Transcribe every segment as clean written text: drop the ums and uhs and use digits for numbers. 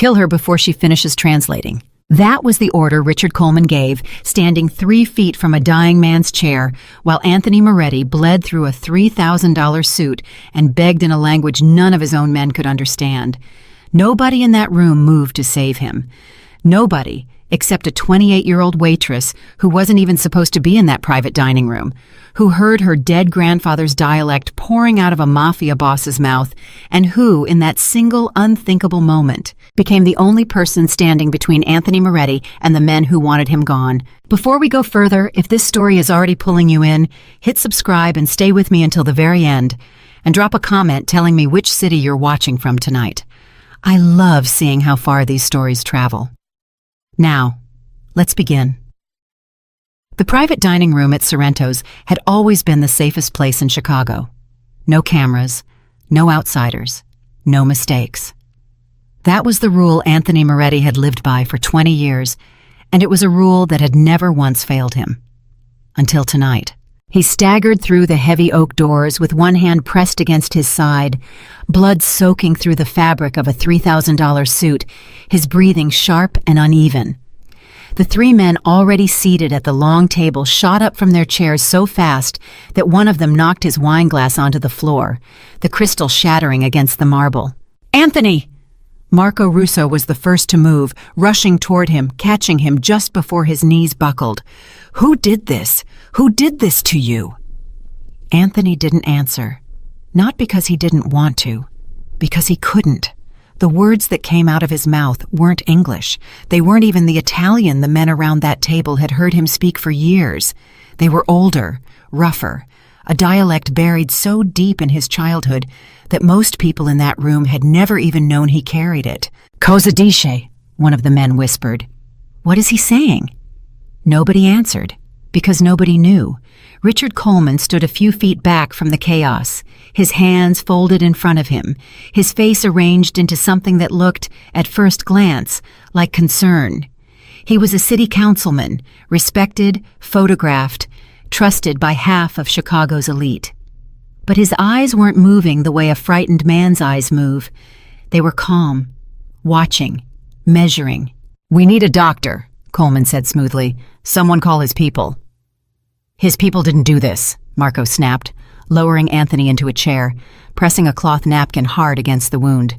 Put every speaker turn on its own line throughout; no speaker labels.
Kill her before she finishes translating. That was the order Richard Coleman gave, standing 3 feet from a dying man's chair, while Anthony Moretti bled through a $3,000 suit and begged in a language none of his own men could understand. Nobody in that room moved to save him. Nobody, except a 28-year-old waitress who wasn't even supposed to be in that private dining room, who heard her dead grandfather's dialect pouring out of a mafia boss's mouth, and who, in that single unthinkable moment, became the only person standing between Anthony Moretti and the men who wanted him gone. Before we go further, if this story is already pulling you in, hit subscribe and stay with me until the very end, and drop a comment telling me which city you're watching from tonight. I love seeing how far these stories travel. Now, let's begin. The private dining room at Sorrento's had always been the safest place in Chicago. No cameras, no outsiders, no mistakes. That was the rule Anthony Moretti had lived by for 20 years, and it was a rule that had never once failed him. Until tonight. He staggered through the heavy oak doors with one hand pressed against his side, blood soaking through the fabric of a $3,000 suit, his breathing sharp and uneven. The 3 men already seated at the long table shot up from their chairs so fast that one of them knocked his wine glass onto the floor, the crystal shattering against the marble. "Anthony!" Marco Russo was the first to move, rushing toward him, catching him just before his knees buckled. "Who did this? Who did this to you?" Anthony didn't answer. Not because he didn't want to, because he couldn't. The words that came out of his mouth weren't English. They weren't even the Italian the men around that table had heard him speak for years. They were older, rougher, a dialect buried so deep in his childhood that most people in that room had never even known he carried it. "Cosa dice?" one of the men whispered. "What is he saying?" Nobody answered, because nobody knew. Richard Coleman stood a few feet back from the chaos, his hands folded in front of him, his face arranged into something that looked, at first glance, like concern. He was a city councilman, respected, photographed, trusted by half of Chicago's elite. But his eyes weren't moving the way a frightened man's eyes move. They were calm, watching, measuring. "We need a doctor," Coleman said smoothly. "Someone call his people." "His people didn't do this," Marco snapped, lowering Anthony into a chair, pressing a cloth napkin hard against the wound.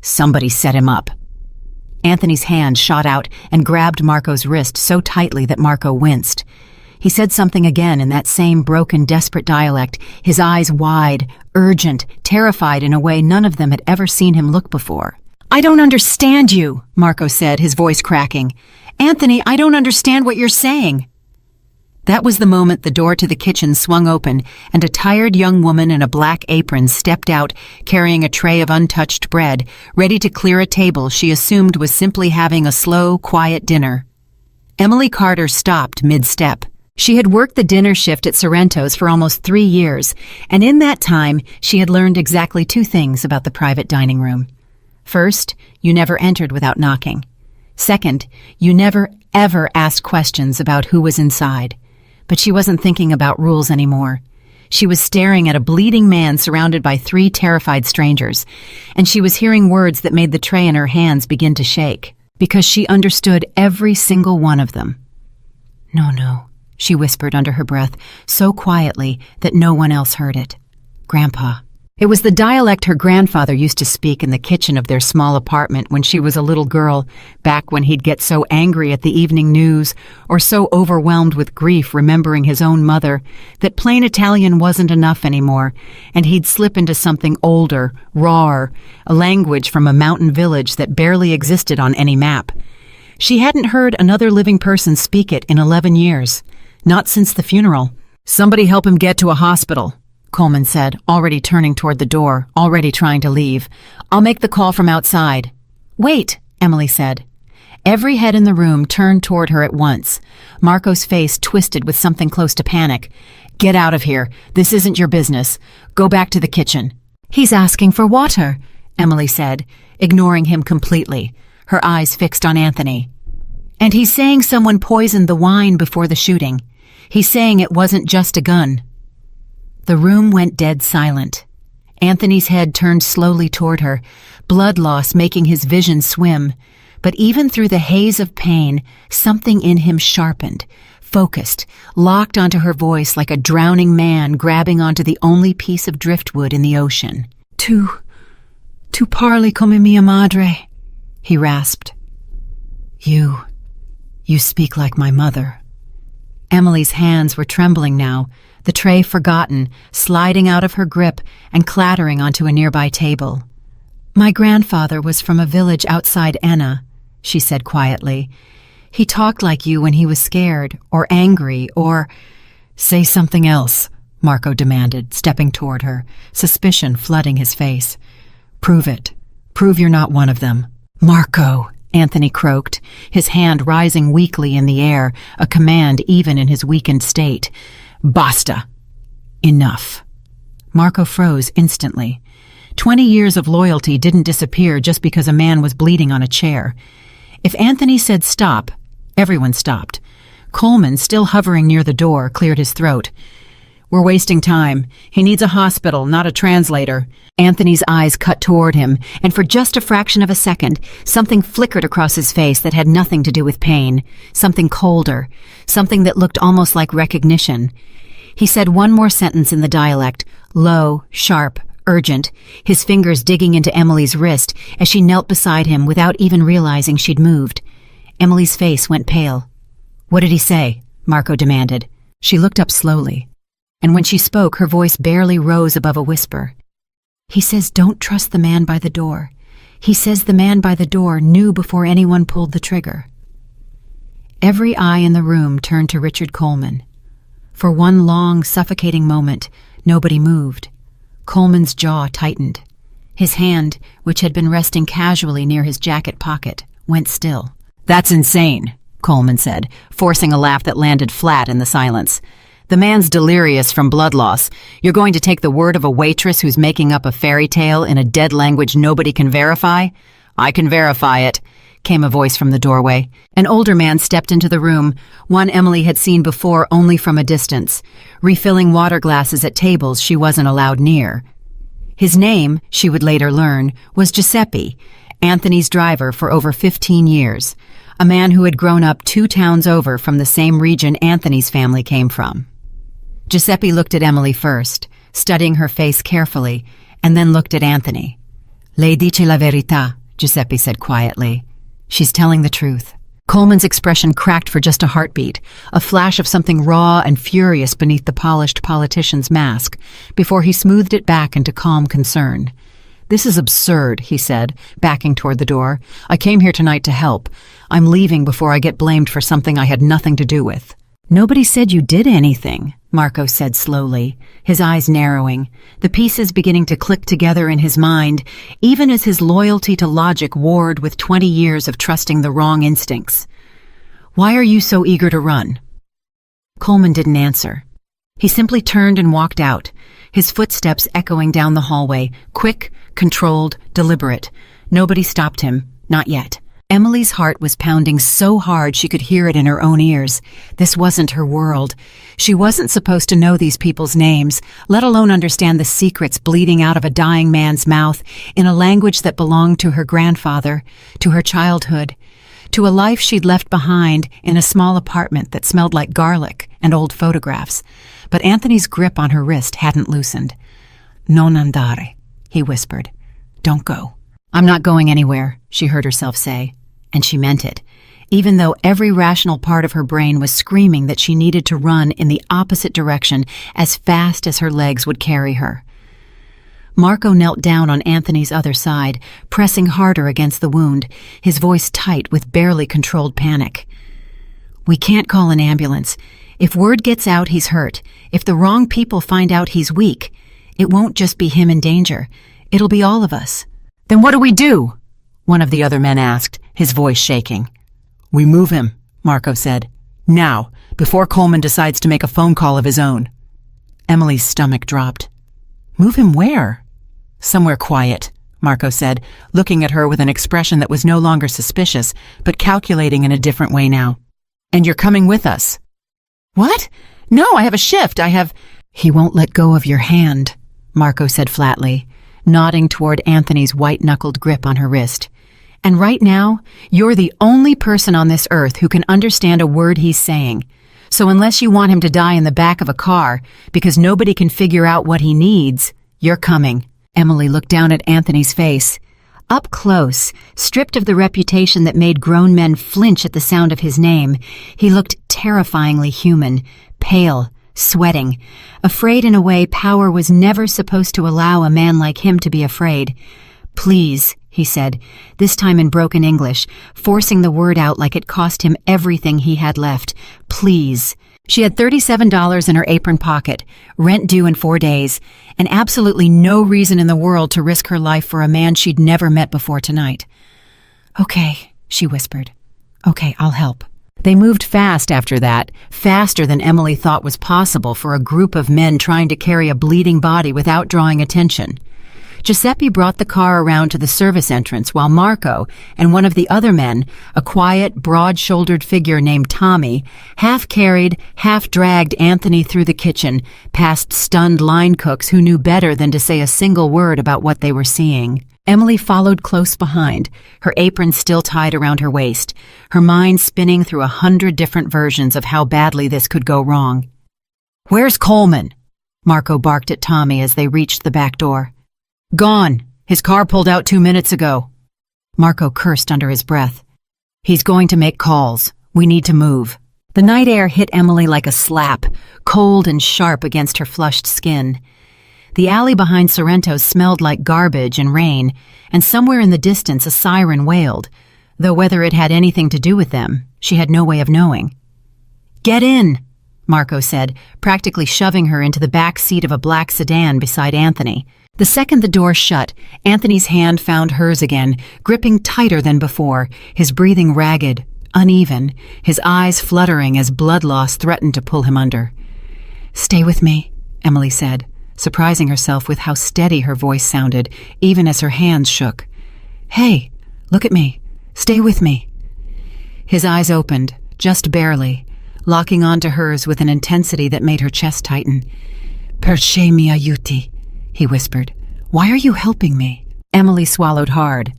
"Somebody set him up." Anthony's hand shot out and grabbed Marco's wrist so tightly that Marco winced. He said something again in that same broken, desperate dialect, his eyes wide, urgent, terrified in a way none of them had ever seen him look before. "I don't understand you," Marco said, his voice cracking. "Anthony, I don't understand what you're saying." That was the moment the door to the kitchen swung open and a tired young woman in a black apron stepped out carrying a tray of untouched bread, ready to clear a table she assumed was simply having a slow, quiet dinner. Emily Carter stopped mid-step. She had worked the dinner shift at Sorrento's for almost 3 years, and in that time she had learned exactly 2 things about the private dining room. First, you never entered without knocking. Second, you never, ever asked questions about who was inside. But she wasn't thinking about rules anymore. She was staring at a bleeding man surrounded by 3 terrified strangers, and she was hearing words that made the tray in her hands begin to shake, because she understood every single one of them. "No," she whispered under her breath, so quietly that no one else heard it. "Grandpa." It was the dialect her grandfather used to speak in the kitchen of their small apartment when she was a little girl, back when he'd get so angry at the evening news or so overwhelmed with grief remembering his own mother that plain Italian wasn't enough anymore, and he'd slip into something older, rawer, a language from a mountain village that barely existed on any map. She hadn't heard another living person speak it in 11 years, not since the funeral. "Somebody help him get to a hospital," Coleman said, already turning toward the door, already trying to leave. "I'll make the call from outside." "Wait," Emily said. Every head in the room turned toward her at once. Marco's face twisted with something close to panic. "Get out of here. This isn't your business. Go back to the kitchen." "He's asking for water," Emily said, ignoring him completely, her eyes fixed on Anthony. "And he's saying someone poisoned the wine before the shooting. He's saying it wasn't just a gun." The room went dead silent. Anthony's head turned slowly toward her, blood loss making his vision swim. But even through the haze of pain, something in him sharpened, focused, locked onto her voice like a drowning man grabbing onto the only piece of driftwood in the ocean. Tu parli come mia madre, he rasped. You speak like my mother. Emily's hands were trembling now, the tray forgotten, sliding out of her grip and clattering onto a nearby table. My grandfather was from a village outside Enna, she said quietly. He talked like you when he was scared, or angry, or— Say something else, Marco demanded, stepping toward her, suspicion flooding his face. Prove it. Prove you're not one of them. Marco, Anthony croaked, his hand rising weakly in the air, a command even in his weakened state. Basta. Enough. Marco froze instantly. 20 years of loyalty didn't disappear just because a man was bleeding on a chair. If Anthony said stop, everyone stopped. Coleman, still hovering near the door, cleared his throat. We're wasting time. He needs a hospital, not a translator. Anthony's eyes cut toward him, and for just a fraction of a second, something flickered across his face that had nothing to do with pain. Something colder. Something that looked almost like recognition. He said one more sentence in the dialect, low, sharp, urgent, his fingers digging into Emily's wrist as she knelt beside him without even realizing she'd moved. Emily's face went pale. What did he say? Marco demanded. She looked up slowly, and when she spoke, her voice barely rose above a whisper. He says don't trust the man by the door. He says the man by the door knew before anyone pulled the trigger. Every eye in the room turned to Richard Coleman. For one long, suffocating moment, nobody moved. Coleman's jaw tightened. His hand, which had been resting casually near his jacket pocket, went still. That's insane, Coleman said, forcing a laugh that landed flat in the silence. The man's delirious from blood loss. You're going to take the word of a waitress who's making up a fairy tale in a dead language nobody can verify? I can verify it, came a voice from the doorway. An older man stepped into the room, one Emily had seen before only from a distance, refilling water glasses at tables she wasn't allowed near. His name, she would later learn, was Giuseppe, Anthony's driver for over 15 years, a man who had grown up 2 towns over from the same region Anthony's family came from. Giuseppe looked at Emily first, studying her face carefully, and then looked at Anthony. Lei dice la verità, Giuseppe said quietly. She's telling the truth. Coleman's expression cracked for just a heartbeat, a flash of something raw and furious beneath the polished politician's mask, before he smoothed it back into calm concern. This is absurd, he said, backing toward the door. I came here tonight to help. I'm leaving before I get blamed for something I had nothing to do with. Nobody said you did anything, Marco said slowly, his eyes narrowing, the pieces beginning to click together in his mind, even as his loyalty to logic warred with 20 years of trusting the wrong instincts. Why are you so eager to run? Coleman didn't answer. He simply turned and walked out, his footsteps echoing down the hallway, quick, controlled, deliberate. Nobody stopped him, not yet. Emily's heart was pounding so hard she could hear it in her own ears. This wasn't her world. She wasn't supposed to know these people's names, let alone understand the secrets bleeding out of a dying man's mouth in a language that belonged to her grandfather, to her childhood, to a life she'd left behind in a small apartment that smelled like garlic and old photographs. But Anthony's grip on her wrist hadn't loosened. Non andare, he whispered. Don't go. I'm not going anywhere, she heard herself say, and she meant it, even though every rational part of her brain was screaming that she needed to run in the opposite direction as fast as her legs would carry her. Marco knelt down on Anthony's other side, pressing harder against the wound, his voice tight with barely controlled panic. We can't call an ambulance. If word gets out he's hurt, if the wrong people find out he's weak, it won't just be him in danger. It'll be all of us. Then what do we do? One of the other men asked, his voice shaking. We move him, Marco said. Now, before Coleman decides to make a phone call of his own. Emily's stomach dropped. Move him where? Somewhere quiet, Marco said, looking at her with an expression that was no longer suspicious, but calculating in a different way now. And you're coming with us. What? No, I have a shift. He won't let go of your hand, Marco said flatly. nodding toward Anthony's white-knuckled grip on her wrist. "And right now, you're the only person on this earth who can understand a word he's saying. So unless you want him to die in the back of a car because nobody can figure out what he needs, you're coming." Emily looked down at Anthony's face. Up close, stripped of the reputation that made grown men flinch at the sound of his name, he looked terrifyingly human, pale, sweating, afraid in a way power was never supposed to allow a man like him to be afraid. "Please," he said, this time in broken English, forcing the word out like it cost him everything he had left. "Please." She had $37 in her apron pocket, rent due in 4 days, and absolutely no reason in the world to risk her life for a man she'd never met before tonight. "Okay," she whispered. "Okay, I'll help." They moved fast after that, faster than Emily thought was possible for a group of men trying to carry a bleeding body without drawing attention. Giuseppe brought the car around to the service entrance while Marco and one of the other men, a quiet, broad-shouldered figure named Tommy, half-carried, half-dragged Anthony through the kitchen, past stunned line cooks who knew better than to say a single word about what they were seeing. Emily followed close behind, her apron still tied around her waist, her mind spinning through 100 different versions of how badly this could go wrong. "Where's Coleman?" Marco barked at Tommy as they reached the back door. "Gone. His car pulled out 2 minutes ago." Marco cursed under his breath. "He's going to make calls. We need to move." The night air hit Emily like a slap, cold and sharp against her flushed skin. The alley behind Sorrento's smelled like garbage and rain, and somewhere in the distance a siren wailed, though whether it had anything to do with them, she had no way of knowing. "Get in," Marco said, practically shoving her into the back seat of a black sedan beside Anthony. The second the door shut, Anthony's hand found hers again, gripping tighter than before, his breathing ragged, uneven, his eyes fluttering as blood loss threatened to pull him under. "Stay with me," Emily said, surprising herself with how steady her voice sounded, even as her hands shook. "Hey, look at me. Stay with me." His eyes opened, just barely, locking onto hers with an intensity that made her chest tighten. "Perché mi aiuti?" he whispered. "Why are you helping me?" Emily swallowed hard.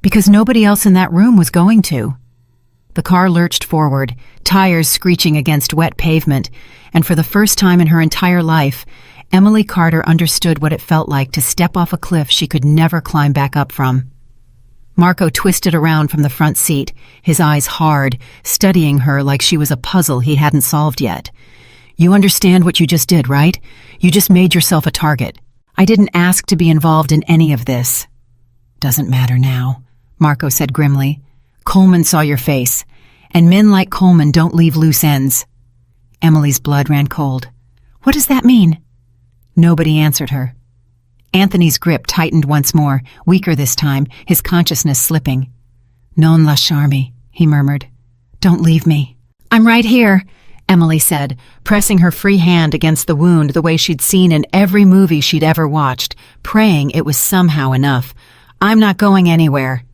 "Because nobody else in that room was going to." The car lurched forward, tires screeching against wet pavement, and for the first time in her entire life, Emily Carter understood what it felt like to step off a cliff she could never climb back up from. Marco twisted around from the front seat, his eyes hard, studying her like she was a puzzle he hadn't solved yet. "You understand what you just did, right? You just made yourself a target. I didn't ask to be involved in any of this." "Doesn't matter now," Marco said grimly. "Coleman saw your face, and men like Coleman don't leave loose ends." Emily's blood ran cold. "What does that mean?" Nobody answered her. Anthony's grip tightened once more, weaker this time, his consciousness slipping. "Non lasciarmi," he murmured. "Don't leave me." "I'm right here," Emily said, pressing her free hand against the wound the way she'd seen in every movie she'd ever watched, praying it was somehow enough. "I'm not going anywhere."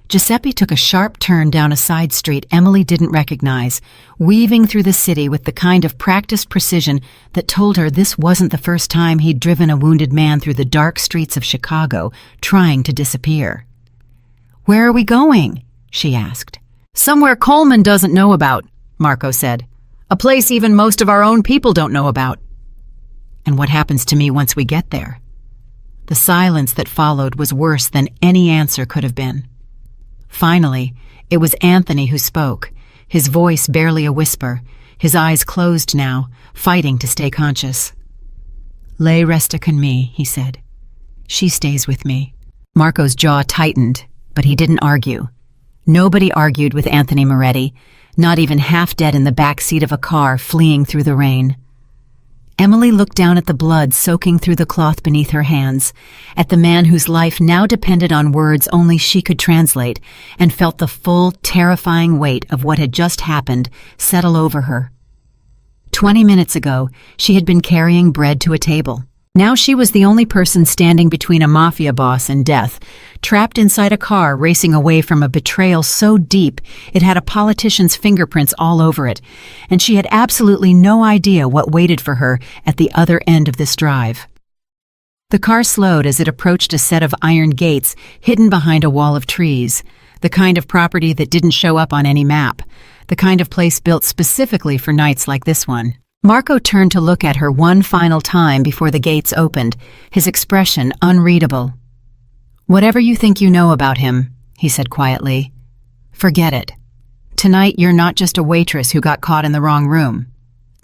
Giuseppe took a sharp turn down a side street Emily didn't recognize, weaving through the city with the kind of practiced precision that told her this wasn't the first time he'd driven a wounded man through the dark streets of Chicago, trying to disappear. "Where are we going?" she asked. "Somewhere Coleman doesn't know about," Marco said. "A place even most of our own people don't know about." "And what happens to me once we get there?" The silence that followed was worse than any answer could have been. Finally, it was Anthony who spoke, his voice barely a whisper, his eyes closed now, fighting to stay conscious. "Lei resta con me," he said. "She stays with me." Marco's jaw tightened, but he didn't argue. Nobody argued with Anthony Moretti, not even half dead in the back seat of a car fleeing through the rain. Emily looked down at the blood soaking through the cloth beneath her hands, at the man whose life now depended on words only she could translate, and felt the full, terrifying weight of what had just happened settle over her. 20 minutes ago, she had been carrying bread to a table. Now she was the only person standing between a mafia boss and death, trapped inside a car racing away from a betrayal so deep it had a politician's fingerprints all over it, and she had absolutely no idea what waited for her at the other end of this drive. The car slowed as it approached a set of iron gates hidden behind a wall of trees, the kind of property that didn't show up on any map, the kind of place built specifically for nights like this one. Marco turned to look at her one final time before the gates opened, his expression unreadable. "Whatever you think you know about him," he said quietly, "forget it. Tonight you're not just a waitress who got caught in the wrong room.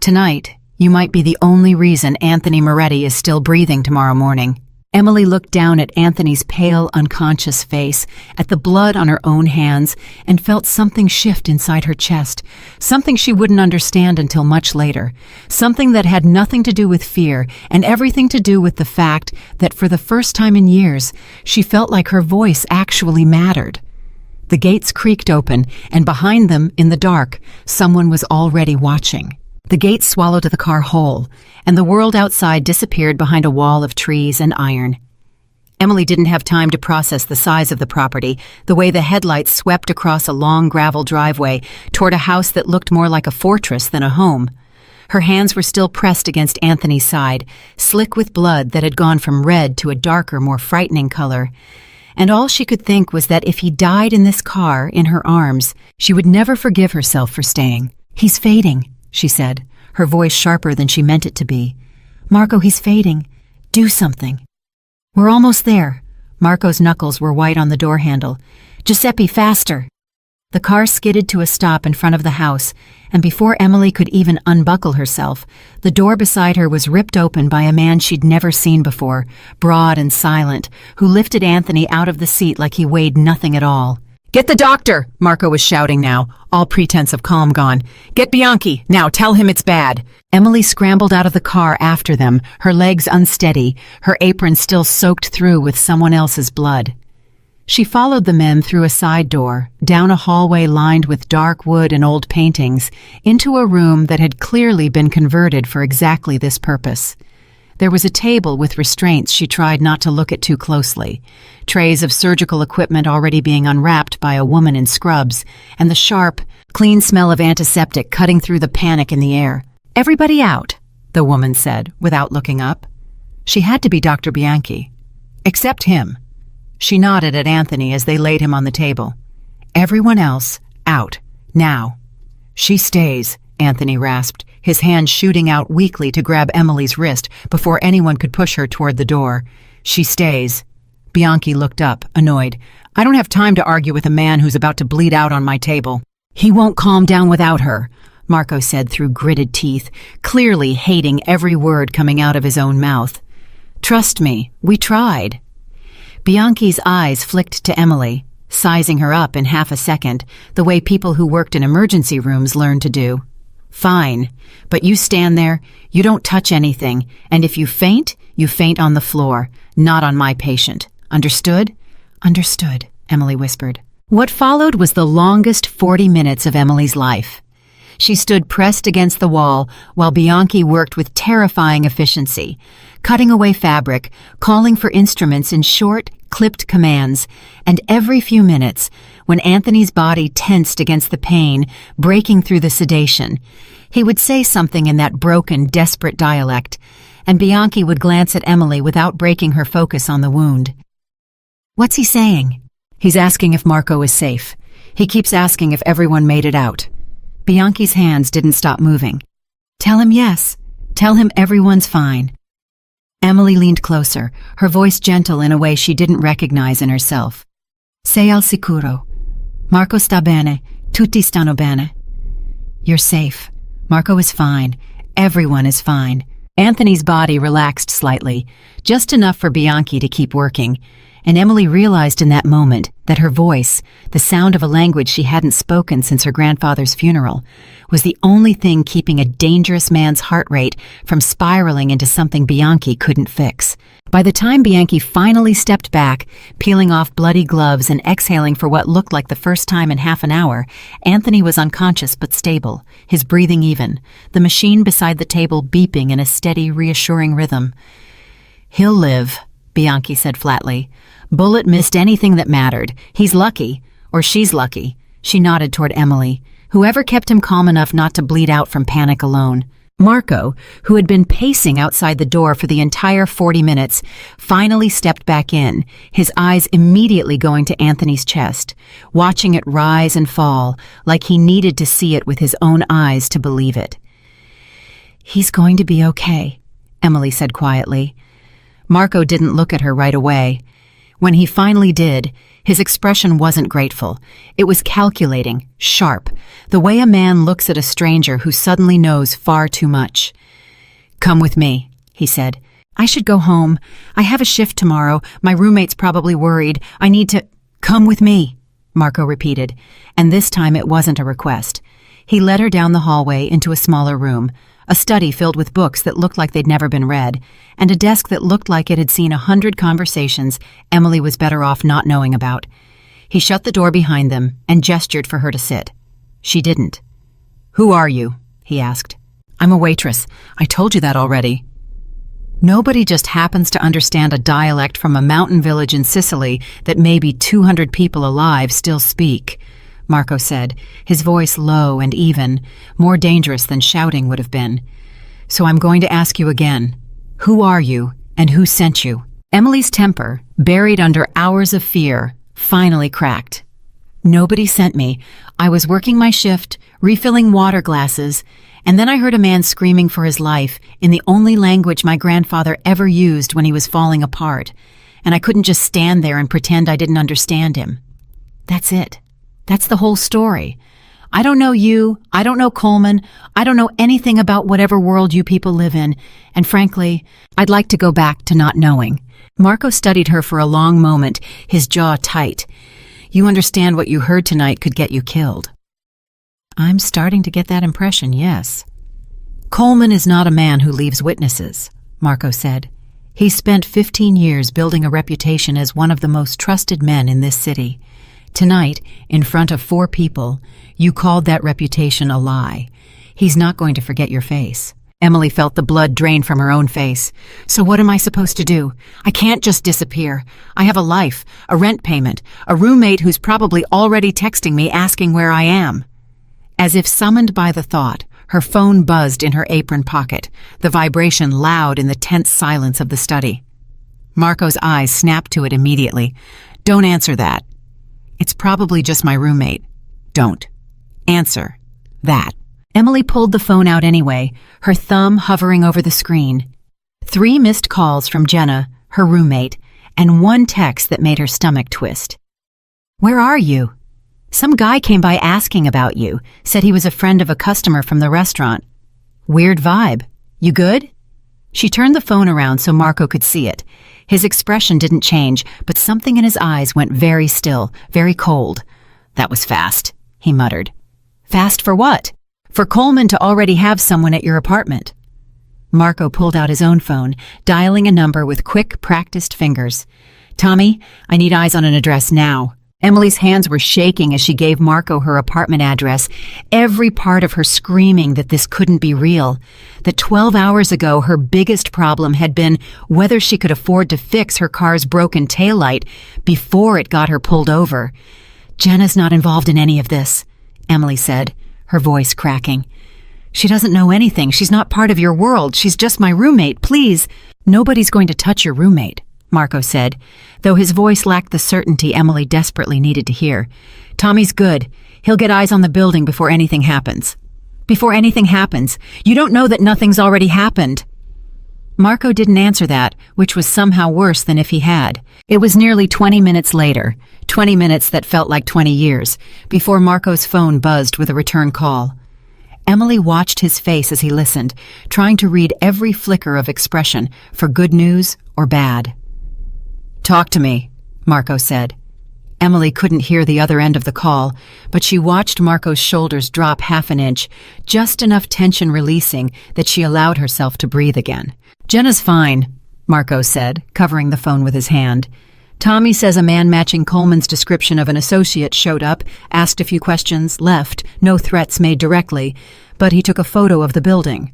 Tonight, you might be the only reason Anthony Moretti is still breathing tomorrow morning." Emily looked down at Anthony's pale, unconscious face, at the blood on her own hands, and felt something shift inside her chest, something she wouldn't understand until much later, something that had nothing to do with fear and everything to do with the fact that for the first time in years, she felt like her voice actually mattered. The gates creaked open, and behind them, in the dark, someone was already watching. The gates swallowed the car whole, and the world outside disappeared behind a wall of trees and iron. Emily didn't have time to process the size of the property, the way the headlights swept across a long gravel driveway toward a house that looked more like a fortress than a home. Her hands were still pressed against Anthony's side, slick with blood that had gone from red to a darker, more frightening color. And all she could think was that if he died in this car, in her arms, she would never forgive herself for staying. "He's fading," she said, her voice sharper than she meant it to be. "Marco, he's fading. Do something." "We're almost there." Marco's knuckles were white on the door handle. "Giuseppe, faster." The car skidded to a stop in front of the house, and before Emily could even unbuckle herself, the door beside her was ripped open by a man she'd never seen before, broad and silent, who lifted Anthony out of the seat like he weighed nothing at all. "Get the doctor!" Marco was shouting now, all pretense of calm gone. "Get Bianchi! Now tell him it's bad!" Emily scrambled out of the car after them, her legs unsteady, her apron still soaked through with someone else's blood. She followed the men through a side door, down a hallway lined with dark wood and old paintings, into a room that had clearly been converted for exactly this purpose. There was a table with restraints she tried not to look at too closely, trays of surgical equipment already being unwrapped by a woman in scrubs, and the sharp, clean smell of antiseptic cutting through the panic in the air. "Everybody out," the woman said, without looking up. She had to be Dr. Bianchi. "Except him." She nodded at Anthony as they laid him on the table. "Everyone else, out, now." "She stays," Anthony rasped, his hand shooting out weakly to grab Emily's wrist before anyone could push her toward the door. "She stays." Bianchi looked up, annoyed. "I don't have time to argue with a man who's about to bleed out on my table." "He won't calm down without her," Marco said through gritted teeth, clearly hating every word coming out of his own mouth. "Trust me, we tried." Bianchi's eyes flicked to Emily, sizing her up in half a second, the way people who worked in emergency rooms learned to do. "Fine, but you stand there, you don't touch anything, and if you faint on the floor, not on my patient. Understood?" "Understood," Emily whispered. What followed was the longest 40 minutes of Emily's life. She stood pressed against the wall while Bianchi worked with terrifying efficiency, cutting away fabric, calling for instruments in short, clipped commands, and every few minutes, when Anthony's body tensed against the pain, breaking through the sedation, he would say something in that broken, desperate dialect, and Bianchi would glance at Emily without breaking her focus on the wound. "What's he saying?" "He's asking if Marco is safe. He keeps asking if everyone made it out." Bianchi's hands didn't stop moving. "Tell him yes. Tell him everyone's fine." Emily leaned closer, her voice gentle in a way she didn't recognize in herself. "Sei al sicuro. Marco sta bene. Tutti stanno bene." "You're safe. Marco is fine. Everyone is fine." Anthony's body relaxed slightly, just enough for Bianchi to keep working, and Emily realized in that moment that her voice, the sound of a language she hadn't spoken since her grandfather's funeral, was the only thing keeping a dangerous man's heart rate from spiraling into something Bianchi couldn't fix. By the time Bianchi finally stepped back, peeling off bloody gloves and exhaling for what looked like the first time in half an hour, Anthony was unconscious but stable, his breathing even, the machine beside the table beeping in a steady, reassuring rhythm. "He'll live," Bianchi said flatly. "Bullet missed anything that mattered. He's lucky, or she's lucky." She nodded toward Emily. Whoever kept him calm enough not to bleed out from panic alone. Marco, who had been pacing outside the door for the entire 40 minutes, finally stepped back in, his eyes immediately going to Anthony's chest, watching it rise and fall like he needed to see it with his own eyes to believe it. "He's going to be okay," Emily said quietly. Marco didn't look at her right away. When he finally did, his expression wasn't grateful. It was calculating, sharp, the way a man looks at a stranger who suddenly knows far too much. "Come with me," he said. "I should go home. I have a shift tomorrow. My roommate's probably worried. I need to—" "Come with me," Marco repeated, and this time it wasn't a request. He led her down the hallway into a smaller room, a study filled with books that looked like they'd never been read, and a desk that looked like it had seen 100 conversations Emily was better off not knowing about. He shut the door behind them and gestured for her to sit. She didn't. "Who are you?" he asked. "I'm a waitress. I told you that already." Nobody just happens to understand a dialect from a mountain village in Sicily that maybe 200 people alive still speak, Marco said, his voice low and even, more dangerous than shouting would have been. "So I'm going to ask you again. Who are you, and who sent you?" Emily's temper, buried under hours of fear, finally cracked. "Nobody sent me. I was working my shift, refilling water glasses, and then I heard a man screaming for his life in the only language my grandfather ever used when he was falling apart, and I couldn't just stand there and pretend I didn't understand him. That's it. That's the whole story. I don't know you, I don't know Coleman, I don't know anything about whatever world you people live in, and frankly, I'd like to go back to not knowing." Marco studied her for a long moment, his jaw tight. "You understand what you heard tonight could get you killed." "I'm starting to get that impression, yes." "Coleman is not a man who leaves witnesses," Marco said. "He spent 15 years building a reputation as one of the most trusted men in this city. Tonight, in front of 4 people, you called that reputation a lie. He's not going to forget your face." Emily felt the blood drain from her own face. "So what am I supposed to do? I can't just disappear. I have a life, a rent payment, a roommate who's probably already texting me asking where I am." As if summoned by the thought, her phone buzzed in her apron pocket, the vibration loud in the tense silence of the study. Marco's eyes snapped to it immediately. "Don't answer that. It's probably just my roommate. Don't. Answer that." Emily pulled the phone out anyway, her thumb hovering over the screen. 3 missed calls from Jenna, her roommate, and 1 text that made her stomach twist. "Where are you? Some guy came by asking about you, said he was a friend of a customer from the restaurant. Weird vibe. You good?" She turned the phone around so Marco could see it. His expression didn't change, but something in his eyes went very still, very cold. "That was fast," he muttered. "Fast for what?" "For Coleman to already have someone at your apartment." Marco pulled out his own phone, dialing a number with quick, practiced fingers. "Tommy, I need eyes on an address now." Emily's hands were shaking as she gave Marco her apartment address, every part of her screaming that this couldn't be real, that 12 hours ago her biggest problem had been whether she could afford to fix her car's broken taillight before it got her pulled over. "Jenna's not involved in any of this," Emily said, her voice cracking. "She doesn't know anything. She's not part of your world. She's just my roommate. Please." "Nobody's going to touch your roommate," Marco said, though his voice lacked the certainty Emily desperately needed to hear. "Tommy's good. He'll get eyes on the building before anything happens." "Before anything happens? You don't know that nothing's already happened." Marco didn't answer that, which was somehow worse than if he had. It was nearly 20 minutes later, 20 minutes that felt like 20 years, before Marco's phone buzzed with a return call. Emily watched his face as he listened, trying to read every flicker of expression for good news or bad. "Talk to me," Marco said. Emily couldn't hear the other end of the call, but she watched Marco's shoulders drop half an inch, just enough tension releasing that she allowed herself to breathe again. "Jenna's fine," Marco said, covering the phone with his hand. "Tommy says a man matching Coleman's description of an associate showed up, asked a few questions, left, no threats made directly, but he took a photo of the building."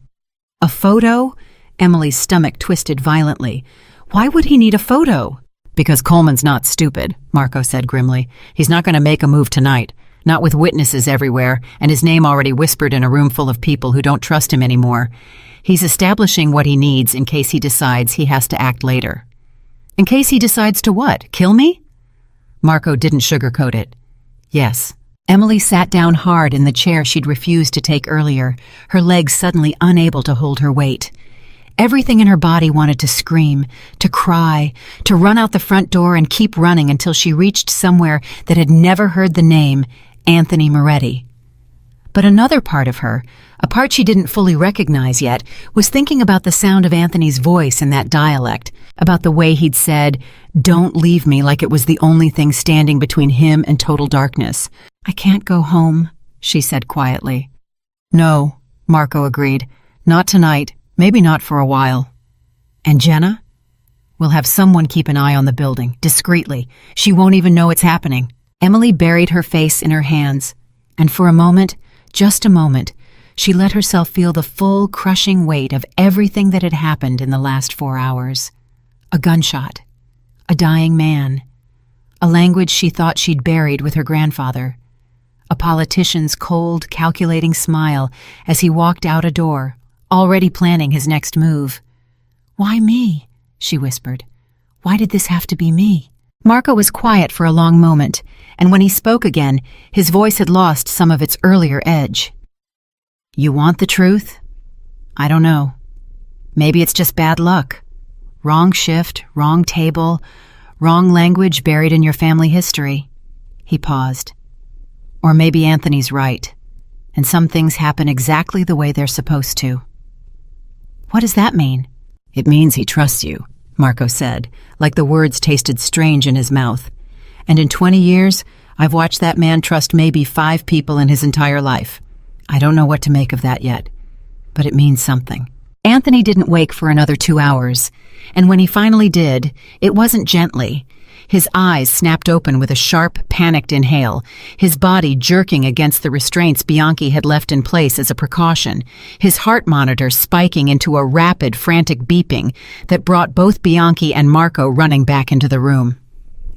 "A photo?" Emily's stomach twisted violently. "Why would he need a photo?" "Because Coleman's not stupid," Marco said grimly. "He's not going to make a move tonight. Not with witnesses everywhere, and his name already whispered in a room full of people who don't trust him anymore. He's establishing what he needs in case he decides he has to act later. In case he decides to what? Kill me? Marco didn't sugarcoat it. Yes. Emily sat down hard in the chair she'd refused to take earlier, her legs suddenly unable to hold her weight. Everything in her body wanted to scream, to cry, to run out the front door and keep running until she reached somewhere that had never heard the name Anthony Moretti. But another part of her, a part she didn't fully recognize yet, was thinking about the sound of Anthony's voice in that dialect, about the way he'd said, "Don't leave me," like it was the only thing standing between him and total darkness. "I can't go home," she said quietly. "No," Marco agreed. "Not tonight. Maybe not for a while." "And Jenna?" "We'll have someone keep an eye on the building, discreetly. She won't even know it's happening." Emily buried her face in her hands, and for a moment, just a moment, she let herself feel the full, crushing weight of everything that had happened in the last 4 hours. A gunshot. A dying man. A language she thought she'd buried with her grandfather. A politician's cold, calculating smile as he walked out a door, already planning his next move. "Why me?" she whispered. "Why did this have to be me?" Marco was quiet for a long moment, and when he spoke again, his voice had lost some of its earlier edge. "You want the truth? I don't know. Maybe it's just bad luck. Wrong shift, wrong table, wrong language buried in your family history." He paused. "Or maybe Anthony's right, and some things happen exactly the way they're supposed to." "What does that mean?" "It means he trusts you," Marco said, like the words tasted strange in his mouth. "And in 20 years, I've watched that man trust maybe 5 people in his entire life. I don't know what to make of that yet, but it means something." Anthony didn't wake for another 2 hours, and when he finally did, it wasn't gently. His eyes snapped open with a sharp, panicked inhale, his body jerking against the restraints Bianchi had left in place as a precaution, his heart monitor spiking into a rapid, frantic beeping that brought both Bianchi and Marco running back into the room.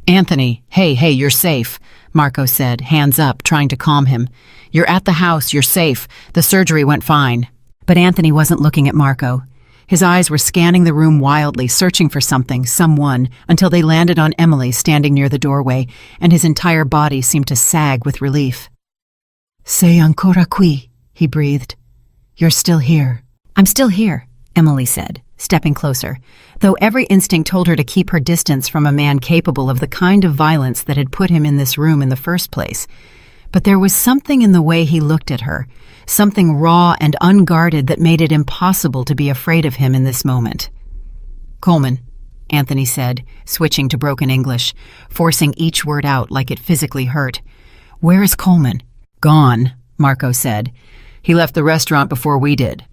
"Anthony, hey, you're safe," Marco said, hands up, trying to calm him. "You're at the house, you're safe. The surgery went fine." But Anthony wasn't looking at Marco. His eyes were scanning the room wildly, searching for something, someone, until they landed on Emily standing near the doorway, and his entire body seemed to sag with relief. "Sei ancora qui," he breathed. "You're still here." "I'm still here," Emily said, stepping closer, though every instinct told her to keep her distance from a man capable of the kind of violence that had put him in this room in the first place. But there was something in the way he looked at her, something raw and unguarded that made it impossible to be afraid of him in this moment. "Coleman," Anthony said, switching to broken English, forcing each word out like it physically hurt. "Where is Coleman?" "Gone," Marco said. "He left the restaurant before we did."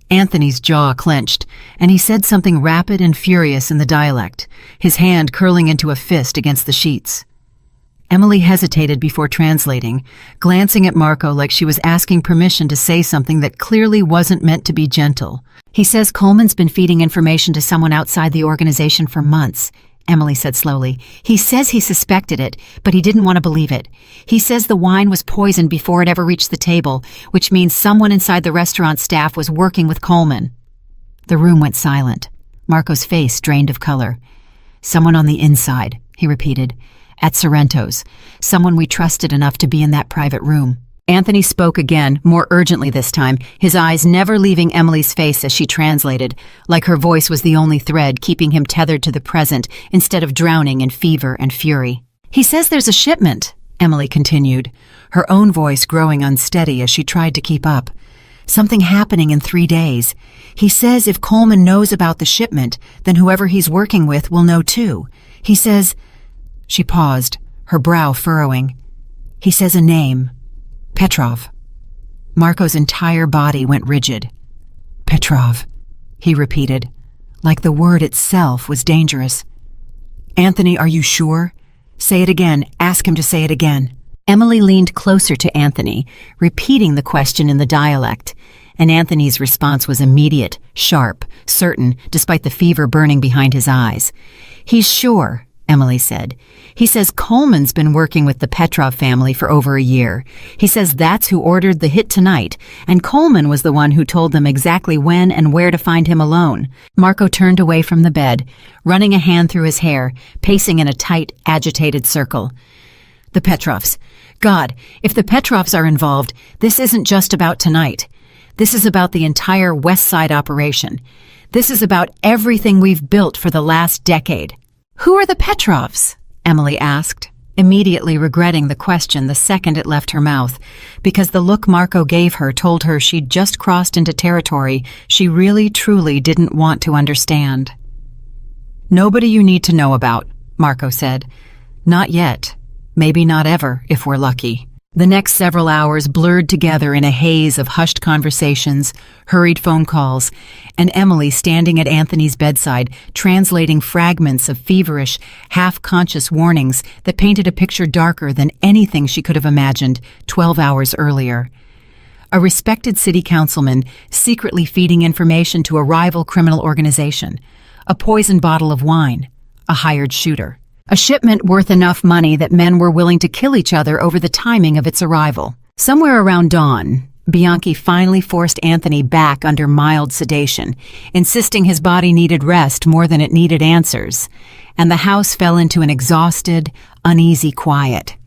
Anthony's jaw clenched, and he said something rapid and furious in the dialect, his hand curling into a fist against the sheets. Emily hesitated before translating, glancing at Marco like she was asking permission to say something that clearly wasn't meant to be gentle. "He says Coleman's been feeding information to someone outside the organization for months," Emily said slowly. "He says he suspected it, but he didn't want to believe it. He says the wine was poisoned before it ever reached the table, which means someone inside the restaurant staff was working with Coleman." The room went silent. Marco's face drained of color. "Someone on the inside," he repeated. "At Sorrento's. Someone we trusted enough to be in that private room." Anthony spoke again, more urgently this time, his eyes never leaving Emily's face as she translated, like her voice was the only thread keeping him tethered to the present instead of drowning in fever and fury. "He says there's a shipment," Emily continued, her own voice growing unsteady as she tried to keep up. "Something happening in 3 days. He says if Coleman knows about the shipment, then whoever he's working with will know too. He says—" She paused, her brow furrowing. "He says a name. Petrov." Marco's entire body went rigid. "Petrov," he repeated, like the word itself was dangerous. "Anthony, are you sure? Say it again. Ask him to say it again." Emily leaned closer to Anthony, repeating the question in the dialect, and Anthony's response was immediate, sharp, certain, despite the fever burning behind his eyes. "He's sure," Emily said. "He says Coleman's been working with the Petrov family for over a year. He says that's who ordered the hit tonight, and Coleman was the one who told them exactly when and where to find him alone." Marco turned away from the bed, running a hand through his hair, pacing in a tight, agitated circle. The Petrovs. God, if the Petrovs are involved, this isn't just about tonight. This is about the entire West Side operation. This is about everything we've built for the last decade. "Who are the Petrovs?" Emily asked, immediately regretting the question the second it left her mouth, because the look Marco gave her told her she'd just crossed into territory she really, truly didn't want to understand. "Nobody you need to know about," Marco said. "Not yet. Maybe not ever, if we're lucky." The next several hours blurred together in a haze of hushed conversations, hurried phone calls, and Emily standing at Anthony's bedside, translating fragments of feverish, half-conscious warnings that painted a picture darker than anything she could have imagined 12 hours earlier. A respected city councilman secretly feeding information to a rival criminal organization, a poisoned bottle of wine, a hired shooter. A shipment worth enough money that men were willing to kill each other over the timing of its arrival. Somewhere around dawn, Bianchi finally forced Anthony back under mild sedation, insisting his body needed rest more than it needed answers, and the house fell into an exhausted, uneasy quiet.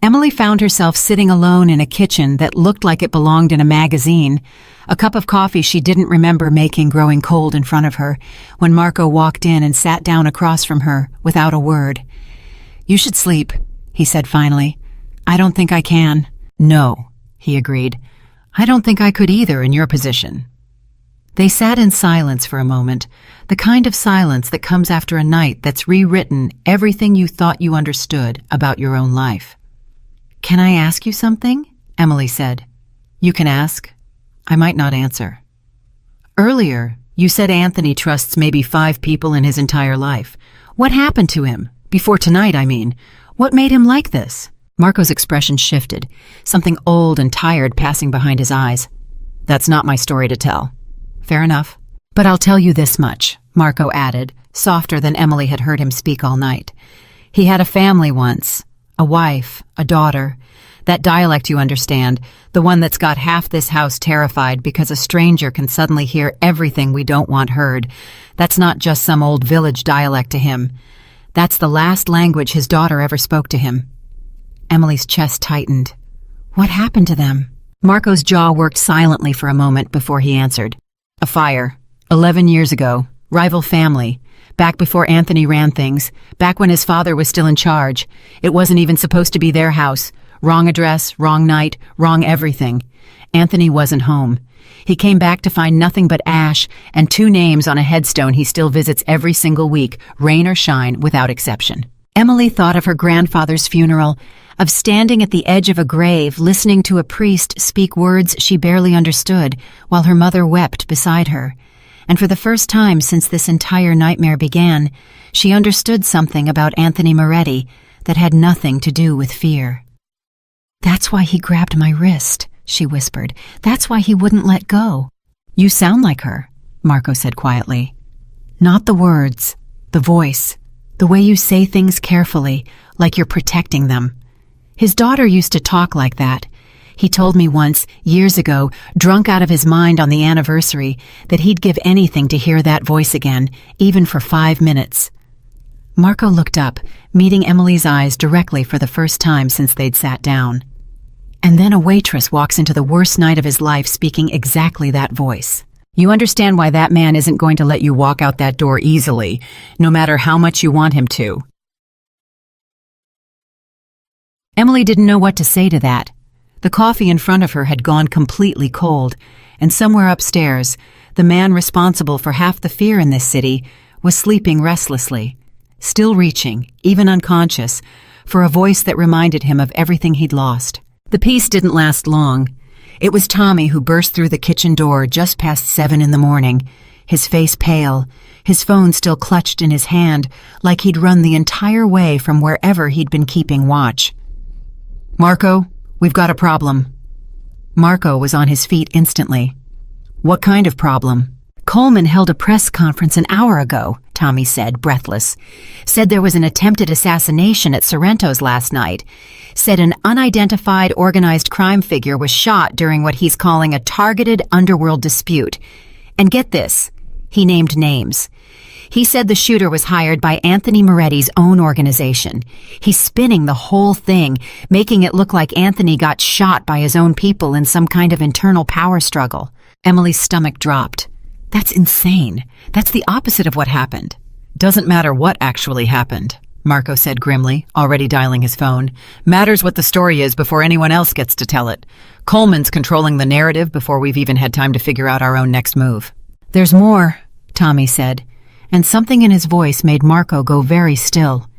Emily found herself sitting alone in a kitchen that looked like it belonged in a magazine, a cup of coffee she didn't remember making growing cold in front of her, when Marco walked in and sat down across from her without a word. "You should sleep," he said finally. "I don't think I can." "No," he agreed. "I don't think I could either in your position." They sat in silence for a moment, the kind of silence that comes after a night that's rewritten everything you thought you understood about your own life. "Can I ask you something?" Emily said. "You can ask. I might not answer." "Earlier, you said Anthony trusts maybe 5 people in his entire life. What happened to him? Before tonight, I mean. What made him like this?" Marco's expression shifted, something old and tired passing behind his eyes. "That's not my story to tell." "Fair enough. But I'll tell you this much," Marco added, softer than Emily had heard him speak all night. "He had a family once. A wife, a daughter. That dialect you understand, the one that's got half this house terrified because a stranger can suddenly hear everything we don't want heard. That's not just some old village dialect to him. That's the last language his daughter ever spoke to him." Emily's chest tightened. "What happened to them?" Marco's jaw worked silently for a moment before he answered. "A fire. 11 years ago. Rival family. Back before Anthony ran things, back when his father was still in charge. It wasn't even supposed to be their house. Wrong address, wrong night, wrong everything. Anthony wasn't home. He came back to find nothing but ash and 2 names on a headstone he still visits every single week, rain or shine, without exception." Emily thought of her grandfather's funeral, of standing at the edge of a grave listening to a priest speak words she barely understood while her mother wept beside her. And for the first time since this entire nightmare began, she understood something about Anthony Moretti that had nothing to do with fear. "That's why he grabbed my wrist," she whispered. "That's why he wouldn't let go." "You sound like her," Marco said quietly. "Not the words, the voice, the way you say things carefully, like you're protecting them. His daughter used to talk like that. He told me once, years ago, drunk out of his mind on the anniversary, that he'd give anything to hear that voice again, even for 5 minutes." Marco looked up, meeting Emily's eyes directly for the first time since they'd sat down. And then a waitress walks into the worst night of his life speaking exactly that voice. You understand why that man isn't going to let you walk out that door easily, no matter how much you want him to. Emily didn't know what to say to that. The coffee in front of her had gone completely cold, and somewhere upstairs, the man responsible for half the fear in this city was sleeping restlessly, still reaching, even unconscious, for a voice that reminded him of everything he'd lost. The peace didn't last long. It was Tommy who burst through the kitchen door just past 7 in the morning, his face pale, his phone still clutched in his hand like he'd run the entire way from wherever he'd been keeping watch. "Marco, we've got a problem." Marco was on his feet instantly. "What kind of problem?" "Coleman held a press conference an hour ago. Tommy said, breathless. Said there was an attempted assassination at Sorrento's last night. Said an unidentified organized crime figure was shot during what he's calling a targeted underworld dispute. And get this, he named names. He said the shooter was hired by Anthony Moretti's own organization. He's spinning the whole thing, making it look like Anthony got shot by his own people in some kind of internal power struggle. Emily's stomach dropped. That's insane. That's the opposite of what happened. Doesn't matter what actually happened, Marco said grimly, already dialing his phone. Matters what the story is before anyone else gets to tell it. Coleman's controlling the narrative before we've even had time to figure out our own next move. There's more, Tommy said, and something in his voice made Marco go very still.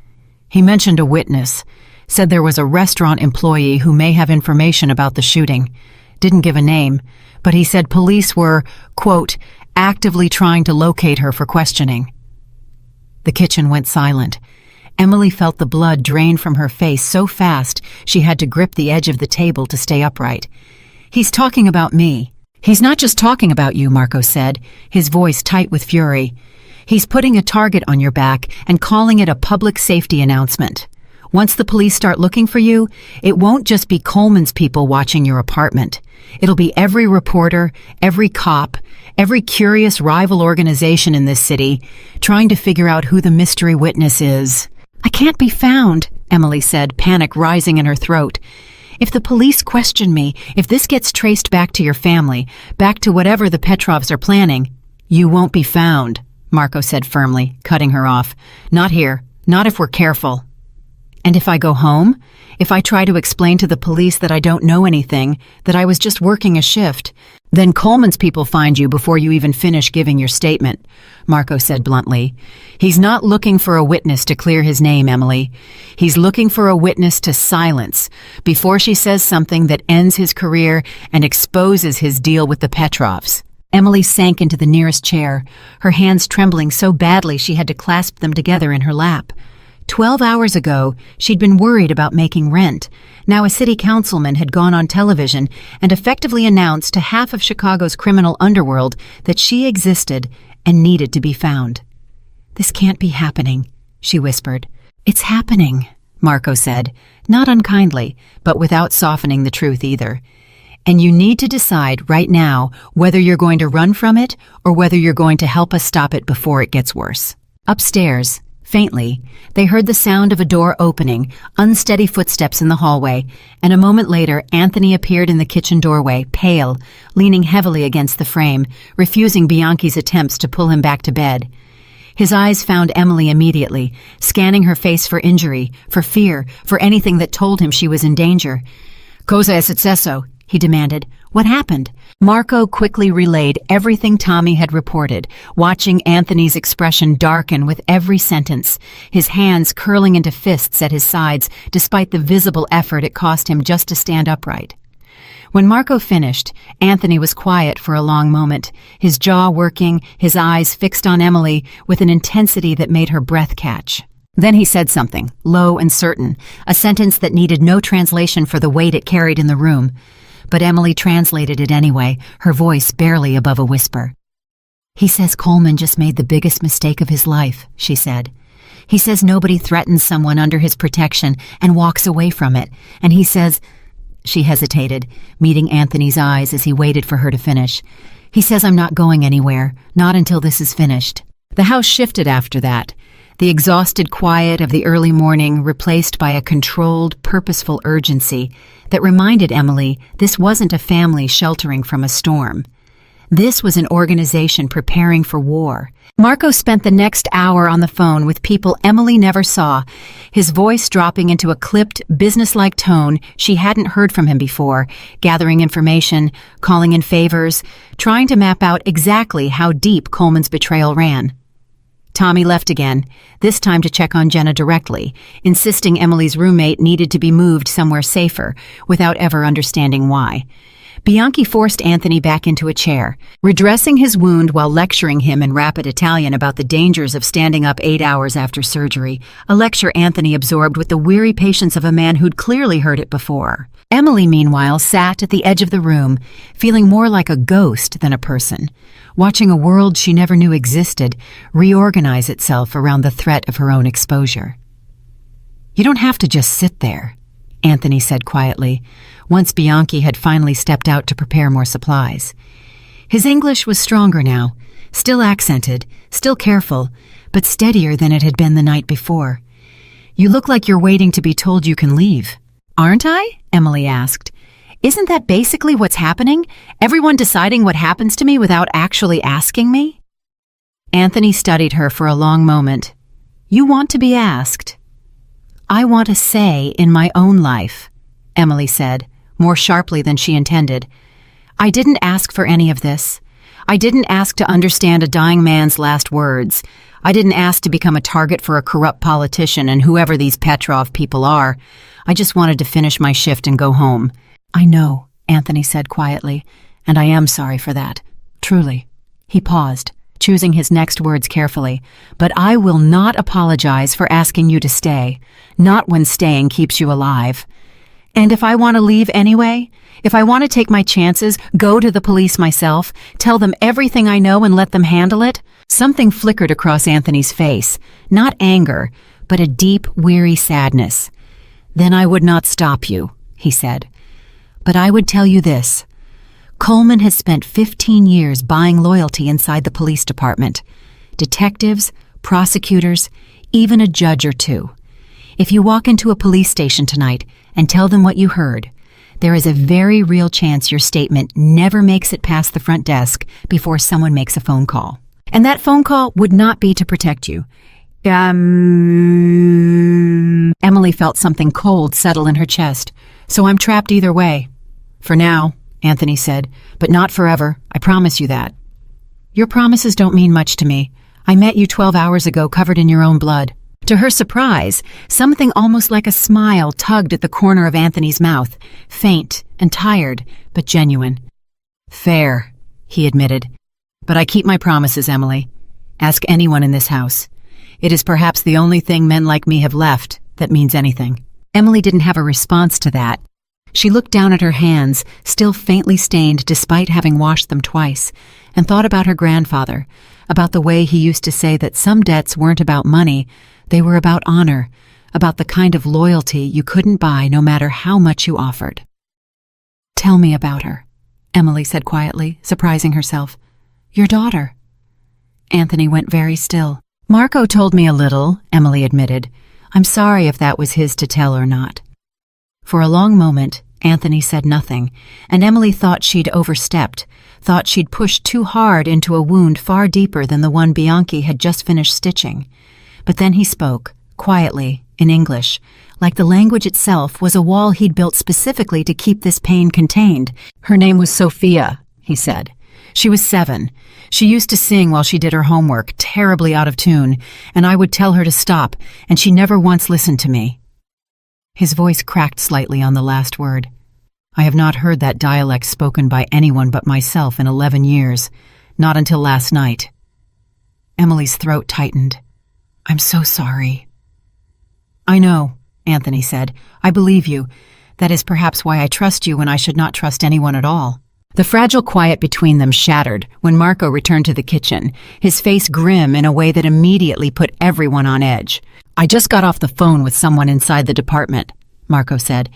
He mentioned a witness, said there was a restaurant employee who may have information about the shooting. Didn't give a name, but he said police were, quote, actively trying to locate her for questioning. The kitchen went silent. Emily felt the blood drain from her face so fast she had to grip the edge of the table to stay upright. He's talking about me. He's not just talking about you, Marco said, his voice tight with fury. He's putting a target on your back and calling it a public safety announcement. Once the police start looking for you, it won't just be Coleman's people watching your apartment. It'll be every reporter, every cop, every curious rival organization in this city, trying to figure out who the mystery witness is. I can't be found, Emily said, panic rising in her throat. If the police question me, if this gets traced back to your family, back to whatever the Petrovs are planning, you won't be found, Marco said firmly, cutting her off. Not here. Not if we're careful. And if I go home? If I try to explain to the police that I don't know anything, that I was just working a shift, then Coleman's people find you before you even finish giving your statement, Marco said bluntly. He's not looking for a witness to clear his name, Emily. He's looking for a witness to silence before she says something that ends his career and exposes his deal with the Petrovs. Emily sank into the nearest chair, her hands trembling so badly she had to clasp them together in her lap. 12 hours ago, she'd been worried about making rent. Now a city councilman had gone on television and effectively announced to half of Chicago's criminal underworld that she existed and needed to be found. This can't be happening, she whispered. It's happening, Marco said, not unkindly, but without softening the truth either. And you need to decide right now whether you're going to run from it or whether you're going to help us stop it before it gets worse. Upstairs, faintly, they heard the sound of a door opening, unsteady footsteps in the hallway, and a moment later Anthony appeared in the kitchen doorway, pale, leaning heavily against the frame, refusing Bianchi's attempts to pull him back to bed. His eyes found Emily immediately, scanning her face for injury, for fear, for anything that told him she was in danger. "Cosa è successo?" he demanded. What happened? Marco quickly relayed everything Tommy had reported, watching Anthony's expression darken with every sentence, his hands curling into fists at his sides despite the visible effort it cost him just to stand upright. When Marco finished, Anthony was quiet for a long moment, his jaw working, his eyes fixed on Emily with an intensity that made her breath catch. Then he said something, low and certain, a sentence that needed no translation for the weight it carried in the room. But Emily translated it anyway, her voice barely above a whisper. "He says Coleman just made the biggest mistake of his life," she said. "He says nobody threatens someone under his protection and walks away from it. And he says—" She hesitated, meeting Anthony's eyes as he waited for her to finish. "He says I'm not going anywhere, not until this is finished." The house shifted after that. The exhausted quiet of the early morning replaced by a controlled, purposeful urgency that reminded Emily this wasn't a family sheltering from a storm. This was an organization preparing for war. Marco spent the next hour on the phone with people Emily never saw, his voice dropping into a clipped, businesslike tone she hadn't heard from him before, gathering information, calling in favors, trying to map out exactly how deep Coleman's betrayal ran. Tommy left again, this time to check on Jenna directly, insisting Emily's roommate needed to be moved somewhere safer, without ever understanding why. Bianchi forced Anthony back into a chair, redressing his wound while lecturing him in rapid Italian about the dangers of standing up 8 hours after surgery, a lecture Anthony absorbed with the weary patience of a man who'd clearly heard it before. Emily, meanwhile, sat at the edge of the room, feeling more like a ghost than a person, watching a world she never knew existed reorganize itself around the threat of her own exposure. "You don't have to just sit there," Anthony said quietly, once Bianchi had finally stepped out to prepare more supplies. His English was stronger now, still accented, still careful, but steadier than it had been the night before. "You look like you're waiting to be told you can leave." "Aren't I?" Emily asked. "Isn't that basically what's happening? Everyone deciding what happens to me without actually asking me?" Anthony studied her for a long moment. "You want to be asked." "I want a say in my own life," Emily said, more sharply than she intended. "I didn't ask for any of this. I didn't ask to understand a dying man's last words. I didn't ask to become a target for a corrupt politician and whoever these Petrov people are. I just wanted to finish my shift and go home." "I know," Anthony said quietly, "and I am sorry for that. Truly." He paused, choosing his next words carefully. "But I will not apologize for asking you to stay, not when staying keeps you alive. And if I want to leave anyway, if I want to take my chances, go to the police myself, tell them everything I know and let them handle it." Something flickered across Anthony's face, not anger, but a deep, weary sadness. "Then I would not stop you," he said. "But I would tell you this. Coleman has spent 15 years buying loyalty inside the police department. Detectives, prosecutors, even a judge or two. If you walk into a police station tonight and tell them what you heard, there is a very real chance your statement never makes it past the front desk before someone makes a phone call. And that phone call would not be to protect you." Emily felt something cold settle in her chest. "So I'm trapped either way." "For now," Anthony said, "but not forever. I promise you that." "Your promises don't mean much to me. I met you 12 hours ago covered in your own blood." To her surprise, something almost like a smile tugged at the corner of Anthony's mouth, faint and tired, but genuine. "Fair," he admitted. "But I keep my promises, Emily. Ask anyone in this house. It is perhaps the only thing men like me have left that means anything." Emily didn't have a response to that. She looked down at her hands, still faintly stained despite having washed them twice, and thought about her grandfather, about the way he used to say that some debts weren't about money, they were about honor, about the kind of loyalty you couldn't buy no matter how much you offered. "Tell me about her," Emily said quietly, surprising herself. "Your daughter." Anthony went very still. "Marco told me a little," Emily admitted. "I'm sorry if that was his to tell or not." For a long moment, Anthony said nothing, and Emily thought she'd overstepped, thought she'd pushed too hard into a wound far deeper than the one Bianchi had just finished stitching. But then he spoke, quietly, in English, like the language itself was a wall he'd built specifically to keep this pain contained. "Her name was Sophia," he said. "She was 7. She used to sing while she did her homework, terribly out of tune, and I would tell her to stop, and she never once listened to me." His voice cracked slightly on the last word. "I have not heard that dialect spoken by anyone but myself in 11 years, not until last night." Emily's throat tightened. "I'm so sorry." "I know," Anthony said. "I believe you. That is perhaps why I trust you when I should not trust anyone at all." The fragile quiet between them shattered when Marco returned to the kitchen, his face grim in a way that immediately put everyone on edge. "I just got off the phone with someone inside the department," Marco said.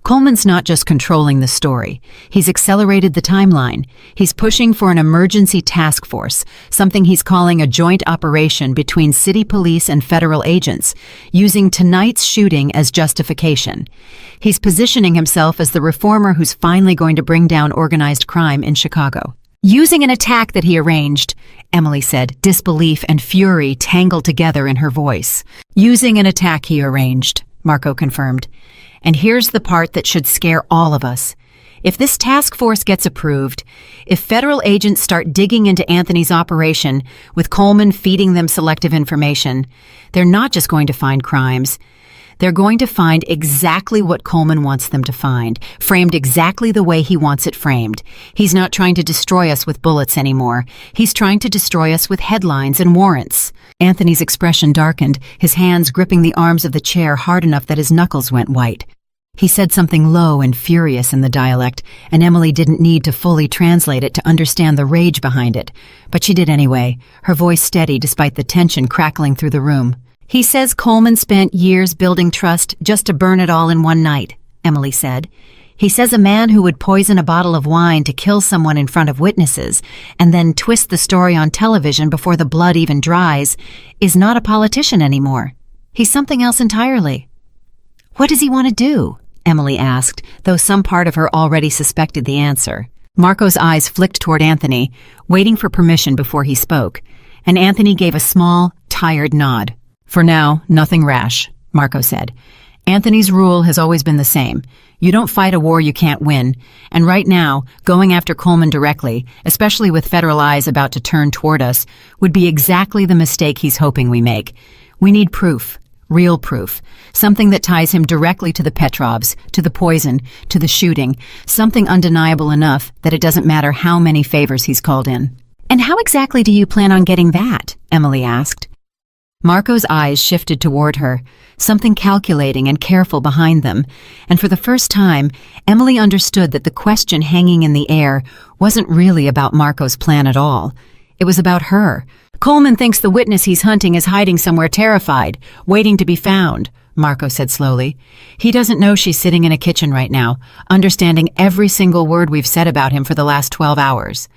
"Coleman's not just controlling the story. He's accelerated the timeline. He's pushing for an emergency task force, something he's calling a joint operation between city police and federal agents, using tonight's shooting as justification. He's positioning himself as the reformer who's finally going to bring down organized crime in Chicago. Using an attack that he arranged," Emily said, disbelief and fury tangled together in her voice. "Using an attack he arranged," Marco confirmed. "And here's the part that should scare all of us. If this task force gets approved, if federal agents start digging into Anthony's operation, with Coleman feeding them selective information, they're not just going to find crimes. They're going to find exactly what Coleman wants them to find, framed exactly the way he wants it framed. He's not trying to destroy us with bullets anymore. He's trying to destroy us with headlines and warrants." Anthony's expression darkened, his hands gripping the arms of the chair hard enough that his knuckles went white. He said something low and furious in the dialect, and Emily didn't need to fully translate it to understand the rage behind it, but she did anyway, her voice steady despite the tension crackling through the room. "He says Coleman spent years building trust just to burn it all in one night," Emily said. "He says a man who would poison a bottle of wine to kill someone in front of witnesses and then twist the story on television before the blood even dries is not a politician anymore. He's something else entirely." "What does he want to do?" Emily asked, though some part of her already suspected the answer. Marco's eyes flicked toward Anthony, waiting for permission before he spoke, and Anthony gave a small, tired nod. "For now, nothing rash," Marco said. "Anthony's rule has always been the same. You don't fight a war you can't win, and right now, going after Coleman directly, especially with federal eyes about to turn toward us, would be exactly the mistake he's hoping we make. We need proof. Real proof. Something that ties him directly to the Petrovs, to the poison, to the shooting. Something undeniable enough that it doesn't matter how many favors he's called in." "And how exactly do you plan on getting that?" Emily asked. Marco's eyes shifted toward her, something calculating and careful behind them, and for the first time, Emily understood that the question hanging in the air wasn't really about Marco's plan at all. It was about her. "Coleman thinks the witness he's hunting is hiding somewhere terrified, waiting to be found," Marco said slowly. "He doesn't know she's sitting in a kitchen right now, understanding every single word we've said about him for the last 12 hours.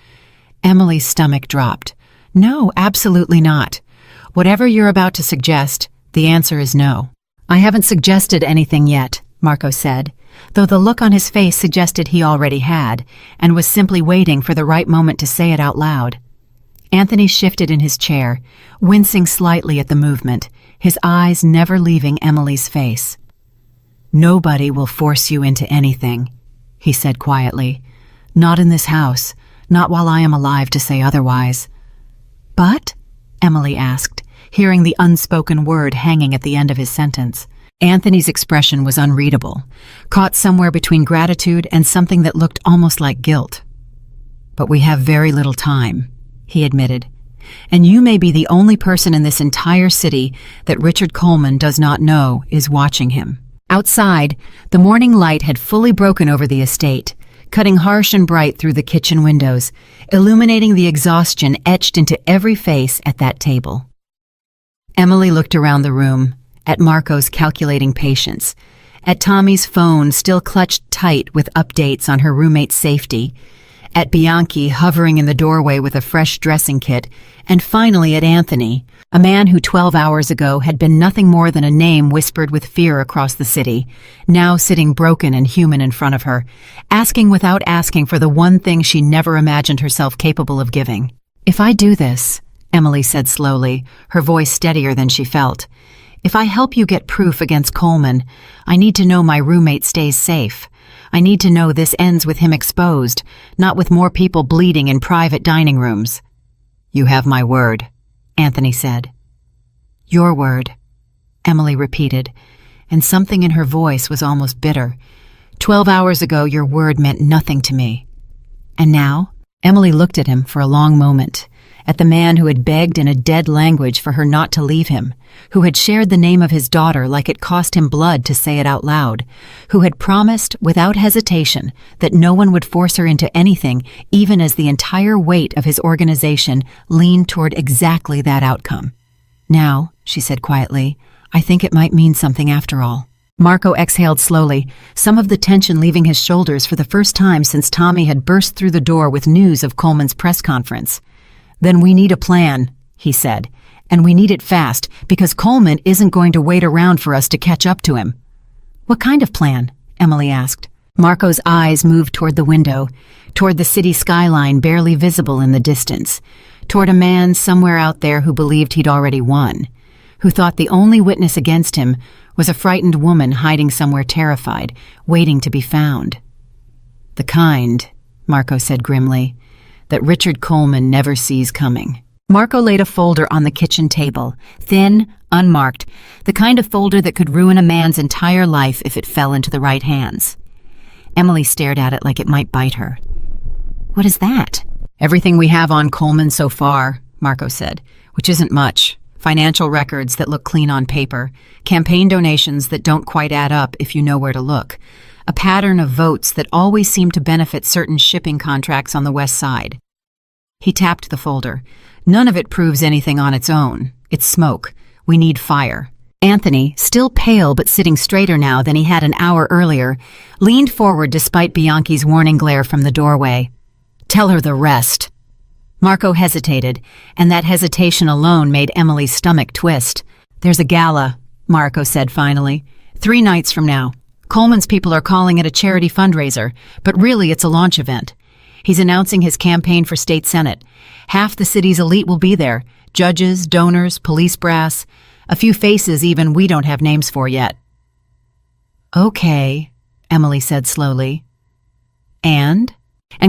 Emily's stomach dropped. "No, absolutely not. Whatever you're about to suggest, the answer is no." "I haven't suggested anything yet," Marco said, though the look on his face suggested he already had, and was simply waiting for the right moment to say it out loud. Anthony shifted in his chair, wincing slightly at the movement, his eyes never leaving Emily's face. "Nobody will force you into anything," he said quietly. "Not in this house, not while I am alive to say otherwise." "But?" Emily asked, hearing the unspoken word hanging at the end of his sentence. Anthony's expression was unreadable, caught somewhere between gratitude and something that looked almost like guilt. "But we have very little time," he admitted, "and you may be the only person in this entire city that Richard Coleman does not know is watching him." Outside, the morning light had fully broken over the estate, cutting harsh and bright through the kitchen windows, illuminating the exhaustion etched into every face at that table. Emily looked around the room, at Marco's calculating patience, at Tommy's phone still clutched tight with updates on her roommate's safety, at Bianchi hovering in the doorway with a fresh dressing kit, and finally at Anthony, a man who 12 hours ago had been nothing more than a name whispered with fear across the city, now sitting broken and human in front of her, asking without asking for the one thing she never imagined herself capable of giving. "If I do this," Emily said slowly, her voice steadier than she felt, "if I help you get proof against Coleman, I need to know my roommate stays safe. I need to know this ends with him exposed, not with more people bleeding in private dining rooms." "You have my word," Anthony said. "Your word," Emily repeated, and something in her voice was almost bitter. 12 hours ago, your word meant nothing to me. And now? Emily looked at him for a long moment, at the man who had begged in a dead language for her not to leave him, who had shared the name of his daughter like it cost him blood to say it out loud, who had promised without hesitation that no one would force her into anything, even as the entire weight of his organization leaned toward exactly that outcome. "Now," she said quietly, "I think it might mean something after all." Marco exhaled slowly, some of the tension leaving his shoulders for the first time since Tommy had burst through the door with news of Coleman's press conference. "Then we need a plan," he said, "and we need it fast, because Coleman isn't going to wait around for us to catch up to him." "What kind of plan?" Emily asked. Marco's eyes moved toward the window, toward the city skyline barely visible in the distance, toward a man somewhere out there who believed he'd already won, who thought the only witness against him was a frightened woman hiding somewhere terrified, waiting to be found. "The kind," Marco said grimly, "that Richard Coleman never sees coming." Marco laid a folder on the kitchen table, thin, unmarked, the kind of folder that could ruin a man's entire life if it fell into the right hands. Emily stared at it like it might bite her. "What is that?" "Everything we have on Coleman so far," Marco said, "which isn't much. financial records that look clean on paper, campaign donations that don't quite add up if you know where to look, a pattern of votes that always seem to benefit certain shipping contracts on the West Side. He tapped the folder. None of it proves anything on its own. It's smoke. We need fire. Anthony, still pale but sitting straighter now than he had an hour earlier, leaned forward despite Bianchi's warning glare from the doorway. Tell her the rest. Marco hesitated, and that hesitation alone made Emily's stomach twist. There's a gala, Marco said finally. 3 nights from now. Coleman's people are calling it a charity fundraiser, but really it's a launch event. He's announcing his campaign for state senate. Half the city's elite will be there. Judges, donors, police brass. A few faces even we don't have names for yet. Okay, Emily said slowly. And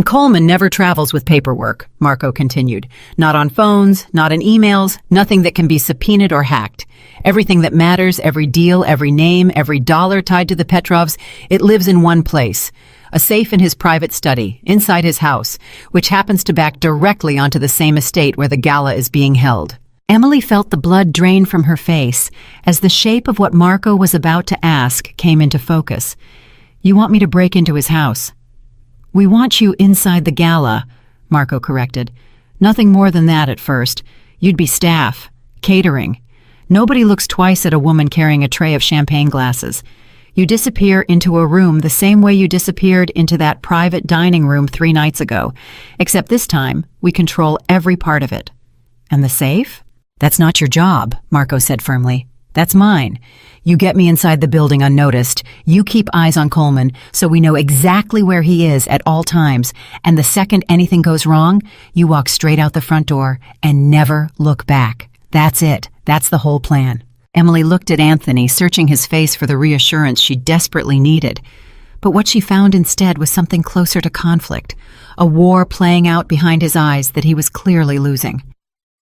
Coleman never travels with paperwork, Marco continued. Not on phones, not in emails, nothing that can be subpoenaed or hacked. Everything that matters, every deal, every name, every dollar tied to the Petrovs, it lives in one place. A safe in his private study, inside his house, which happens to back directly onto the same estate where the gala is being held. Emily felt the blood drain from her face as the shape of what Marco was about to ask came into focus. You want me to break into his house? We want you inside the gala, Marco corrected. Nothing more than that at first. You'd be staff, catering. Nobody looks twice at a woman carrying a tray of champagne glasses. You disappear into a room the same way you disappeared into that private dining room 3 nights ago, except this time we control every part of it. And the safe? That's not your job, Marco said firmly. That's mine. You get me inside the building unnoticed. You keep eyes on Coleman so we know exactly where he is at all times. And the second anything goes wrong, you walk straight out the front door and never look back. That's it. That's the whole plan. Emily looked at Anthony, searching his face for the reassurance she desperately needed. But what she found instead was something closer to conflict, a war playing out behind his eyes that he was clearly losing.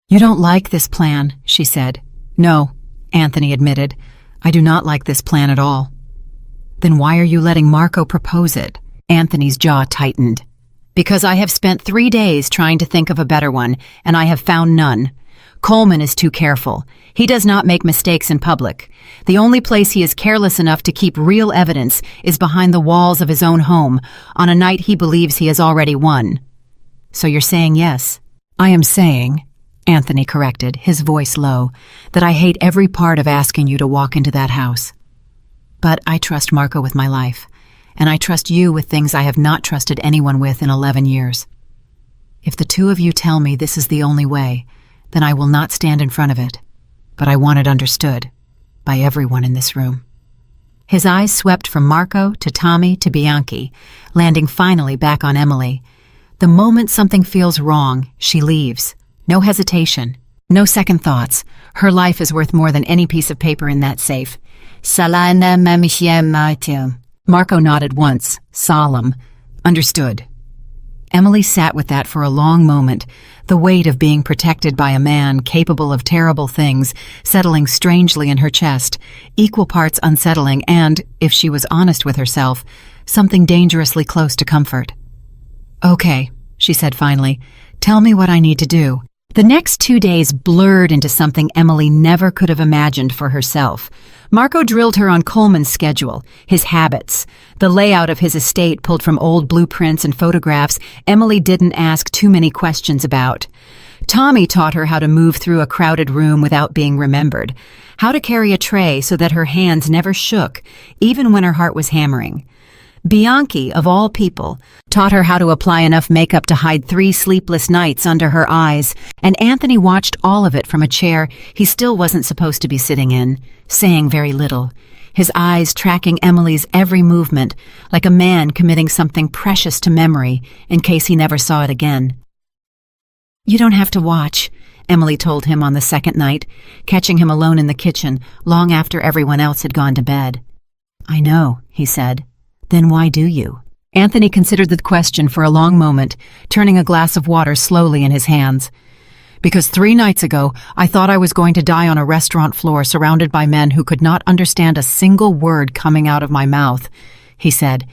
You don't like this plan, she said. No, Anthony admitted. I do not like this plan at all. Then why are you letting Marco propose it? Anthony's jaw tightened. Because I have spent 3 days trying to think of a better one, and I have found none. Coleman is too careful. He does not make mistakes in public. The only place he is careless enough to keep real evidence is behind the walls of his own home, on a night he believes he has already won. So you're saying yes? I am saying, Anthony corrected, his voice low, that I hate every part of asking you to walk into that house. But I trust Marco with my life, and I trust you with things I have not trusted anyone with in 11 years. If the 2 of you tell me this is the only way, then I will not stand in front of it. But I want it understood by everyone in this room. His eyes swept from Marco to Tommy to Bianchi, landing finally back on Emily. The moment something feels wrong, she leaves. No hesitation, no second thoughts. Her life is worth more than any piece of paper in that safe. Marco nodded once, solemn. Understood. Emily sat with that for a long moment, the weight of being protected by a man capable of terrible things settling strangely in her chest, equal parts unsettling and, if she was honest with herself, something dangerously close to comfort. Okay, she said finally, tell me what I need to do. The next 2 days blurred into something Emily never could have imagined for herself. Marco drilled her on Coleman's schedule, his habits, the layout of his estate pulled from old blueprints and photographs Emily didn't ask too many questions about. Tommy taught her how to move through a crowded room without being remembered, how to carry a tray so that her hands never shook, even when her heart was hammering. Bianchi, of all people, taught her how to apply enough makeup to hide 3 sleepless nights under her eyes, and Anthony watched all of it from a chair he still wasn't supposed to be sitting in, saying very little, his eyes tracking Emily's every movement, like a man committing something precious to memory in case he never saw it again. You don't have to watch, Emily told him on the second night, catching him alone in the kitchen long after everyone else had gone to bed. I know, he said. Then why do you? Anthony considered the question for a long moment, turning a glass of water slowly in his hands. Because 3 nights ago, I thought I was going to die on a restaurant floor surrounded by men who could not understand a single word coming out of my mouth, he said.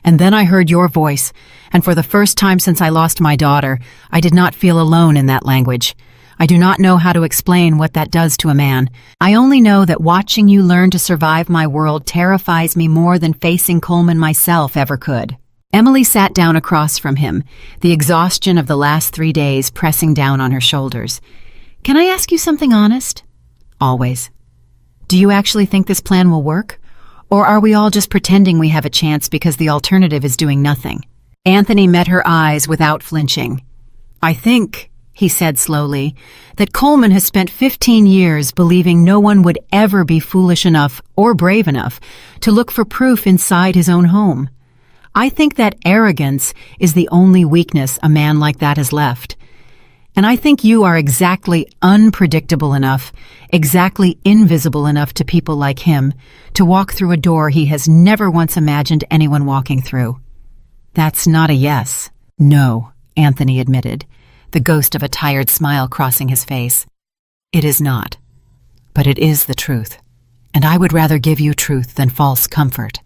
And then I heard your voice, and for the first time since I lost my daughter, I did not feel alone in that language. I do not know how to explain what that does to a man. I only know that watching you learn to survive my world terrifies me more than facing Coleman myself ever could." Emily sat down across from him, the exhaustion of the last 3 days pressing down on her shoulders. "Can I ask you something honest?" "Always." "Do you actually think this plan will work? Or are we all just pretending we have a chance because the alternative is doing nothing?" Anthony met her eyes without flinching. "I think," he said slowly, "that Coleman has spent 15 years believing no one would ever be foolish enough or brave enough to look for proof inside his own home. I think that arrogance is the only weakness a man like that has left. And I think you are exactly unpredictable enough, exactly invisible enough to people like him, to walk through a door he has never once imagined anyone walking through." "That's not a yes." "No," Anthony admitted, the ghost of a tired smile crossing his face. "It is not. But it is the truth. And I would rather give you truth than false comfort."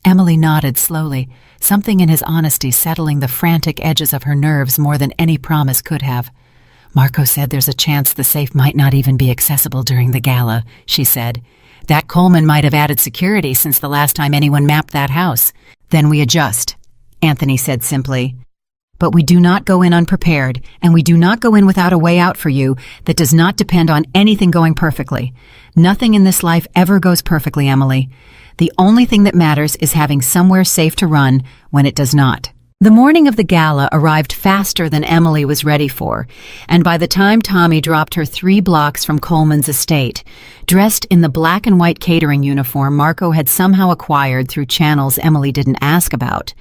Emily nodded slowly, something in his honesty settling the frantic edges of her nerves more than any promise could have. "Marco said there's a chance the safe might not even be accessible during the gala," she said. "That Coleman might have added security since the last time anyone mapped that house." "Then we adjust," Anthony said simply. "But we do not go in unprepared, and we do not go in without a way out for you that does not depend on anything going perfectly. Nothing in this life ever goes perfectly, Emily. The only thing that matters is having somewhere safe to run when it does not." The morning of the gala arrived faster than Emily was ready for, and by the time Tommy dropped her 3 blocks from Coleman's estate, dressed in the black and white catering uniform Marco had somehow acquired through channels Emily didn't ask about,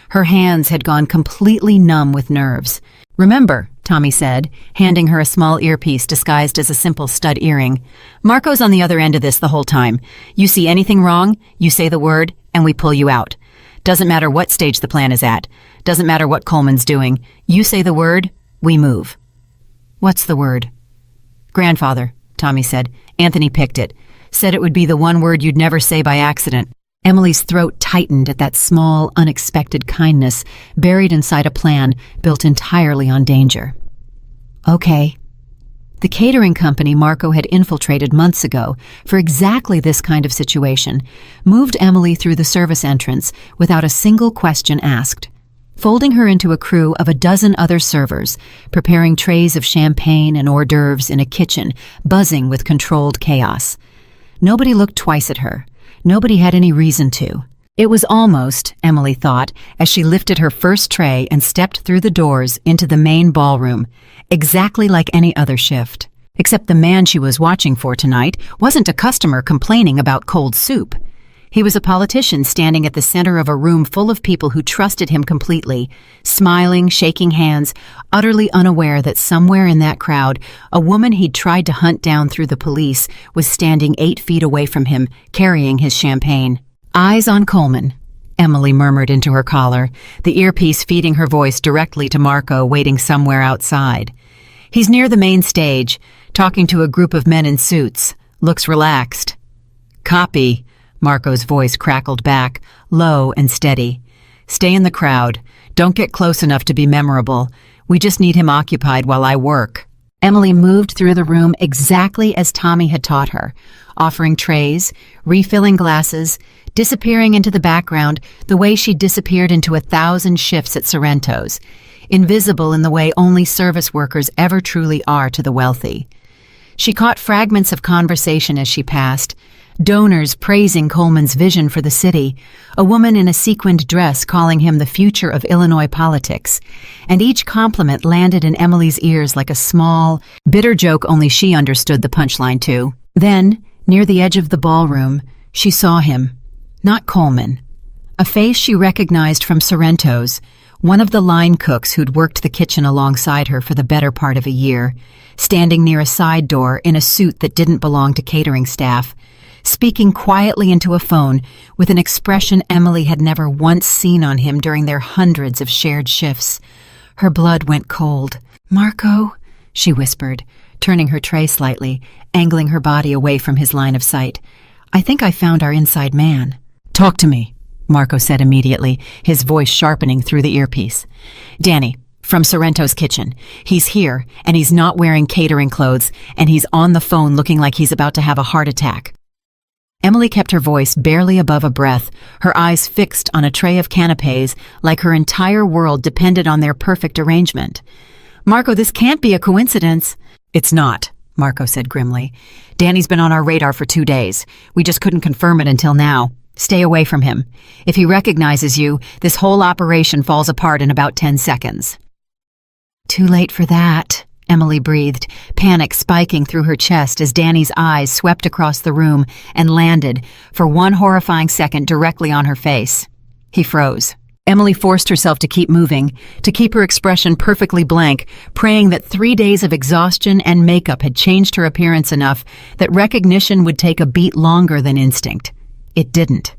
her hands had gone completely numb with nerves. "Remember," Tommy said, handing her a small earpiece disguised as a simple stud earring, "Marco's on the other end of this the whole time. You see anything wrong, you say the word, and we pull you out. Doesn't matter what stage the plan is at. Doesn't matter what Coleman's doing. You say the word, we move." "What's the word?" "Grandfather," Tommy said. "Anthony picked it. Said it would be the one word you'd never say by accident." Emily's throat tightened at that small, unexpected kindness buried inside a plan built entirely on danger. "Okay." The catering company Marco had infiltrated months ago for exactly this kind of situation moved Emily through the service entrance without a single question asked, folding her into a crew of a dozen other servers, preparing trays of champagne and hors d'oeuvres in a kitchen buzzing with controlled chaos. Nobody looked twice at her. Nobody had any reason to. It was almost, Emily thought, as she lifted her first tray and stepped through the doors into the main ballroom, exactly like any other shift. Except the man she was watching for tonight wasn't a customer complaining about cold soup. He was a politician standing at the center of a room full of people who trusted him completely, smiling, shaking hands, utterly unaware that somewhere in that crowd, a woman he'd tried to hunt down through the police was standing 8 feet away from him, carrying his champagne. "Eyes on Coleman," Emily murmured into her collar, the earpiece feeding her voice directly to Marco waiting somewhere outside. "He's near the main stage, talking to a group of men in suits. Looks relaxed." "Copy," Marco's voice crackled back, low and steady. "Stay in the crowd. Don't get close enough to be memorable. We just need him occupied while I work." Emily moved through the room exactly as Tommy had taught her, offering trays, refilling glasses, disappearing into the background the way she disappeared into 1,000 shifts at Sorrento's, invisible in the way only service workers ever truly are to the wealthy. She caught fragments of conversation as she passed, donors praising Coleman's vision for the city, a woman in a sequined dress calling him the future of Illinois politics, and each compliment landed in Emily's ears like a small, bitter joke only she understood the punchline to. Then, near the edge of the ballroom, she saw him. Not Coleman. A face she recognized from Sorrento's, one of the line cooks who'd worked the kitchen alongside her for the better part of a year, standing near a side door in a suit that didn't belong to catering staff, speaking quietly into a phone with an expression Emily had never once seen on him during their hundreds of shared shifts. Her blood went cold. "Marco," she whispered, turning her tray slightly, angling her body away from his line of sight. "I think I found our inside man." "Talk to me," Marco said immediately, his voice sharpening through the earpiece. "Danny, From Sorrento's kitchen. He's here, and he's not wearing catering clothes, and he's on the phone looking like he's about to have a heart attack. Emily kept her voice barely above a breath, her eyes fixed on a tray of canapes like her entire world depended on their perfect arrangement. "Marco, this can't be a coincidence." "It's not," Marco said grimly. "Danny's been on our radar for 2 days. We just couldn't confirm it until now. Stay away from him. If he recognizes you, this whole operation falls apart in about 10 seconds. "Too late for that," Emily breathed, panic spiking through her chest as Danny's eyes swept across the room and landed, for one horrifying second, directly on her face. He froze. Emily forced herself to keep moving, to keep her expression perfectly blank, praying that 3 days of exhaustion and makeup had changed her appearance enough that recognition would take a beat longer than instinct. It didn't.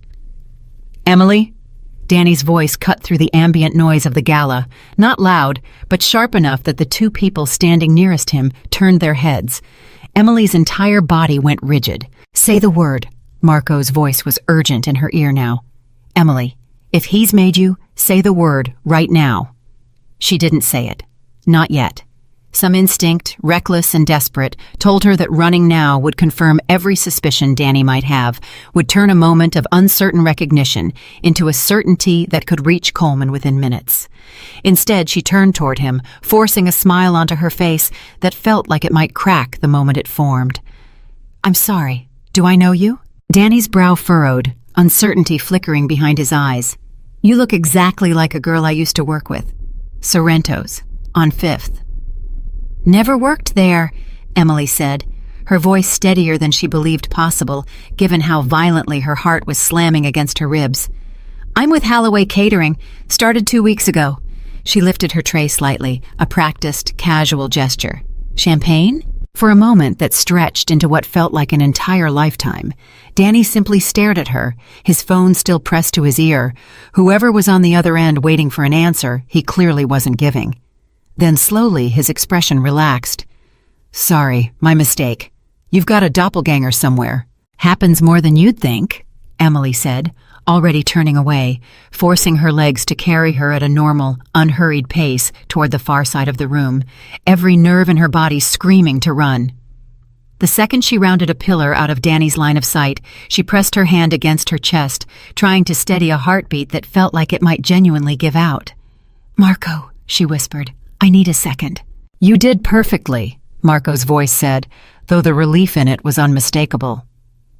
"Emily?" Danny's voice cut through the ambient noise of the gala, not loud, but sharp enough that the two people standing nearest him turned their heads. Emily's entire body went rigid. "Say the word." Marco's voice was urgent in her ear now. "Emily, if he's made you, say the word right now." She didn't say it. Not yet. Some instinct, reckless and desperate, told her that running now would confirm every suspicion Danny might have, would turn a moment of uncertain recognition into a certainty that could reach Coleman within minutes. Instead, she turned toward him, forcing a smile onto her face that felt like it might crack the moment it formed. "I'm sorry. Do I know you?" Danny's brow furrowed, uncertainty flickering behind his eyes. "You look exactly like a girl I used to work with. Sorrento's, on 5th. "Never worked there," Emily said, her voice steadier than she believed possible, given how violently her heart was slamming against her ribs. "I'm with Holloway Catering, started 2 weeks ago." She lifted her tray slightly, a practiced, casual gesture. "Champagne?" For a moment that stretched into what felt like an entire lifetime, Danny simply stared at her, his phone still pressed to his ear. Whoever was on the other end waiting for an answer, he clearly wasn't giving. Then slowly his expression relaxed. "Sorry, my mistake. You've got a doppelganger somewhere." "Happens more than you'd think," Emily said, already turning away, forcing her legs to carry her at a normal, unhurried pace toward the far side of the room, every nerve in her body screaming to run. The second she rounded a pillar out of Danny's line of sight, she pressed her hand against her chest, trying to steady a heartbeat that felt like it might genuinely give out. "Marco," she whispered, "I need a second." "You did perfectly," Marco's voice said, though the relief in it was unmistakable.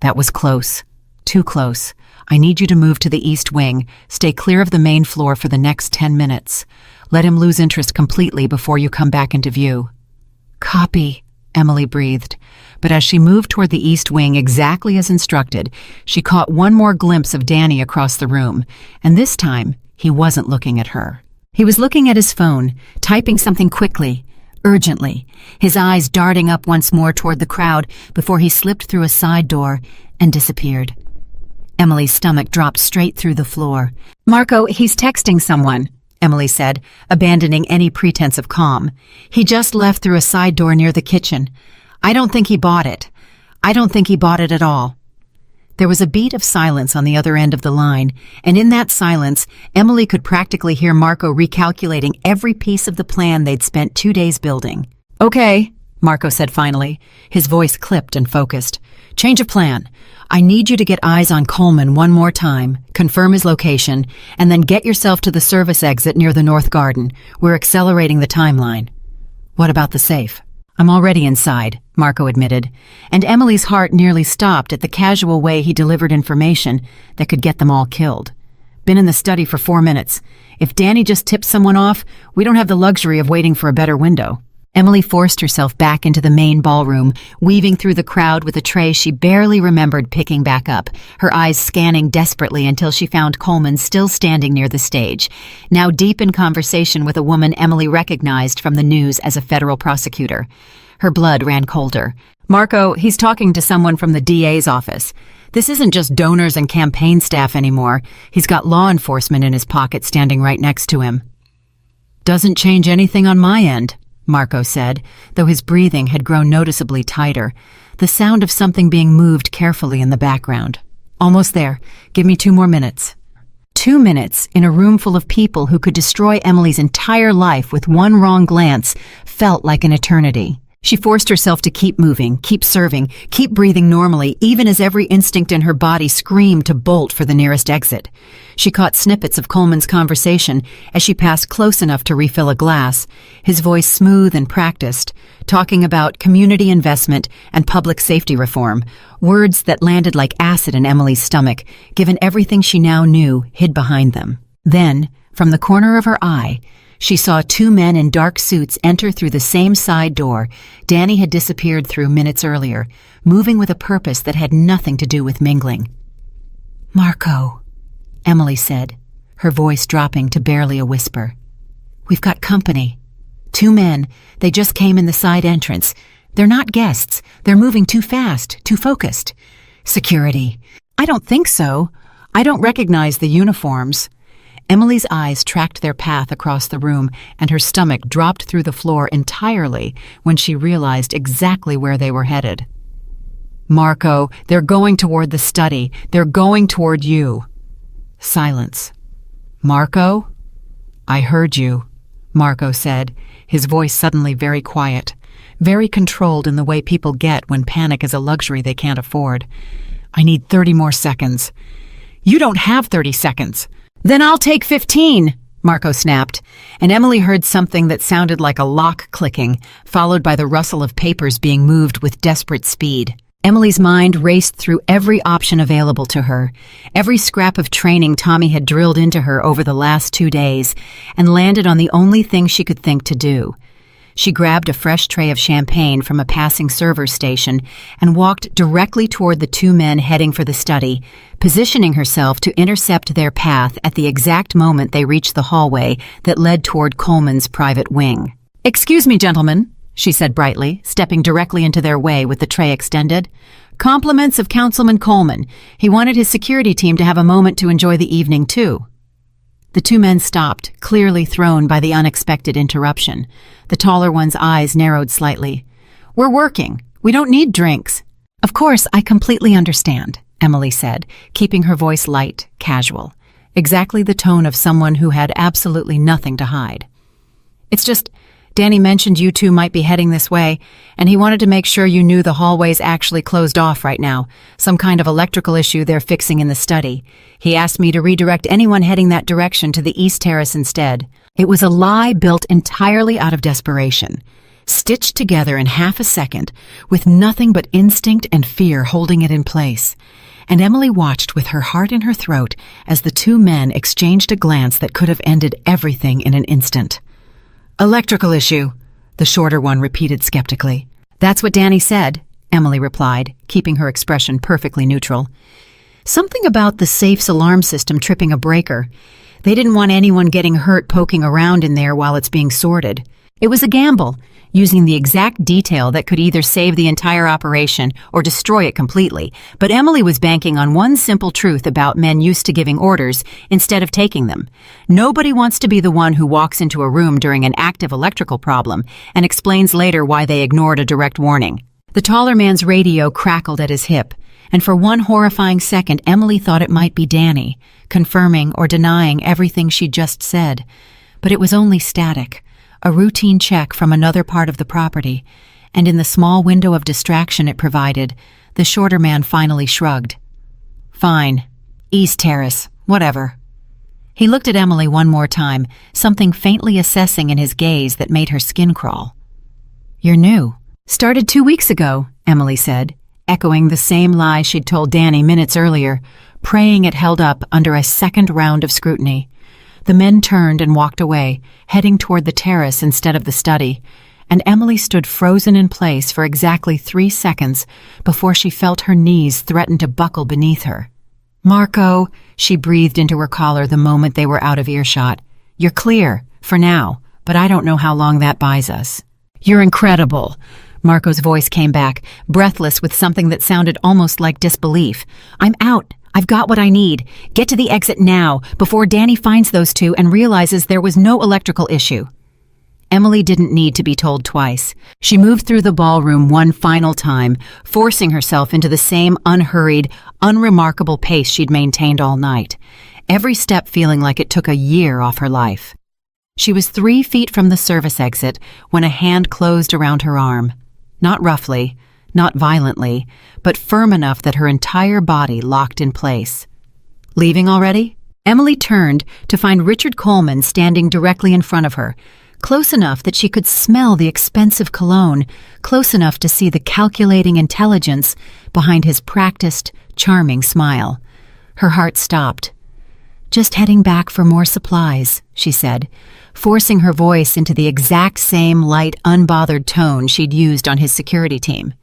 "That was close. Too close. I need you to move to the east wing, stay clear of the main floor for the next 10 minutes. Let him lose interest completely before you come back into view." "Copy," Emily breathed. But as she moved toward the east wing exactly as instructed, she caught one more glimpse of Danny across the room, and this time he wasn't looking at her. He was looking at his phone, typing something quickly, urgently, his eyes darting up once more toward the crowd before he slipped through a side door and disappeared. Emily's stomach dropped straight through the floor. "Marco, he's texting someone," Emily said, abandoning any pretense of calm. "He just left through a side door near the kitchen. I don't think he bought it. I don't think he bought it at all." There was a beat of silence on the other end of the line, and in that silence, Emily could practically hear Marco recalculating every piece of the plan they'd spent 2 days building. "Okay," Marco said finally, his voice clipped and focused. "Change of plan. I need you to get eyes on Coleman one more time, confirm his location, and then get yourself to the service exit near the North Garden. We're accelerating the timeline." "What about the safe?" "I'm already inside," Marco admitted, and Emily's heart nearly stopped at the casual way he delivered information that could get them all killed. "Been in the study for 4 minutes. If Danny just tips someone off, we don't have the luxury of waiting for a better window." Emily forced herself back into the main ballroom, weaving through the crowd with a tray she barely remembered picking back up, her eyes scanning desperately until she found Coleman still standing near the stage, now deep in conversation with a woman Emily recognized from the news as a federal prosecutor. Her blood ran colder. "Marco, he's talking to someone from the DA's office. This isn't just donors and campaign staff anymore. He's got law enforcement in his pocket standing right next to him." "Doesn't change anything on my end," Marco said, though his breathing had grown noticeably tighter, the sound of something being moved carefully in the background. "Almost there. Give me 2 more minutes." 2 minutes in a room full of people who could destroy Emily's entire life with one wrong glance felt like an eternity. She forced herself to keep moving, keep serving, keep breathing normally, even as every instinct in her body screamed to bolt for the nearest exit. She caught snippets of Coleman's conversation as she passed close enough to refill a glass, his voice smooth and practiced, talking about community investment and public safety reform, words that landed like acid in Emily's stomach, given everything she now knew hid behind them. Then, from the corner of her eye, she saw 2 men in dark suits enter through the same side door Danny had disappeared through minutes earlier, moving with a purpose that had nothing to do with mingling. "Marco," Emily said, her voice dropping to barely a whisper. "We've got company. 2 men. They just came in the side entrance. They're not guests. They're moving too fast, too focused. Security." "I don't think so. I don't recognize the uniforms." Emily's eyes tracked their path across the room, and her stomach dropped through the floor entirely when she realized exactly where they were headed. "Marco, they're going toward the study. They're going toward you." Silence. "Marco?" "I heard you," Marco said, his voice suddenly very quiet, very controlled in the way people get when panic is a luxury they can't afford. "I need 30 more seconds." "You don't have 30 seconds." "Then I'll take 15, Marco snapped, and Emily heard something that sounded like a lock clicking, followed by the rustle of papers being moved with desperate speed. Emily's mind raced through every option available to her, every scrap of training Tommy had drilled into her over the last 2 days, and landed on the only thing she could think to do. She grabbed a fresh tray of champagne from a passing server's station and walked directly toward the 2 men heading for the study, positioning herself to intercept their path at the exact moment they reached the hallway that led toward Coleman's private wing. "Excuse me, gentlemen," she said brightly, stepping directly into their way with the tray extended. "Compliments of Councilman Coleman. He wanted his security team to have a moment to enjoy the evening, too." The 2 men stopped, clearly thrown by the unexpected interruption. The taller one's eyes narrowed slightly. "We're working. We don't need drinks." "Of course, I completely understand," Emily said, keeping her voice light, casual, exactly the tone of someone who had absolutely nothing to hide. "It's just, Danny mentioned you 2 might be heading this way, and he wanted to make sure you knew the hallway's actually closed off right now, some kind of electrical issue they're fixing in the study. He asked me to redirect anyone heading that direction to the East Terrace instead." It was a lie built entirely out of desperation, stitched together in half a second, with nothing but instinct and fear holding it in place. And Emily watched with her heart in her throat as the 2 men exchanged a glance that could have ended everything in an instant. "Electrical issue," the shorter one repeated skeptically. "That's what Danny said," Emily replied, keeping her expression perfectly neutral. "Something about the safe's alarm system tripping a breaker. They didn't want anyone getting hurt poking around in there while it's being sorted. It was a gamble, using the exact detail that could either save the entire operation or destroy it completely, but Emily was banking on one simple truth about men used to giving orders instead of taking them. Nobody wants to be the one who walks into a room during an active electrical problem and explains later why they ignored a direct warning. The taller man's radio crackled at his hip, and for one horrifying second Emily thought it might be Danny, confirming or denying everything she'd just said. But it was only static, a routine check from another part of the property, and in the small window of distraction it provided, the shorter man finally shrugged. "Fine. East Terrace. Whatever." He looked at Emily one more time, something faintly assessing in his gaze that made her skin crawl. "You're new." "Started 2 weeks ago," Emily said, echoing the same lie she'd told Danny minutes earlier, praying it held up under a second round of scrutiny. The men turned and walked away, heading toward the terrace instead of the study, and Emily stood frozen in place for exactly 3 seconds before she felt her knees threaten to buckle beneath her. "Marco," she breathed into her collar the moment they were out of earshot. "You're clear, for now, but I don't know how long that buys us." "You're incredible," Marco's voice came back, breathless with something that sounded almost like disbelief. "I'm out. I've got what I need. Get to the exit now, before Danny finds those 2 and realizes there was no electrical issue." Emily didn't need to be told twice. She moved through the ballroom one final time, forcing herself into the same unhurried, unremarkable pace she'd maintained all night. every step feeling like it took a year off her life. She was 3 feet from the service exit when a hand closed around her arm. Not roughly, not violently, but firm enough that her entire body locked in place. Leaving already? Emily turned to find Richard Coleman standing directly in front of her, close enough that she could smell the expensive cologne, close enough to see the calculating intelligence behind his practiced, charming smile. Her heart stopped. "Just heading back for more supplies," she said, forcing her voice into the exact same light, unbothered tone she'd used on his security team.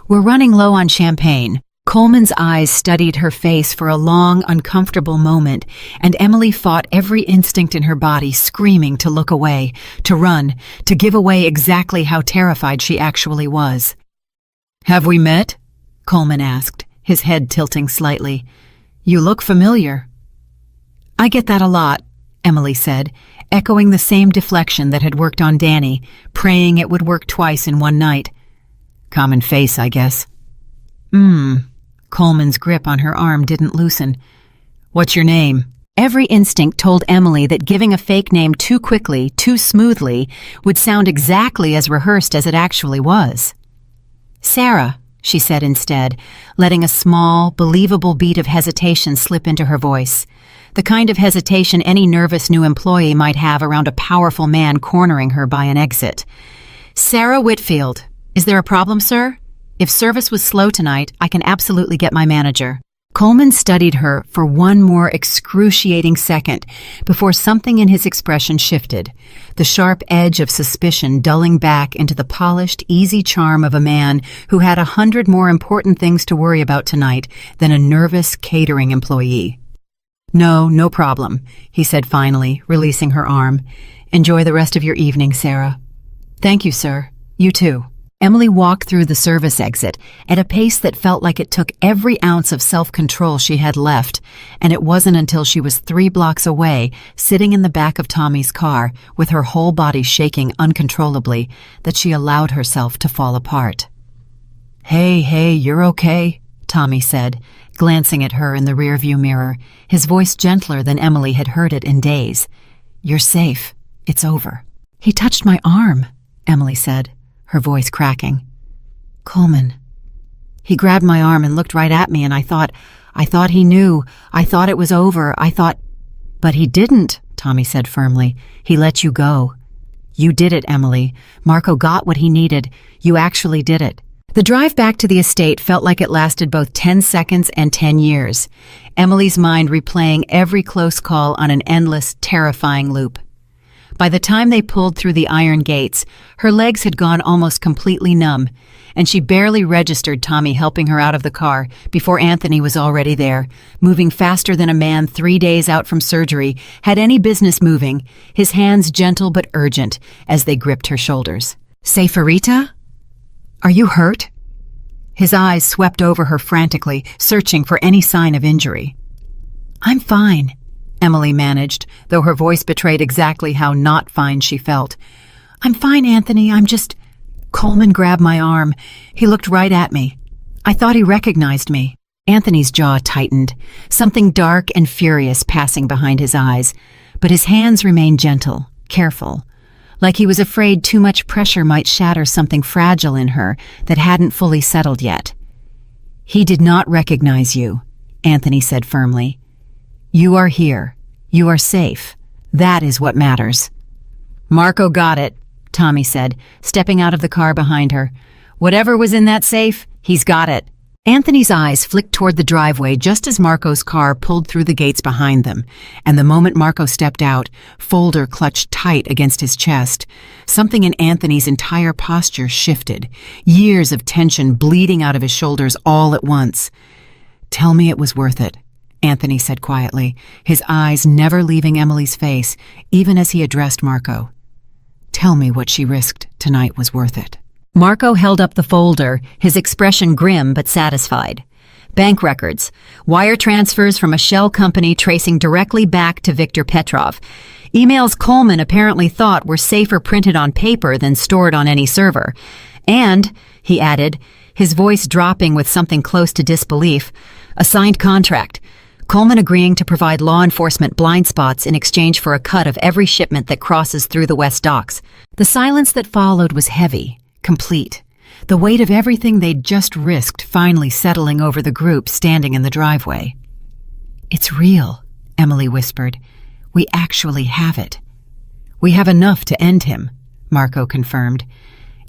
"We're running low on champagne." Coleman's eyes studied her face for a long, uncomfortable moment, and Emily fought every instinct in her body, screaming to look away, to run, to give away exactly how terrified she actually was. "Have we met?" Coleman asked, his head tilting slightly. "You look familiar." "I get that a lot," Emily said, echoing the same deflection that had worked on Danny, praying it would work twice in one night. "Common face, I guess." Coleman's grip on her arm didn't loosen. "What's your name?" Every instinct told Emily that giving a fake name too quickly, too smoothly, would sound exactly as rehearsed as it actually was. "Sarah," she said instead, letting a small, believable beat of hesitation slip into her voice. The kind of hesitation any nervous new employee might have around a powerful man cornering her by an exit. "Sarah Whitfield. Is there a problem, sir? If service was slow tonight, I can absolutely get my manager." Coleman studied her for one more excruciating second before something in his expression shifted, the sharp edge of suspicion dulling back into the polished, easy charm of a man who had 100 more important things to worry about tonight than a nervous catering employee. No problem," he said finally, releasing her arm. "Enjoy the rest of your evening, Sarah." "Thank you, sir. You too." Emily walked through the service exit at a pace that felt like it took every ounce of self-control she had left, and it wasn't until she was 3 blocks away, sitting in the back of Tommy's car, with her whole body shaking uncontrollably, that she allowed herself to fall apart. Hey, you're okay," Tommy said, glancing at her in the rearview mirror, his voice gentler than Emily had heard it in days. "You're safe. It's over." "He touched my arm," Emily said, her voice cracking. "Coleman. He grabbed my arm and looked right at me, and I thought he knew. I thought it was over. But he didn't," Tommy said firmly. "He let you go." "You did it, Emily. Marco got what he needed. You actually did it." The drive back to the estate felt like it lasted both 10 seconds and 10 years, Emily's mind replaying every close call on an endless, terrifying loop. By the time they pulled through the iron gates, her legs had gone almost completely numb, and she barely registered Tommy helping her out of the car before Anthony was already there, moving faster than a man 3 days out from surgery had any business moving, his hands gentle but urgent as they gripped her shoulders. "Seferita? Are you hurt?" His eyes swept over her frantically, searching for any sign of injury. "I'm fine," Emily managed, though her voice betrayed exactly how not fine she felt. "I'm fine, Anthony, I'm just—" Coleman grabbed my arm. He looked right at me. I thought he recognized me. Anthony's jaw tightened, something dark and furious passing behind his eyes, but his hands remained gentle, careful, like he was afraid too much pressure might shatter something fragile in her that hadn't fully settled yet. "He did not recognize you," Anthony said firmly. "You are here. You are safe. That is what matters." "Marco got it," Tommy said, stepping out of the car behind her. "Whatever was in that safe, he's got it." Anthony's eyes flicked toward the driveway just as Marco's car pulled through the gates behind them, and the moment Marco stepped out, Folder clutched tight against his chest. Something in Anthony's entire posture shifted, years of tension bleeding out of his shoulders all at once. "Tell me it was worth it," Anthony said quietly, his eyes never leaving Emily's face, even as he addressed Marco. "Tell me what she risked tonight was worth it." Marco held up the folder, his expression grim but satisfied. Bank records, wire transfers from a shell company tracing directly back to Viktor Petrov. Emails Coleman apparently thought were safer printed on paper than stored on any server. And, he added, his voice dropping with something close to disbelief, a signed contract. Coleman agreeing to provide law enforcement blind spots in exchange for a cut of every shipment that crosses through the West Docks. The silence that followed was heavy, complete. The weight of everything they'd just risked finally settling over the group standing in the driveway. "It's real," Emily whispered. "We actually have it." "We have enough to end him," Marco confirmed.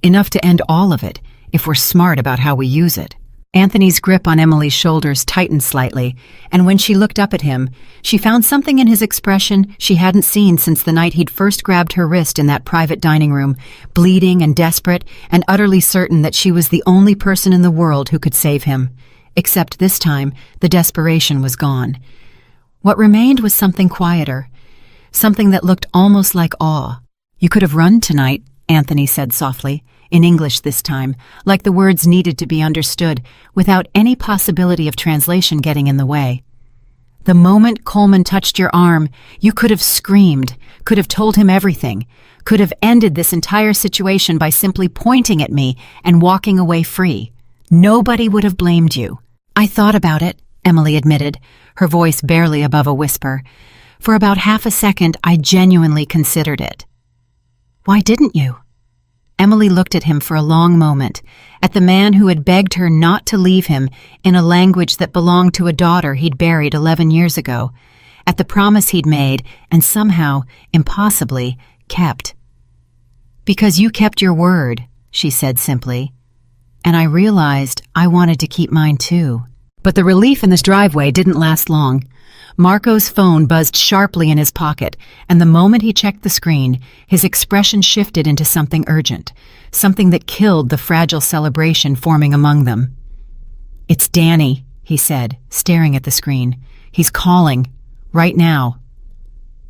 "Enough to end all of it, if we're smart about how we use it." Anthony's grip on Emily's shoulders tightened slightly, and when she looked up at him, she found something in his expression she hadn't seen since the night he'd first grabbed her wrist in that private dining room, bleeding and desperate and utterly certain that she was the only person in the world who could save him. Except this time, the desperation was gone. What remained was something quieter, something that looked almost like awe. "You could have run tonight," Anthony said softly, in English this time, like the words needed to be understood, without any possibility of translation getting in the way. "The moment Coleman touched your arm, you could have screamed, could have told him everything, could have ended this entire situation by simply pointing at me and walking away free. Nobody would have blamed you." "I thought about it," Emily admitted, her voice barely above a whisper. "For about half a second, I genuinely considered it." "Why didn't you?" Emily looked at him for a long moment, at the man who had begged her not to leave him in a language that belonged to a daughter he'd buried 11 years ago, at the promise he'd made and somehow, impossibly, kept. "Because you kept your word," she said simply. "And I realized I wanted to keep mine too." But the relief in this driveway didn't last long. Marco's phone buzzed sharply in his pocket, and the moment he checked the screen, his expression shifted into something urgent, something that killed the fragile celebration forming among them. "It's Danny," he said, staring at the screen. "He's calling. Right now."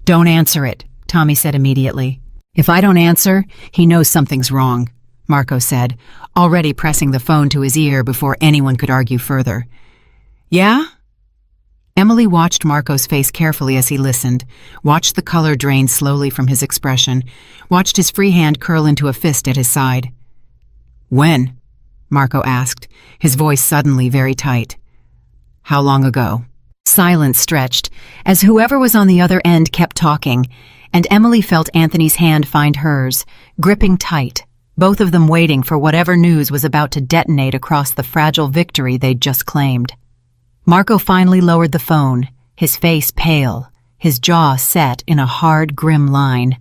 "Don't answer it," Tommy said immediately. "If I don't answer, he knows something's wrong," Marco said, already pressing the phone to his ear before anyone could argue further. "Yeah?" Emily watched Marco's face carefully as he listened, watched the color drain slowly from his expression, watched his free hand curl into a fist at his side. "When?" Marco asked, his voice suddenly very tight. "How long ago?" Silence stretched, as whoever was on the other end kept talking, and Emily felt Anthony's hand find hers, gripping tight, both of them waiting for whatever news was about to detonate across the fragile victory they'd just claimed. Marco finally lowered the phone, his face pale, his jaw set in a hard, grim line.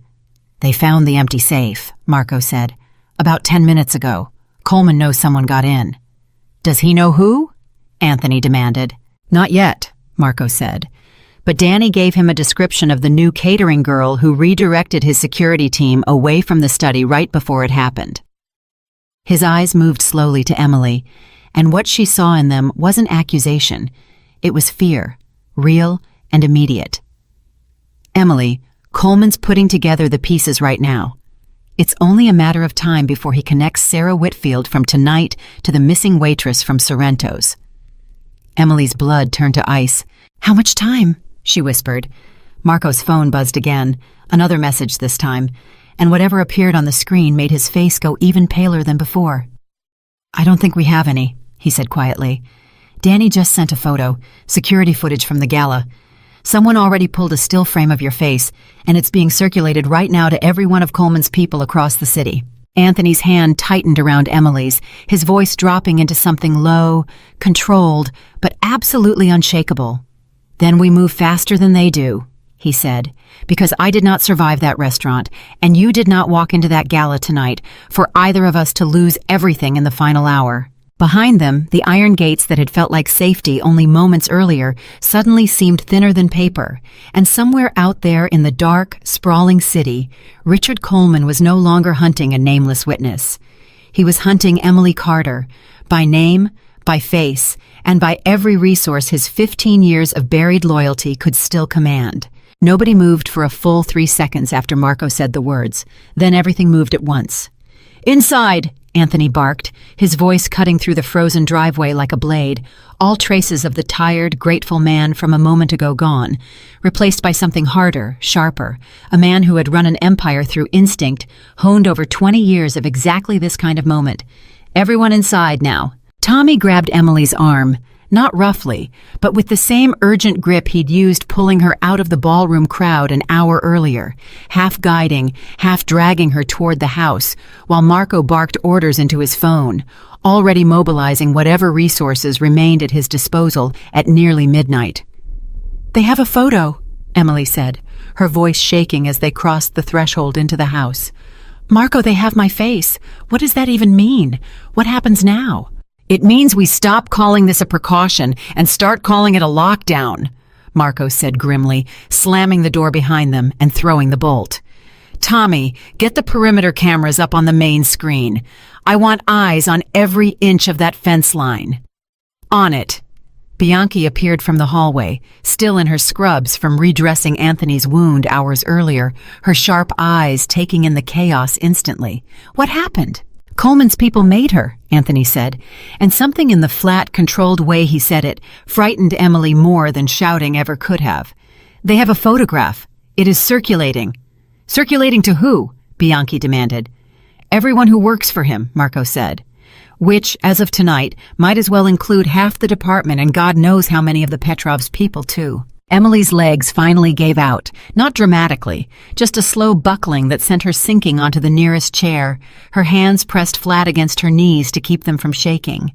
"They found the empty safe," Marco said. "About 10 minutes ago. Coleman knows someone got in." "Does he know who?" Anthony demanded. "Not yet," Marco said. But Danny gave him a description of the new catering girl who redirected his security team away from the study right before it happened. His eyes moved slowly to Emily, and what she saw in them wasn't accusation. It was fear, real and immediate. "Emily, Coleman's putting together the pieces right now. It's only a matter of time before he connects Sarah Whitfield from tonight to the missing waitress from Sorrento's." Emily's blood turned to ice. "How much time?" she whispered. Marco's phone buzzed again, another message this time, and whatever appeared on the screen made his face go even paler than before. "I don't think we have any," he said quietly. "Danny just sent a photo, security footage from the gala. Someone already pulled a still frame of your face, and it's being circulated right now to every one of Coleman's people across the city." Anthony's hand tightened around Emily's, his voice dropping into something low, controlled, but absolutely unshakable. "Then we move faster than they do," he said, "because I did not survive that restaurant, and you did not walk into that gala tonight for either of us to lose everything in the final hour." Behind them, the iron gates that had felt like safety only moments earlier suddenly seemed thinner than paper, and somewhere out there in the dark, sprawling city, Richard Coleman was no longer hunting a nameless witness. He was hunting Emily Carter, by name, by face, and by every resource his 15 years of buried loyalty could still command. Nobody moved for a full 3 seconds after Marco said the words. Then everything moved at once. "Inside!" Anthony barked, his voice cutting through the frozen driveway like a blade, all traces of the tired, grateful man from a moment ago gone, replaced by something harder, sharper, a man who had run an empire through instinct, honed over 20 years of exactly this kind of moment. "Everyone inside now." Tommy grabbed Emily's arm, not roughly, but with the same urgent grip he'd used pulling her out of the ballroom crowd an hour earlier, half guiding, half dragging her toward the house, while Marco barked orders into his phone, already mobilizing whatever resources remained at his disposal at nearly midnight. "They have a photo," Emily said, her voice shaking as they crossed the threshold into the house. "Marco, they have my face. What does that even mean? What happens now?" "It means we stop calling this a precaution and start calling it a lockdown," Marco said grimly, slamming the door behind them and throwing the bolt. "Tommy, get the perimeter cameras up on the main screen. I want eyes on every inch of that fence line." "On it." Bianchi appeared from the hallway, still in her scrubs from redressing Anthony's wound hours earlier, her sharp eyes taking in the chaos instantly. "What happened?" "Coleman's people made her," Anthony said, and something in the flat, controlled way he said it frightened Emily more than shouting ever could have. "They have a photograph. It is circulating." "Circulating to who?" Bianchi demanded. "Everyone who works for him," Marco said. "Which, as of tonight, might as well include half the department and God knows how many of the Petrovs' people, too." Emily's legs finally gave out, not dramatically, just a slow buckling that sent her sinking onto the nearest chair, her hands pressed flat against her knees to keep them from shaking.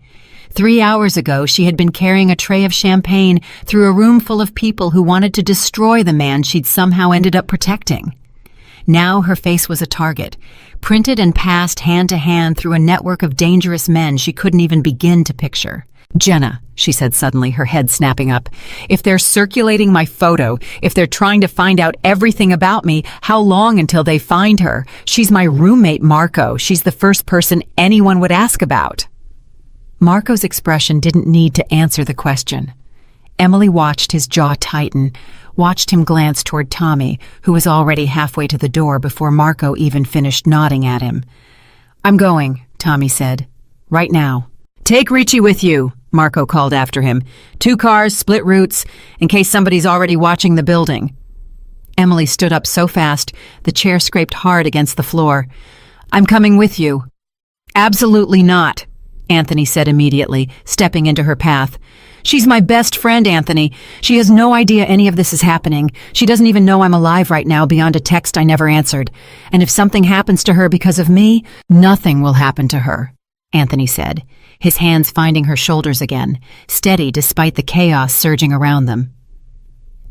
3 hours ago, she had been carrying a tray of champagne through a room full of people who wanted to destroy the man she'd somehow ended up protecting. Now her face was a target, printed and passed hand to hand through a network of dangerous men she couldn't even begin to picture. "Jenna," she said suddenly, her head snapping up, "if they're circulating my photo, if they're trying to find out everything about me, how long until they find her? She's my roommate, Marco. She's the first person anyone would ask about." Marco's expression didn't need to answer the question. Emily watched his jaw tighten, watched him glance toward Tommy, who was already halfway to the door before Marco even finished nodding at him. "I'm going," Tommy said. "Right now." "Take Ricci with you," Marco called after him. "2 cars, split routes, in case somebody's already watching the building." Emily stood up so fast, the chair scraped hard against the floor. "I'm coming with you." "Absolutely not," Anthony said immediately, stepping into her path. "She's my best friend, Anthony. She has no idea any of this is happening. She doesn't even know I'm alive right now beyond a text I never answered. And if something happens to her because of me, nothing will happen to her," Anthony said, his hands finding her shoulders again, steady despite the chaos surging around them.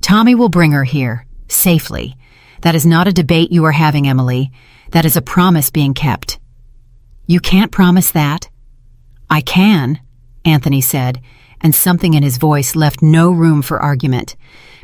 "Tommy will bring her here, safely. That is not a debate you are having, Emily. That is a promise being kept." "You can't promise that." "I can," Anthony said, and something in his voice left no room for argument.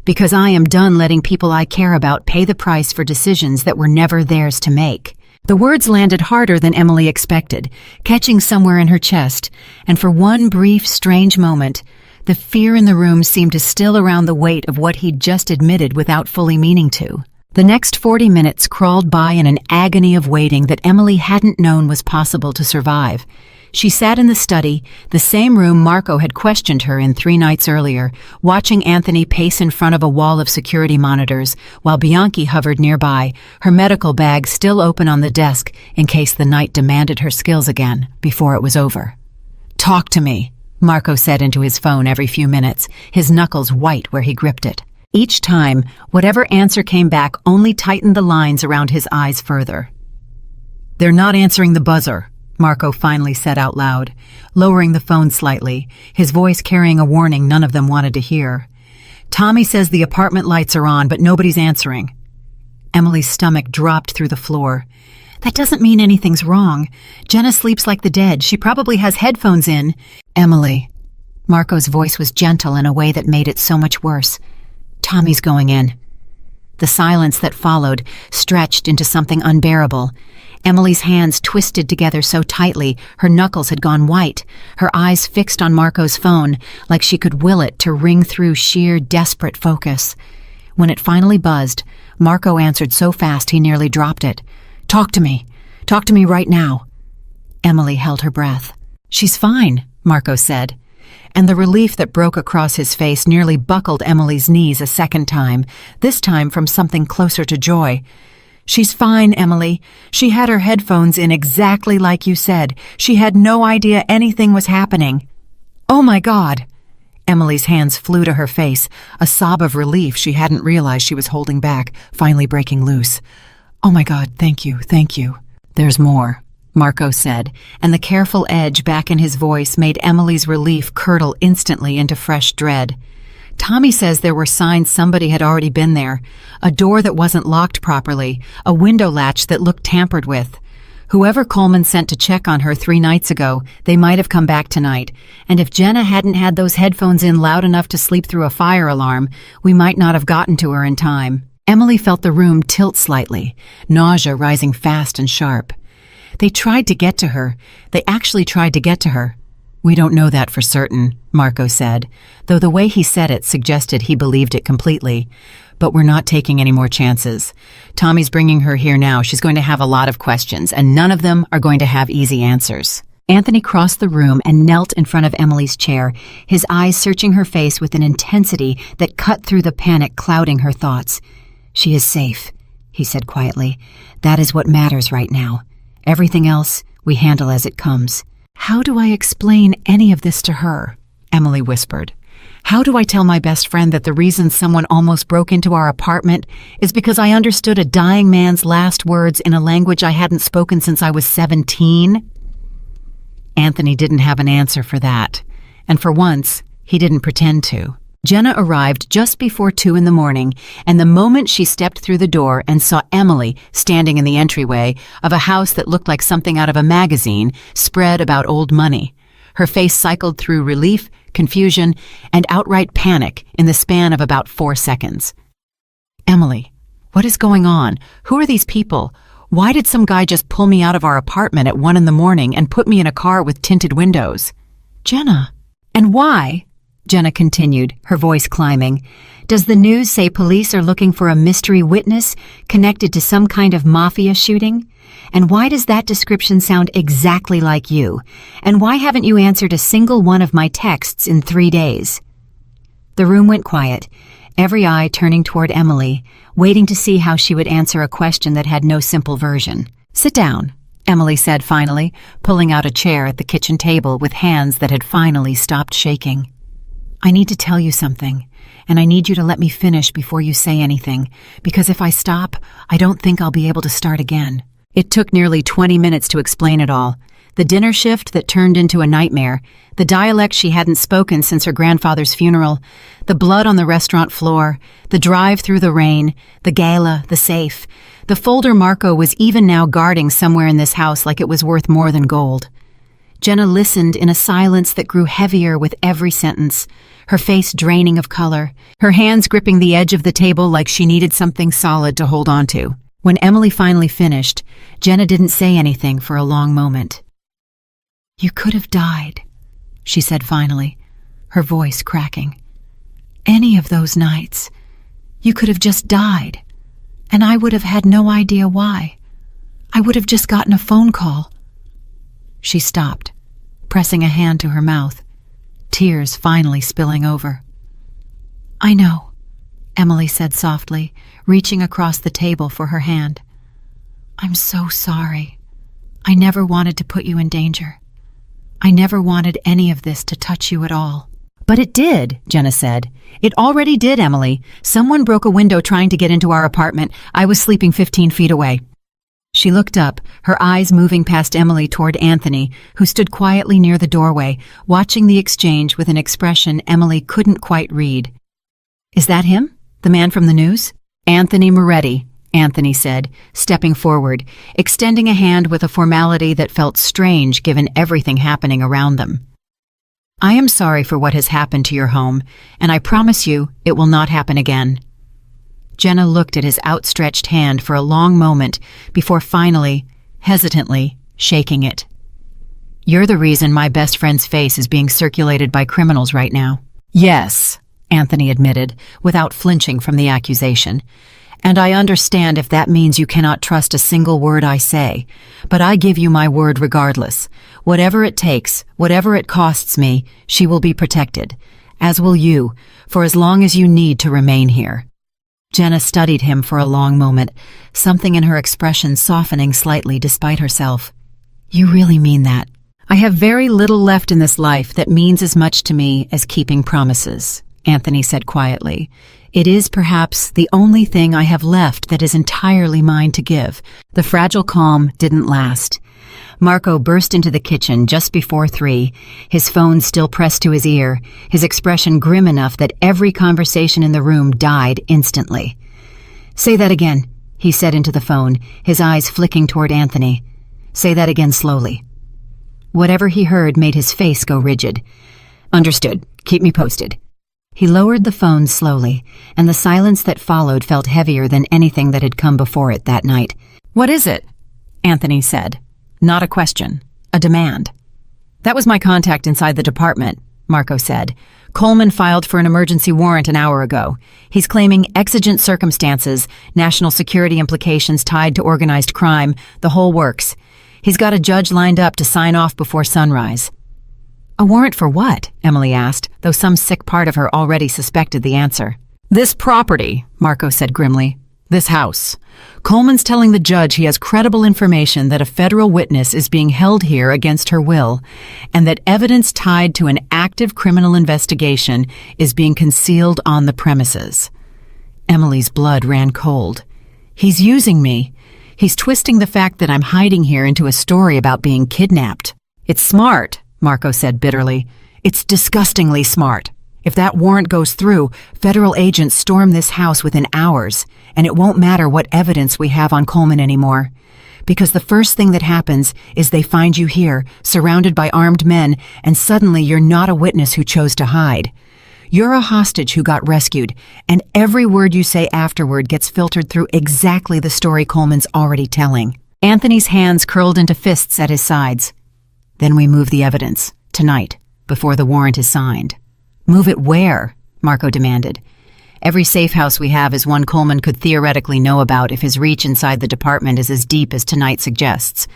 "Because I am done letting people I care about pay the price for decisions that were never theirs to make." The words landed harder than Emily expected, catching somewhere in her chest, and for one brief, strange moment, the fear in the room seemed to still around the weight of what he'd just admitted without fully meaning to. The next 40 minutes crawled by in an agony of waiting that Emily hadn't known was possible to survive. She sat in the study, the same room Marco had questioned her in 3 nights earlier, watching Anthony pace in front of a wall of security monitors, while Bianchi hovered nearby, her medical bag still open on the desk in case the night demanded her skills again before it was over. "Talk to me," Marco said into his phone every few minutes, his knuckles white where he gripped it. Each time, whatever answer came back only tightened the lines around his eyes further. "They're not answering the buzzer," Marco finally said out loud, lowering the phone slightly, his voice carrying a warning none of them wanted to hear. "Tommy says the apartment lights are on, but nobody's answering." Emily's stomach dropped through the floor. "That doesn't mean anything's wrong. Jenna sleeps like the dead. She probably has headphones in." "Emily." Marco's voice was gentle in a way that made it so much worse. "Tommy's going in." The silence that followed stretched into something unbearable. Emily's hands twisted together so tightly her knuckles had gone white, her eyes fixed on Marco's phone like she could will it to ring through sheer, desperate focus. When it finally buzzed, Marco answered so fast he nearly dropped it. "Talk to me. Talk to me right now." Emily held her breath. "She's fine," Marco said. And the relief that broke across his face nearly buckled Emily's knees a second time, this time from something closer to joy. "She's fine, Emily. She had her headphones in exactly like you said. She had no idea anything was happening." "Oh my God!" Emily's hands flew to her face, a sob of relief she hadn't realized she was holding back, finally breaking loose. "Oh my God, thank you, thank you." "There's more," Marco said, and the careful edge back in his voice made Emily's relief curdle instantly into fresh dread. "Tommy says there were signs somebody had already been there, a door that wasn't locked properly, a window latch that looked tampered with. Whoever Coleman sent to check on her 3 nights ago, they might have come back tonight, and if Jenna hadn't had those headphones in loud enough to sleep through a fire alarm, we might not have gotten to her in time." Emily felt the room tilt slightly, nausea rising fast and sharp. "They tried to get to her. They actually tried to get to her." "We don't know that for certain," Marco said, though the way he said it suggested he believed it completely. "But we're not taking any more chances. Tommy's bringing her here now. She's going to have a lot of questions, and none of them are going to have easy answers." Anthony crossed the room and knelt in front of Emily's chair, his eyes searching her face with an intensity that cut through the panic clouding her thoughts. "She is safe," he said quietly. "That is what matters right now. Everything else we handle as it comes." "How do I explain any of this to her?" Emily whispered. "How do I tell my best friend that the reason someone almost broke into our apartment is because I understood a dying man's last words in a language I hadn't spoken since I was 17? Anthony didn't have an answer for that, and for once, he didn't pretend to. Jenna arrived just before 2 in the morning, and the moment she stepped through the door and saw Emily standing in the entryway of a house that looked like something out of a magazine spread about old money, her face cycled through relief, confusion, and outright panic in the span of about 4 seconds. "Emily, what is going on? Who are these people? Why did some guy just pull me out of our apartment at 1 in the morning and put me in a car with tinted windows?" "Jenna, and why?" Jenna continued, her voice climbing. "Does the news say police are looking for a mystery witness connected to some kind of mafia shooting? And why does that description sound exactly like you? And why haven't you answered a single one of my texts in 3 days?" The room went quiet, every eye turning toward Emily, waiting to see how she would answer a question that had no simple version. "Sit down," Emily said finally, pulling out a chair at the kitchen table with hands that had finally stopped shaking. "I need to tell you something, and I need you to let me finish before you say anything, because if I stop, I don't think I'll be able to start again." It took nearly 20 minutes to explain it all. The dinner shift that turned into a nightmare, the dialect she hadn't spoken since her grandfather's funeral, the blood on the restaurant floor, the drive through the rain, the gala, the safe, the folder Marco was even now guarding somewhere in this house like it was worth more than gold. Jenna listened in a silence that grew heavier with every sentence, her face draining of color, her hands gripping the edge of the table like she needed something solid to hold on to. When Emily finally finished, Jenna didn't say anything for a long moment. "You could have died," she said finally, her voice cracking. "Any of those nights. You could have just died, and I would have had no idea why. I would have just gotten a phone call." She stopped, pressing a hand to her mouth, tears finally spilling over. "I know," Emily said softly, reaching across the table for her hand. "I'm so sorry. I never wanted to put you in danger. I never wanted any of this to touch you at all." "But it did," Jenna said. "It already did, Emily. Someone broke a window trying to get into our apartment. I was sleeping 15 feet away." She looked up, her eyes moving past Emily toward Anthony, who stood quietly near the doorway, watching the exchange with an expression Emily couldn't quite read. "Is that him? The man from the news?" "Anthony Moretti," Anthony said, stepping forward, extending a hand with a formality that felt strange given everything happening around them. "I am sorry for what has happened to your home, and I promise you it will not happen again." Jenna looked at his outstretched hand for a long moment before finally, hesitantly, shaking it. "You're the reason my best friend's face is being circulated by criminals right now." "Yes," Anthony admitted, without flinching from the accusation. "And I understand if that means you cannot trust a single word I say, but I give you my word regardless. Whatever it takes, whatever it costs me, she will be protected, as will you, for as long as you need to remain here." Jenna studied him for a long moment, something in her expression softening slightly despite herself. "You really mean that?" I have very little left in this life that means as much to me as keeping promises, Anthony said quietly. It is perhaps the only thing I have left that is entirely mine to give. The fragile calm didn't last. Marco burst into the kitchen just before 3, his phone still pressed to his ear, his expression grim enough that every conversation in the room died instantly. "Say that again," he said into the phone, his eyes flicking toward Anthony. "Say that again slowly." Whatever he heard made his face go rigid. "Understood. Keep me posted." He lowered the phone slowly, and the silence that followed felt heavier than anything that had come before it that night. "What is it?" Anthony said. Not a question, a demand. "That was my contact inside the department," Marco said. "Coleman filed for an emergency warrant an hour ago. He's claiming exigent circumstances, national security implications tied to organized crime, the whole works. He's got a judge lined up to sign off before sunrise." "A warrant for what?" Emily asked, though some sick part of her already suspected the answer. "This property," Marco said grimly. "This house. Coleman's telling the judge he has credible information that a federal witness is being held here against her will, and that evidence tied to an active criminal investigation is being concealed on the premises." Emily's blood ran cold. "He's using me. He's twisting the fact that I'm hiding here into a story about being kidnapped." "It's smart," Marco said bitterly. "It's disgustingly smart. If that warrant goes through, federal agents storm this house within hours, and it won't matter what evidence we have on Coleman anymore. Because the first thing that happens is they find you here, surrounded by armed men, and suddenly you're not a witness who chose to hide. You're a hostage who got rescued, and every word you say afterward gets filtered through exactly the story Coleman's already telling." Anthony's hands curled into fists at his sides. "Then we move the evidence, tonight, before the warrant is signed." "Move it where?" Marco demanded. "Every safe house we have is one Coleman could theoretically know about if his reach inside the department is as deep as tonight suggests.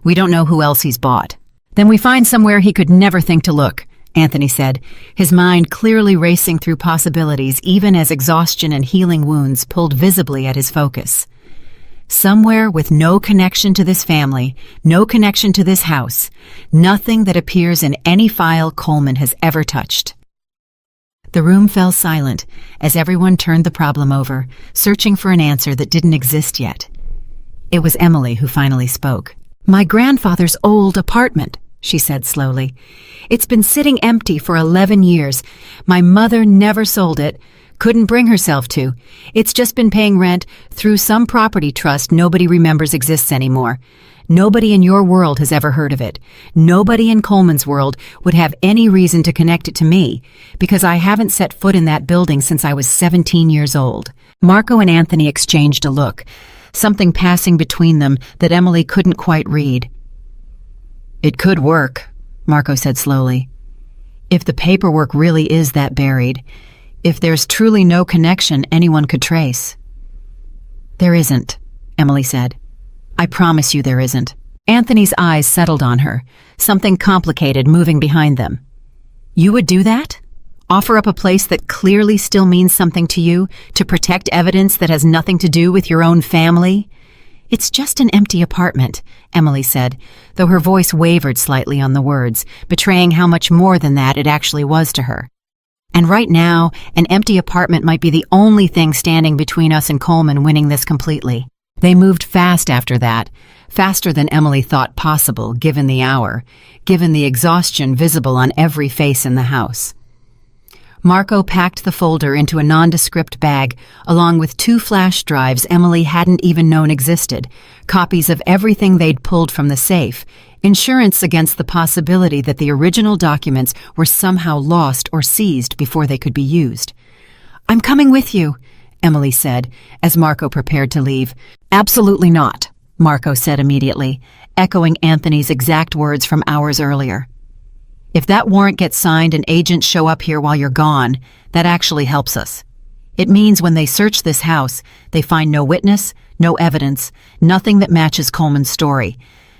We don't know who else he's bought." "Then we find somewhere he could never think to look," Anthony said, his mind clearly racing through possibilities even as exhaustion and healing wounds pulled visibly at his focus. "Somewhere with no connection to this family, no connection to this house, nothing that appears in any file Coleman has ever touched." The room fell silent as everyone turned the problem over, searching for an answer that didn't exist yet. It was Emily who finally spoke. "My grandfather's old apartment," she said slowly. "It's been sitting empty for 11 years. My mother never sold it, couldn't bring herself to. It's just been paying rent through some property trust nobody remembers exists anymore. Nobody in your world has ever heard of it. Nobody in Coleman's world would have any reason to connect it to me, because I haven't set foot in that building since I was 17 years old." Marco and Anthony exchanged a look, something passing between them that Emily couldn't quite read. "It could work," Marco said slowly. "If the paperwork really is that buried, if there's truly no connection anyone could trace." "There isn't," Emily said. "I promise you there isn't." Anthony's eyes settled on her, something complicated moving behind them. "You would do that? Offer up a place that clearly still means something to you to protect evidence that has nothing to do with your own family?" "It's just an empty apartment," Emily said, though her voice wavered slightly on the words, betraying how much more than that it actually was to her. "And right now, an empty apartment might be the only thing standing between us and Coleman winning this completely." They moved fast after that, faster than Emily thought possible given the hour, given the exhaustion visible on every face in the house. Marco packed the folder into a nondescript bag, along with 2 flash drives Emily hadn't even known existed, copies of everything they'd pulled from the safe, insurance against the possibility that the original documents were somehow lost or seized before they could be used. "I'm coming with you," Emily said, as Marco prepared to leave. "Absolutely not," Marco said immediately, echoing Anthony's exact words from hours earlier. "If that warrant gets signed and agents show up here while you're gone, that actually helps us. It means when they search this house, they find no witness, no evidence, nothing that matches Coleman's story.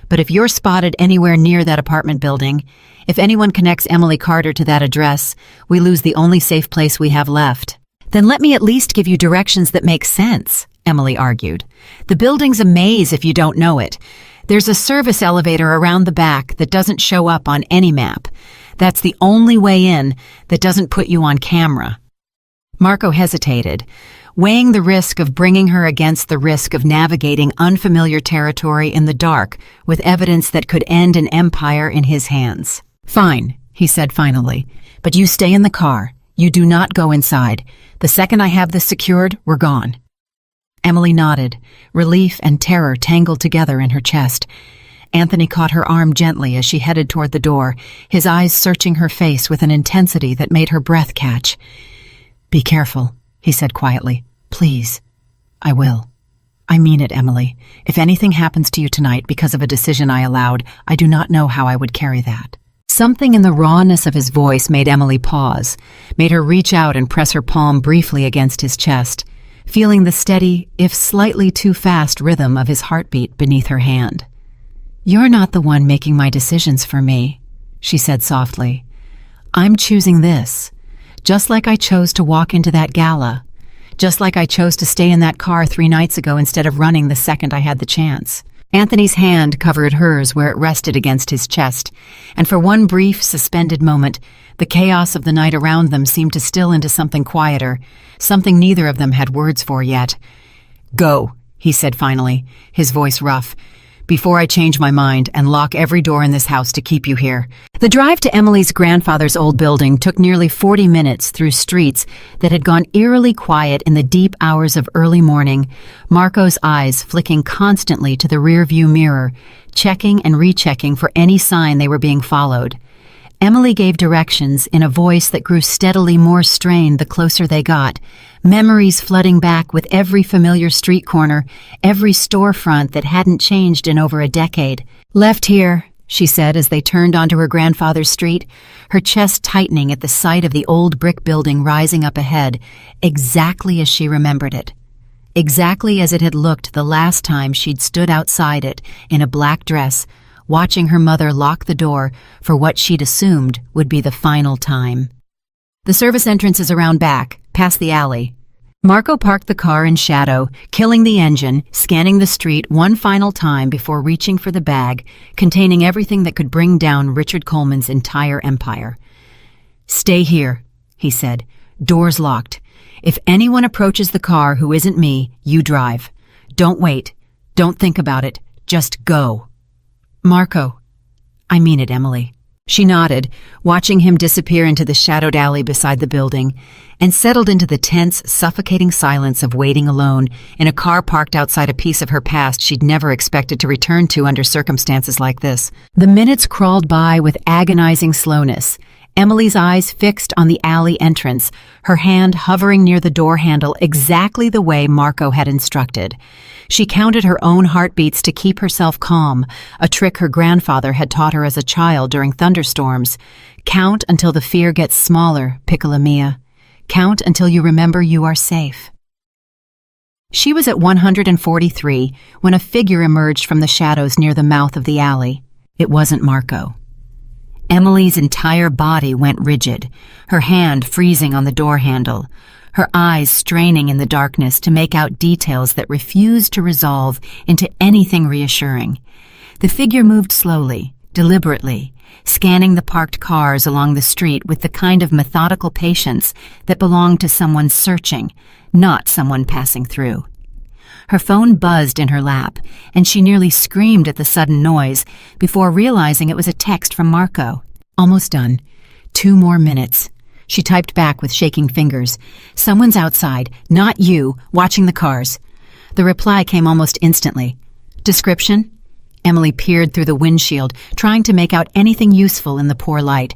But if you're spotted anywhere near that apartment building, if anyone connects Emily Carter to that address, we lose the only safe place we have left." "Then let me at least give you directions that make sense," Emily argued. "The building's a maze if you don't know it. There's a service elevator around the back that doesn't show up on any map. That's the only way in that doesn't put you on camera." Marco hesitated, weighing the risk of bringing her against the risk of navigating unfamiliar territory in the dark with evidence that could end an empire in his hands. "Fine," he said finally, "but you stay in the car. You do not go inside. The second I have this secured, we're gone." Emily nodded, relief and terror tangled together in her chest. Anthony caught her arm gently as she headed toward the door, his eyes searching her face with an intensity that made her breath catch. "Be careful," he said quietly. "Please." "I will. I mean it, Emily. If anything happens to you tonight because of a decision I allowed, I do not know how I would carry that." Something in the rawness of his voice made Emily pause, made her reach out and press her palm briefly against his chest, feeling the steady, if slightly too fast rhythm of his heartbeat beneath her hand. "You're not the one making my decisions for me," she said softly. "I'm choosing this, just like I chose to walk into that gala, just like I chose to stay in that car 3 nights ago instead of running the second I had the chance." Anthony's hand covered hers where it rested against his chest, and for one brief, suspended moment, the chaos of the night around them seemed to still into something quieter, something neither of them had words for yet. "Go," he said finally, his voice rough, "before I change my mind and lock every door in this house to keep you here." The drive to Emily's grandfather's old building took nearly 40 minutes through streets that had gone eerily quiet in the deep hours of early morning, Marco's eyes flicking constantly to the rearview mirror, checking and rechecking for any sign they were being followed. Emily gave directions in a voice that grew steadily more strained the closer they got, memories flooding back with every familiar street corner, every storefront that hadn't changed in over a decade. "Left here," she said as they turned onto her grandfather's street, her chest tightening at the sight of the old brick building rising up ahead, exactly as she remembered it. Exactly as it had looked the last time she'd stood outside it in a black dress, watching her mother lock the door for what she'd assumed would be the final time. "The service entrance is around back, past the alley." Marco parked the car in shadow, killing the engine, scanning the street one final time before reaching for the bag containing everything that could bring down Richard Coleman's entire empire. "Stay here," he said. "Doors locked. If anyone approaches the car who isn't me, you drive. Don't wait. Don't think about it. Just go." "Marco." "I mean it, Emily." She nodded, watching him disappear into the shadowed alley beside the building, and settled into the tense, suffocating silence of waiting alone in a car parked outside a piece of her past she'd never expected to return to under circumstances like this. The minutes crawled by with agonizing slowness, Emily's eyes fixed on the alley entrance, her hand hovering near the door handle exactly the way Marco had instructed. She counted her own heartbeats to keep herself calm, a trick her grandfather had taught her as a child during thunderstorms. "Count until the fear gets smaller, Piccola Mia. Count until you remember you are safe." She was at 143 when a figure emerged from the shadows near the mouth of the alley. It wasn't Marco. Emily's entire body went rigid, her hand freezing on the door handle, her eyes straining in the darkness to make out details that refused to resolve into anything reassuring. The figure moved slowly, deliberately, scanning the parked cars along the street with the kind of methodical patience that belonged to someone searching, not someone passing through. Her phone buzzed in her lap, and she nearly screamed at the sudden noise before realizing it was a text from Marco. "Almost done. 2 more minutes." She typed back with shaking fingers. "Someone's outside, not you, watching the cars." The reply came almost instantly. "Description?" Emily peered through the windshield, trying to make out anything useful in the poor light.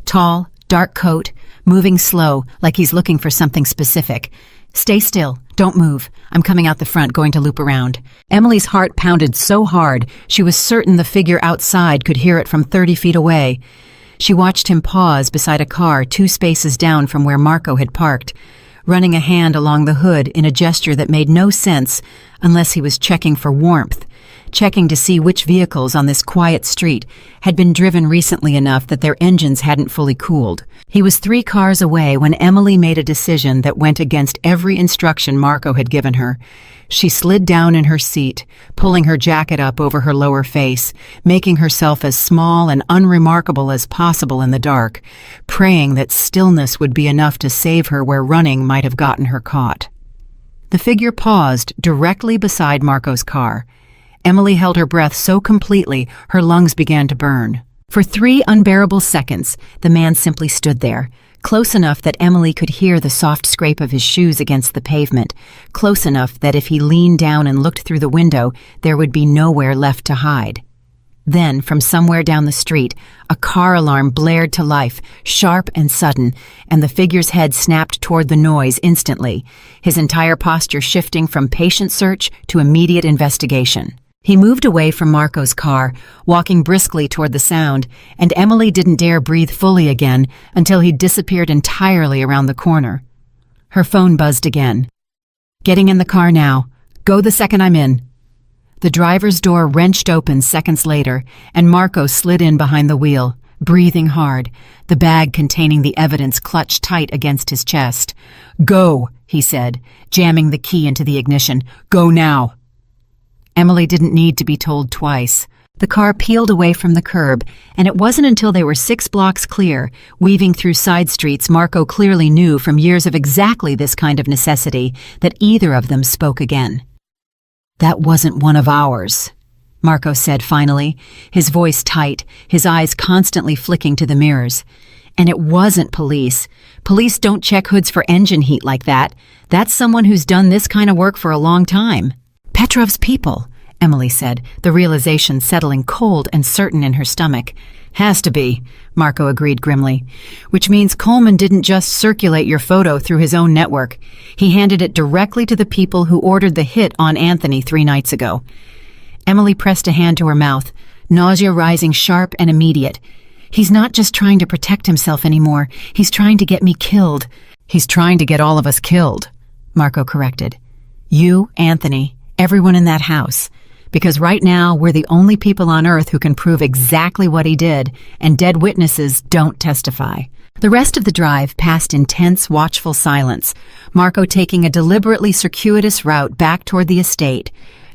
"Tall, dark coat, moving slow, like he's looking for something specific. Stay still. Don't move. I'm coming out the front, going to loop around." Emily's heart pounded so hard, she was certain the figure outside could hear it from 30 feet away. She watched him pause beside a car 2 spaces down from where Marco had parked, running a hand along the hood in a gesture that made no sense unless he was checking for warmth. checking to see which vehicles on this quiet street had been driven recently enough that their engines hadn't fully cooled. He was 3 cars away when Emily made a decision that went against every instruction Marco had given her. She slid down in her seat, pulling her jacket up over her lower face, making herself as small and unremarkable as possible in the dark, praying that stillness would be enough to save her where running might have gotten her caught. The figure paused directly beside Marco's car. Emily held her breath so completely her lungs began to burn. For 3 unbearable seconds, the man simply stood there, close enough that Emily could hear the soft scrape of his shoes against the pavement, close enough that if he leaned down and looked through the window, there would be nowhere left to hide. Then, from somewhere down the street, a car alarm blared to life, sharp and sudden, and the figure's head snapped toward the noise instantly, his entire posture shifting from patient search to immediate investigation. He moved away from Marco's car, walking briskly toward the sound, and Emily didn't dare breathe fully again until he disappeared entirely around the corner. Her phone buzzed again. "Getting in the car now. Go the second I'm in." The driver's door wrenched open seconds later, and Marco slid in behind the wheel, breathing hard, the bag containing the evidence clutched tight against his chest. "Go," he said, jamming the key into the ignition. "Go now." Emily didn't need to be told twice. The car peeled away from the curb, and it wasn't until they were 6 blocks clear, weaving through side streets Marco clearly knew from years of exactly this kind of necessity, that either of them spoke again. "That wasn't one of ours," Marco said finally, his voice tight, his eyes constantly flicking to the mirrors. "And it wasn't police. Police don't check hoods for engine heat like that. That's someone who's done this kind of work for a long time." "Petrov's people," Emily said, the realization settling cold and certain in her stomach. "Has to be," Marco agreed grimly. "Which means Coleman didn't just circulate your photo through his own network. He handed it directly to the people who ordered the hit on Anthony 3 nights ago." Emily pressed a hand to her mouth, nausea rising sharp and immediate. "He's not just trying to protect himself anymore. He's trying to get me killed." "He's trying to get all of us killed," Marco corrected. "You, Anthony, everyone in that house. Because right now, we're the only people on Earth who can prove exactly what he did, and dead witnesses don't testify." The rest of the drive passed in tense, watchful silence, Marco taking a deliberately circuitous route back toward the estate,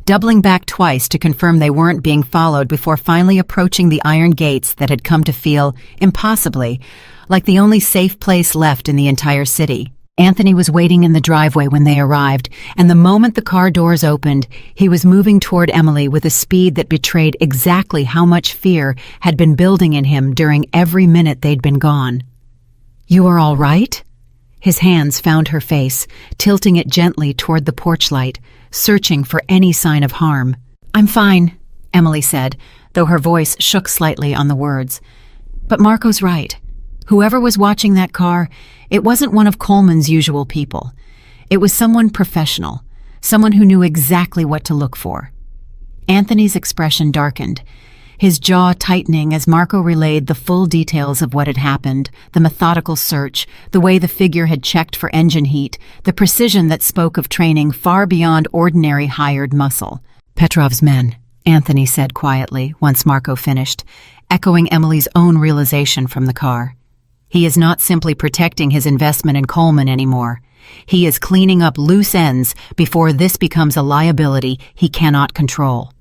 doubling back twice to confirm they weren't being followed before finally approaching the iron gates that had come to feel, impossibly, like the only safe place left in the entire city. Anthony was waiting in the driveway when they arrived, and the moment the car doors opened, he was moving toward Emily with a speed that betrayed exactly how much fear had been building in him during every minute they'd been gone. "You are all right?" His hands found her face, tilting it gently toward the porch light, searching for any sign of harm. "I'm fine," Emily said, though her voice shook slightly on the words. "But Marco's right. Whoever was watching that car, it wasn't one of Coleman's usual people. It was someone professional, someone who knew exactly what to look for." Anthony's expression darkened, his jaw tightening as Marco relayed the full details of what had happened, the methodical search, the way the figure had checked for engine heat, the precision that spoke of training far beyond ordinary hired muscle. "Petrov's men," Anthony said quietly once Marco finished, echoing Emily's own realization from the car. "He is not simply protecting his investment in Coleman anymore. He is cleaning up loose ends before this becomes a liability he cannot control."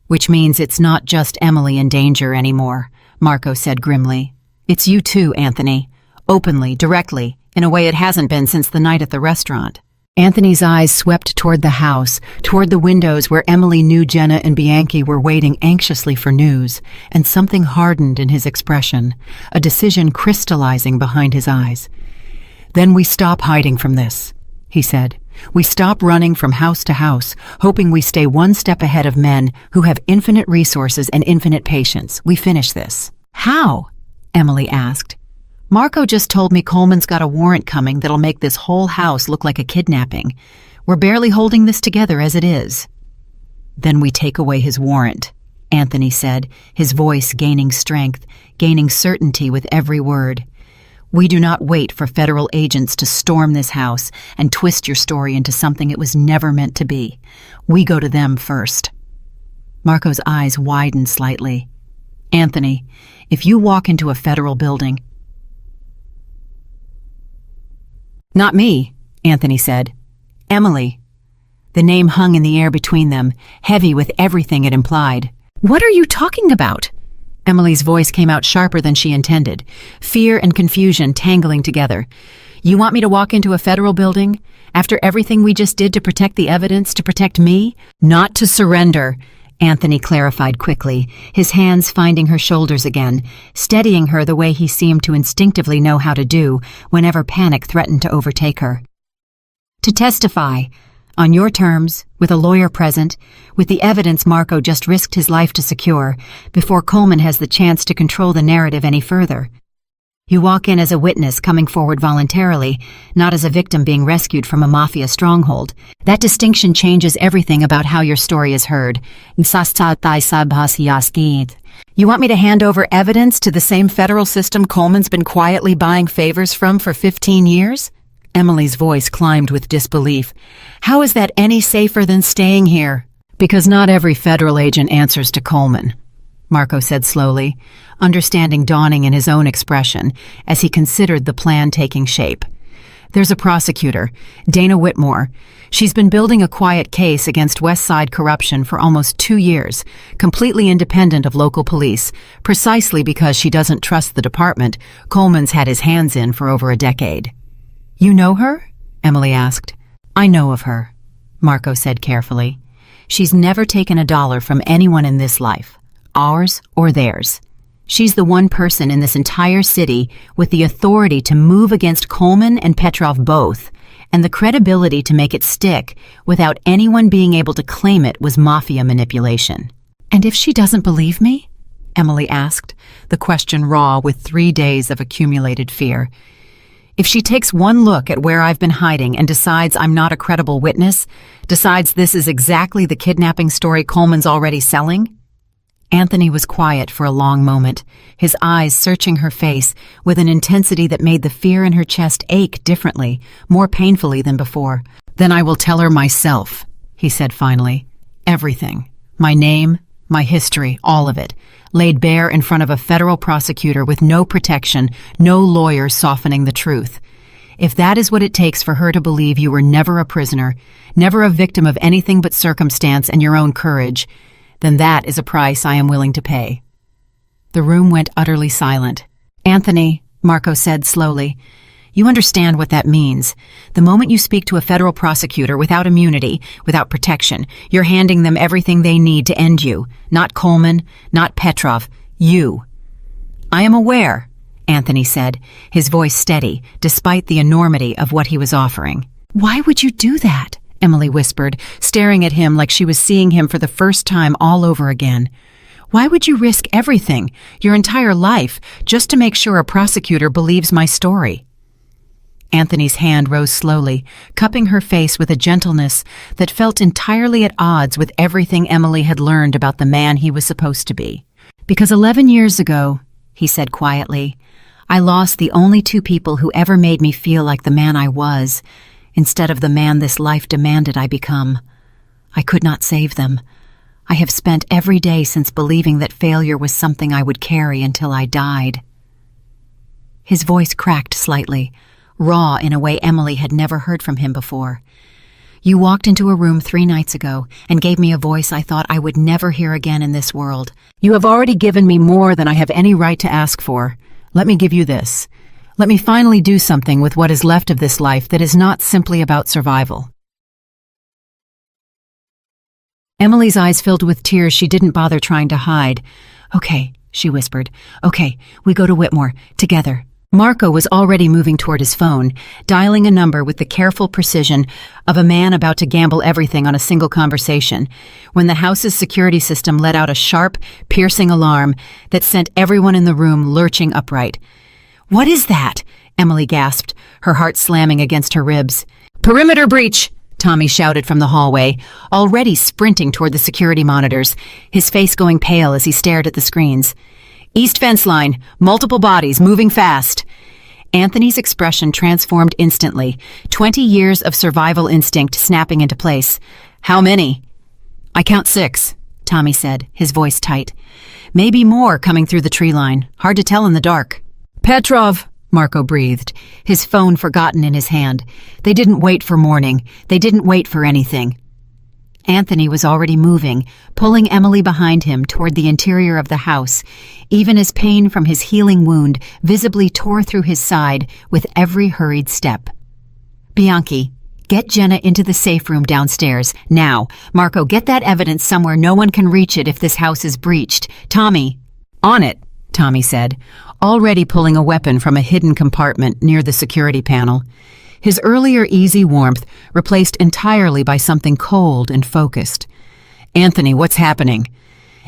"Which means it's not just Emily in danger anymore," Marco said grimly. "It's you too, Anthony. Openly, directly, in a way it hasn't been since the night at the restaurant." Anthony's eyes swept toward the house, toward the windows where Emily knew Jenna and Bianchi were waiting anxiously for news, and something hardened in his expression, a decision crystallizing behind his eyes. "Then we stop hiding from this," he said. "We stop running from house to house, hoping we stay one step ahead of men who have infinite resources and infinite patience. We finish this." "How?" Emily asked. "Marco just told me Coleman's got a warrant coming that'll make this whole house look like a kidnapping. We're barely holding this together as it is." "Then we take away his warrant," Anthony said, his voice gaining strength, gaining certainty with every word. "We do not wait for federal agents to storm this house and twist your story into something it was never meant to be. We go to them first." Marco's eyes widened slightly. Anthony, if you walk into a federal building— Not me, Anthony said. Emily. The name hung in the air between them, heavy with everything it implied. What are you talking about? Emily's voice came out sharper than she intended, fear and confusion tangling together. You want me to walk into a federal building? After everything we just did to protect the evidence, to protect me? Not to surrender, Anthony clarified quickly, his hands finding her shoulders again, steadying her the way he seemed to instinctively know how to do whenever panic threatened to overtake her. To testify, on your terms, with a lawyer present, with the evidence Marco just risked his life to secure, before Coleman has the chance to control the narrative any further. You walk in as a witness coming forward voluntarily, not as a victim being rescued from a mafia stronghold. That distinction changes everything about how your story is heard. You want me to hand over evidence to the same federal system Coleman's been quietly buying favors from for 15 years? Emily's voice climbed with disbelief. How is that any safer than staying here? Because not every federal agent answers to Coleman, Marco said slowly, understanding dawning in his own expression as he considered the plan taking shape. There's a prosecutor, Dana Whitmore. She's been building a quiet case against West Side corruption for almost 2 years, completely independent of local police, precisely because she doesn't trust the department Coleman's had his hands in for over a decade. You know her? Emily asked. I know of her, Marco said carefully. She's never taken $1 from anyone in this life, ours or theirs. She's the one person in this entire city with the authority to move against Coleman and Petrov both, and the credibility to make it stick without anyone being able to claim it was mafia manipulation. And if she doesn't believe me? Emily asked, the question raw with 3 days of accumulated fear. If she takes one look at where I've been hiding and decides I'm not a credible witness, decides this is exactly the kidnapping story Coleman's already selling? Anthony was quiet for a long moment, his eyes searching her face with an intensity that made the fear in her chest ache differently, more painfully than before. Then I will tell her myself, he said finally. Everything. My name, my history, all of it, laid bare in front of a federal prosecutor with no protection, no lawyer softening the truth. If that is what it takes for her to believe you were never a prisoner, never a victim of anything but circumstance and your own courage, then that is a price I am willing to pay. The room went utterly silent. Anthony, Marco said slowly, you understand what that means. The moment you speak to a federal prosecutor without immunity, without protection, you're handing them everything they need to end you. Not Coleman, not Petrov, you. I am aware, Anthony said, his voice steady, despite the enormity of what he was offering. Why would you do that? Emily whispered, staring at him like she was seeing him for the first time all over again. Why would you risk everything, your entire life, just to make sure a prosecutor believes my story? Anthony's hand rose slowly, cupping her face with a gentleness that felt entirely at odds with everything Emily had learned about the man he was supposed to be. Because 11 years ago, he said quietly, I lost the only 2 people who ever made me feel like the man I was, instead of the man this life demanded I become. I could not save them. I have spent every day since believing that failure was something I would carry until I died. His voice cracked slightly, raw in a way Emily had never heard from him before. You walked into a room 3 nights ago and gave me a voice I thought I would never hear again in this world. You have already given me more than I have any right to ask for. Let me give you this. Let me finally do something with what is left of this life that is not simply about survival. Emily's eyes filled with tears she didn't bother trying to hide. Okay, she whispered. Okay, we go to Whitmore, together. Marco was already moving toward his phone, dialing a number with the careful precision of a man about to gamble everything on a single conversation, when the house's security system let out a sharp, piercing alarm that sent everyone in the room lurching upright. What is that? Emily gasped, her heart slamming against her ribs. Perimeter breach! Tommy shouted from the hallway, already sprinting toward the security monitors, his face going pale as he stared at the screens. East fence line, multiple bodies, moving fast. Anthony's expression transformed instantly, 20 years of survival instinct snapping into place. How many? I count 6, Tommy said, his voice tight. Maybe more coming through the tree line. Hard to tell in the dark. Petrov, Marco breathed, his phone forgotten in his hand. They didn't wait for morning. They didn't wait for anything. Anthony was already moving, pulling Emily behind him toward the interior of the house, even as pain from his healing wound visibly tore through his side with every hurried step. Bianchi, get Jenna into the safe room downstairs, now. Marco, get that evidence somewhere no one can reach it if this house is breached. Tommy. On it, Tommy said, already pulling a weapon from a hidden compartment near the security panel. His earlier easy warmth replaced entirely by something cold and focused. Anthony, what's happening?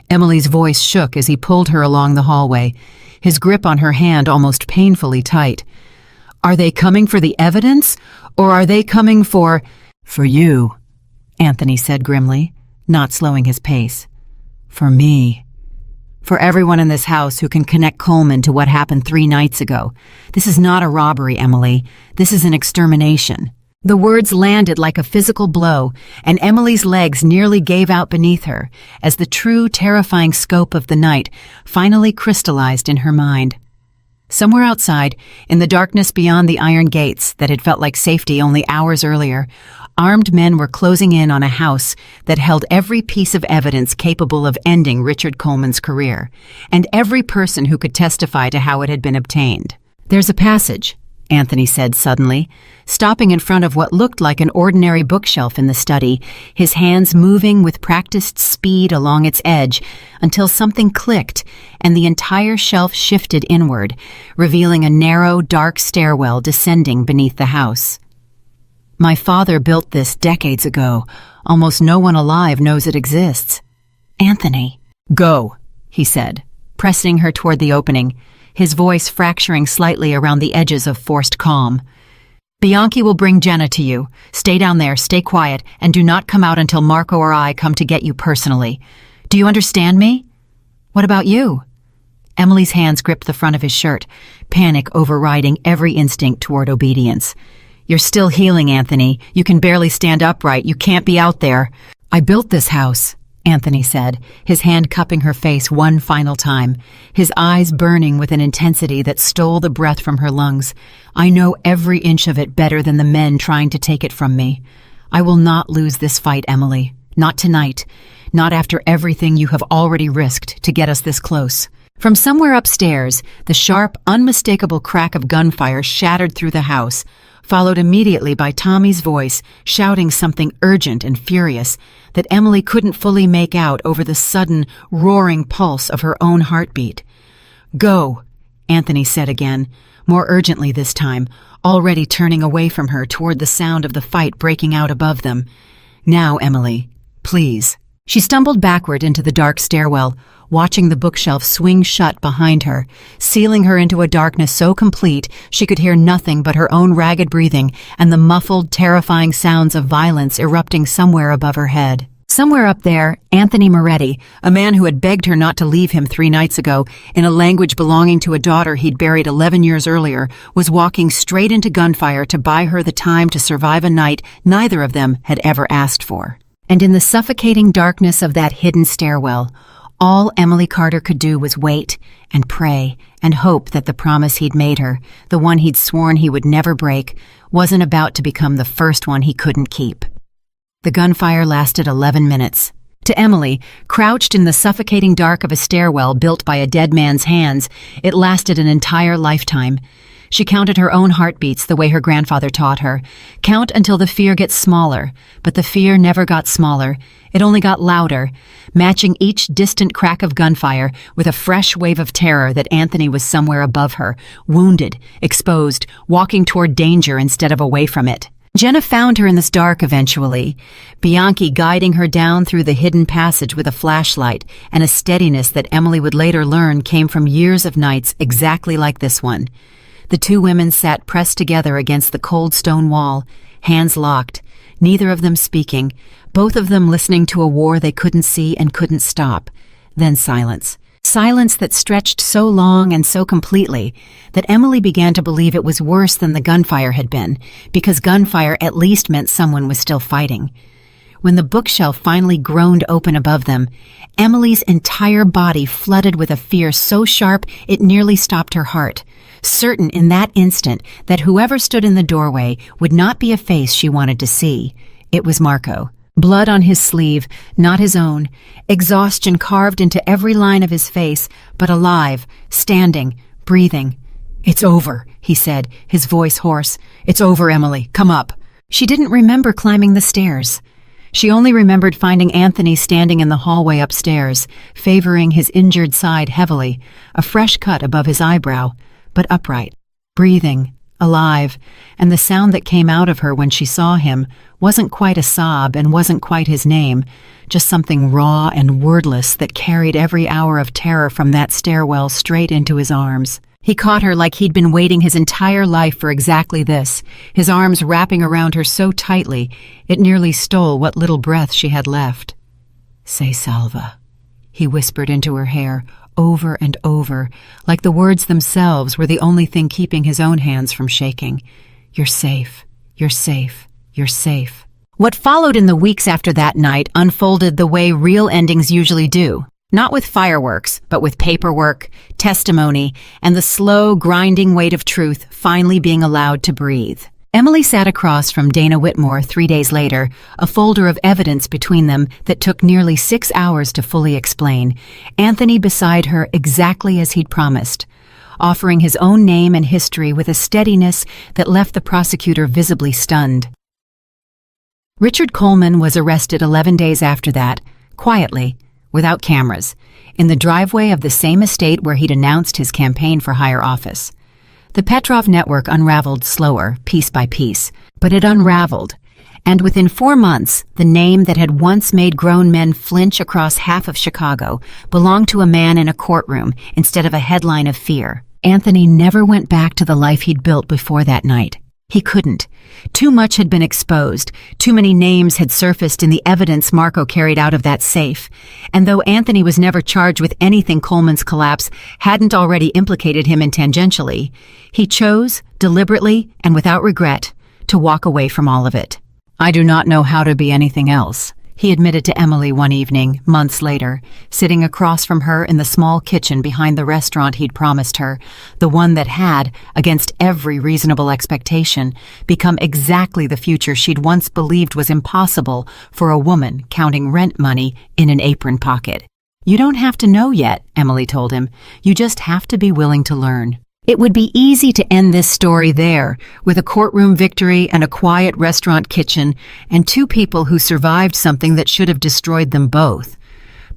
Emily's voice shook as he pulled her along the hallway, his grip on her hand almost painfully tight. Are they coming for the evidence, or are they coming for you? Anthony said grimly, not slowing his pace. For me. For everyone in this house who can connect Coleman to what happened 3 nights ago. This is not a robbery, Emily. This is an extermination. The words landed like a physical blow, and Emily's legs nearly gave out beneath her as the true, terrifying scope of the night finally crystallized in her mind. Somewhere outside, in the darkness beyond the iron gates that had felt like safety only hours earlier, armed men were closing in on a house that held every piece of evidence capable of ending Richard Coleman's career, and every person who could testify to how it had been obtained. There's a passage, Anthony said suddenly, stopping in front of what looked like an ordinary bookshelf in the study, his hands moving with practiced speed along its edge until something clicked and the entire shelf shifted inward, revealing a narrow, dark stairwell descending beneath the house. My father built this decades ago. Almost no one alive knows it exists. Anthony. Go, he said, pressing her toward the opening, his voice fracturing slightly around the edges of forced calm. Bianchi will bring Jenna to you. Stay down there, stay quiet, and do not come out until Marco or I come to get you personally. Do you understand me? What about you? Emily's hands gripped the front of his shirt, panic overriding every instinct toward obedience. You're still healing, Anthony. You can barely stand upright. You can't be out there. I built this house, Anthony said, his hand cupping her face one final time, his eyes burning with an intensity that stole the breath from her lungs. I know every inch of it better than the men trying to take it from me. I will not lose this fight, Emily. Not tonight. Not after everything you have already risked to get us this close. From somewhere upstairs, the sharp, unmistakable crack of gunfire shattered through the house, followed immediately by Tommy's voice shouting something urgent and furious that Emily couldn't fully make out over the sudden, roaring pulse of her own heartbeat. Go, Anthony said again, more urgently this time, already turning away from her toward the sound of the fight breaking out above them. Now, Emily, please. She stumbled backward into the dark stairwell, watching the bookshelf swing shut behind her, sealing her into a darkness so complete she could hear nothing but her own ragged breathing and the muffled, terrifying sounds of violence erupting somewhere above her head. Somewhere up there, Anthony Moretti, a man who had begged her not to leave him 3 nights ago in a language belonging to a daughter he'd buried 11 years earlier, was walking straight into gunfire to buy her the time to survive a night neither of them had ever asked for. And in the suffocating darkness of that hidden stairwell, all Emily Carter could do was wait and pray and hope that the promise he'd made her, the one he'd sworn he would never break, wasn't about to become the first one he couldn't keep. The gunfire lasted 11 minutes. To Emily, crouched in the suffocating dark of a stairwell built by a dead man's hands, it lasted an entire lifetime. She counted her own heartbeats the way her grandfather taught her. Count until the fear gets smaller, but the fear never got smaller. It only got louder, matching each distant crack of gunfire with a fresh wave of terror that Anthony was somewhere above her, wounded, exposed, walking toward danger instead of away from it. Jenna found her in this dark eventually, Bianchi guiding her down through the hidden passage with a flashlight and a steadiness that Emily would later learn came from years of nights exactly like this one. The 2 women sat pressed together against the cold stone wall, hands locked, neither of them speaking, both of them listening to a war they couldn't see and couldn't stop. Then silence. Silence that stretched so long and so completely that Emily began to believe it was worse than the gunfire had been, because gunfire at least meant someone was still fighting. When the bookshelf finally groaned open above them, Emily's entire body flooded with a fear so sharp it nearly stopped her heart, certain in that instant that whoever stood in the doorway would not be a face she wanted to see. It was Marco. Blood on his sleeve, not his own, exhaustion carved into every line of his face, but alive, standing, breathing. "It's over," he said, his voice hoarse. "It's over, Emily. Come up." She didn't remember climbing the stairs. She only remembered finding Anthony standing in the hallway upstairs, favoring his injured side heavily, a fresh cut above his eyebrow, but upright, breathing, alive, and the sound that came out of her when she saw him wasn't quite a sob and wasn't quite his name, just something raw and wordless that carried every hour of terror from that stairwell straight into his arms. He caught her like he'd been waiting his entire life for exactly this, his arms wrapping around her so tightly it nearly stole what little breath she had left. "Say salva," he whispered into her hair, over and over, like the words themselves were the only thing keeping his own hands from shaking. "You're safe. You're safe. You're safe." What followed in the weeks after that night unfolded the way real endings usually do. Not with fireworks, but with paperwork, testimony, and the slow, grinding weight of truth finally being allowed to breathe. Emily sat across from Dana Whitmore 3 days later, a folder of evidence between them that took nearly 6 hours to fully explain, Anthony beside her exactly as he'd promised, offering his own name and history with a steadiness that left the prosecutor visibly stunned. Richard Coleman was arrested 11 days after that, quietly, without cameras, in the driveway of the same estate where he'd announced his campaign for higher office. The Petrov network unraveled slower, piece by piece, but it unraveled, and within 4 months, the name that had once made grown men flinch across half of Chicago belonged to a man in a courtroom instead of a headline of fear. Anthony never went back to the life he'd built before that night. He couldn't. Too much had been exposed, too many names had surfaced in the evidence Marco carried out of that safe, and though Anthony was never charged with anything Coleman's collapse hadn't already implicated him in tangentially, he chose, deliberately and without regret, to walk away from all of it. "I do not know how to be anything else," he admitted to Emily one evening, months later, sitting across from her in the small kitchen behind the restaurant he'd promised her, the one that had, against every reasonable expectation, become exactly the future she'd once believed was impossible for a woman counting rent money in an apron pocket. "You don't have to know yet," Emily told him. "You just have to be willing to learn." It would be easy to end this story there, with a courtroom victory and a quiet restaurant kitchen, and 2 people who survived something that should have destroyed them both.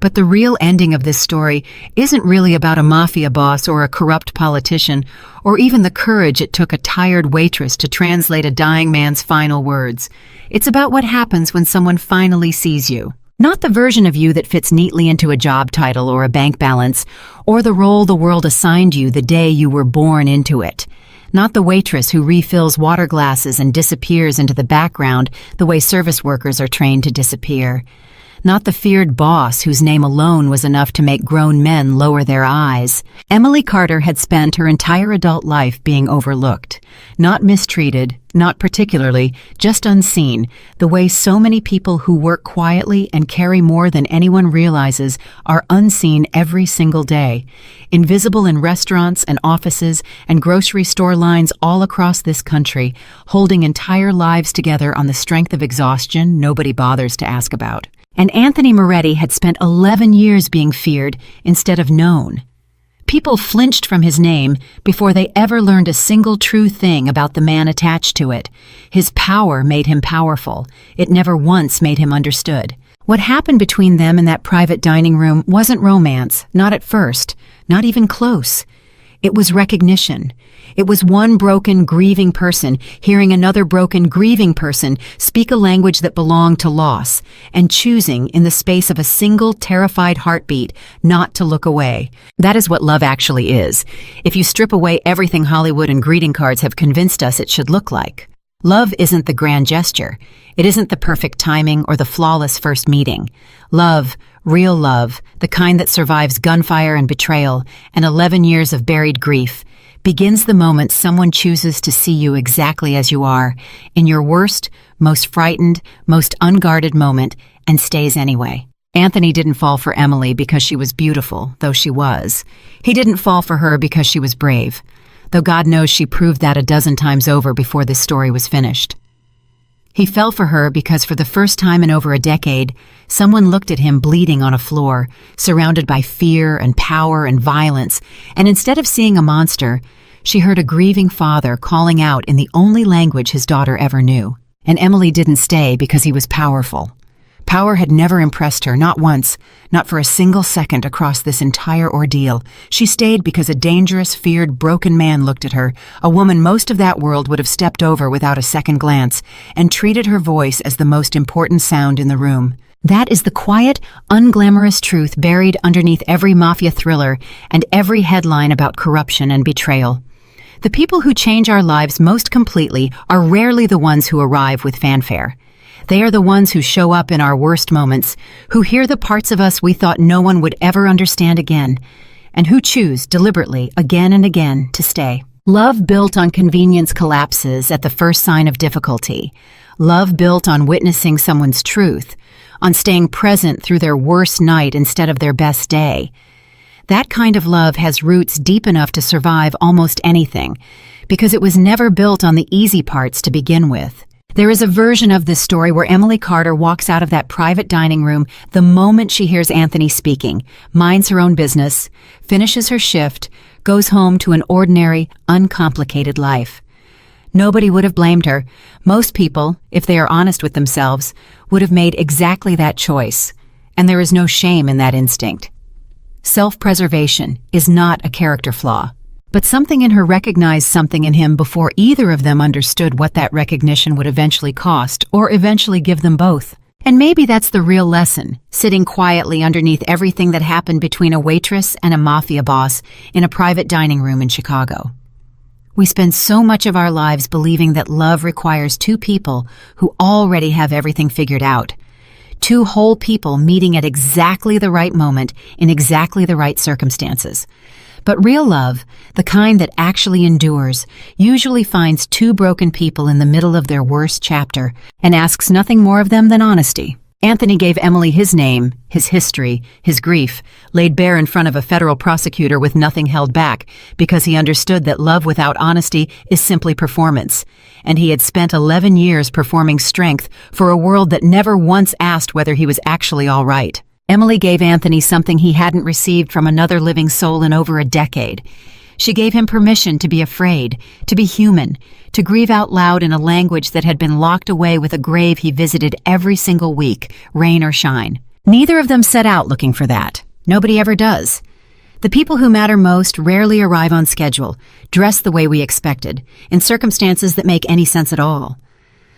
But the real ending of this story isn't really about a mafia boss or a corrupt politician, or even the courage it took a tired waitress to translate a dying man's final words. It's about what happens when someone finally sees you. Not the version of you that fits neatly into a job title or a bank balance, or the role the world assigned you the day you were born into it. Not the waitress who refills water glasses and disappears into the background the way service workers are trained to disappear. Not the feared boss whose name alone was enough to make grown men lower their eyes. Emily Carter had spent her entire adult life being overlooked, not mistreated, not particularly, just unseen, the way so many people who work quietly and carry more than anyone realizes are unseen every single day, invisible in restaurants and offices and grocery store lines all across this country, holding entire lives together on the strength of exhaustion nobody bothers to ask about. And Anthony Moretti had spent 11 years being feared instead of known. People flinched from his name before they ever learned a single true thing about the man attached to it. His power made him powerful. It never once made him understood. What happened between them in that private dining room wasn't romance, not at first, not even close. It was recognition. It was one broken, grieving person hearing another broken, grieving person speak a language that belonged to loss, and choosing, in the space of a single, terrified heartbeat, not to look away. That is what love actually is, if you strip away everything Hollywood and greeting cards have convinced us it should look like. Love isn't the grand gesture. It isn't the perfect timing or the flawless first meeting. Love, real love, the kind that survives gunfire and betrayal and 11 years of buried grief, begins the moment someone chooses to see you exactly as you are, in your worst, most frightened, most unguarded moment, and stays anyway. Anthony didn't fall for Emily because she was beautiful, though she was. He didn't fall for her because she was brave, though God knows she proved that a dozen times over before this story was finished. He fell for her because for the first time in over a decade, someone looked at him bleeding on a floor, surrounded by fear and power and violence, and instead of seeing a monster, she heard a grieving father calling out in the only language his daughter ever knew. And Emily didn't stay because he was powerful. Power had never impressed her, not once, not for a single second across this entire ordeal. She stayed because a dangerous, feared, broken man looked at her, a woman most of that world would have stepped over without a second glance, and treated her voice as the most important sound in the room. That is the quiet, unglamorous truth buried underneath every mafia thriller and every headline about corruption and betrayal. The people who change our lives most completely are rarely the ones who arrive with fanfare. They are the ones who show up in our worst moments, who hear the parts of us we thought no one would ever understand again, and who choose deliberately again and again to stay. Love built on convenience collapses at the first sign of difficulty. Love built on witnessing someone's truth, on staying present through their worst night instead of their best day. That kind of love has roots deep enough to survive almost anything, because it was never built on the easy parts to begin with. There is a version of this story where Emily Carter walks out of that private dining room the moment she hears Anthony speaking, minds her own business, finishes her shift, goes home to an ordinary, uncomplicated life. Nobody would have blamed her. Most people, if they are honest with themselves, would have made exactly that choice, and there is no shame in that instinct. Self-preservation is not a character flaw. But something in her recognized something in him before either of them understood what that recognition would eventually cost, or eventually give them both. And maybe that's the real lesson, sitting quietly underneath everything that happened between a waitress and a mafia boss in a private dining room in Chicago. We spend so much of our lives believing that love requires two people who already have everything figured out. Two whole people meeting at exactly the right moment in exactly the right circumstances. But real love, the kind that actually endures, usually finds two broken people in the middle of their worst chapter and asks nothing more of them than honesty. Anthony gave Emily his name, his history, his grief, laid bare in front of a federal prosecutor with nothing held back, because he understood that love without honesty is simply performance, and he had spent 11 years performing strength for a world that never once asked whether he was actually all right. Emily gave Anthony something he hadn't received from another living soul in over a decade. She gave him permission to be afraid, to be human, to grieve out loud in a language that had been locked away with a grave he visited every single week, rain or shine. Neither of them set out looking for that. Nobody ever does. The people who matter most rarely arrive on schedule, dressed the way we expected, in circumstances that make any sense at all.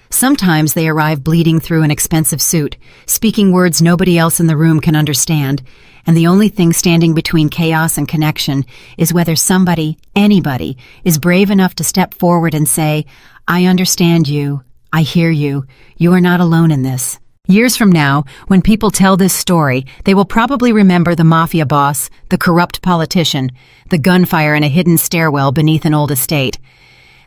Sometimes they arrive bleeding through an expensive suit, speaking words nobody else in the room can understand, and the only thing standing between chaos and connection is whether somebody, anybody, is brave enough to step forward and say, "I understand you, I hear you, you are not alone in this." Years from now, when people tell this story, they will probably remember the mafia boss, the corrupt politician, the gunfire in a hidden stairwell beneath an old estate.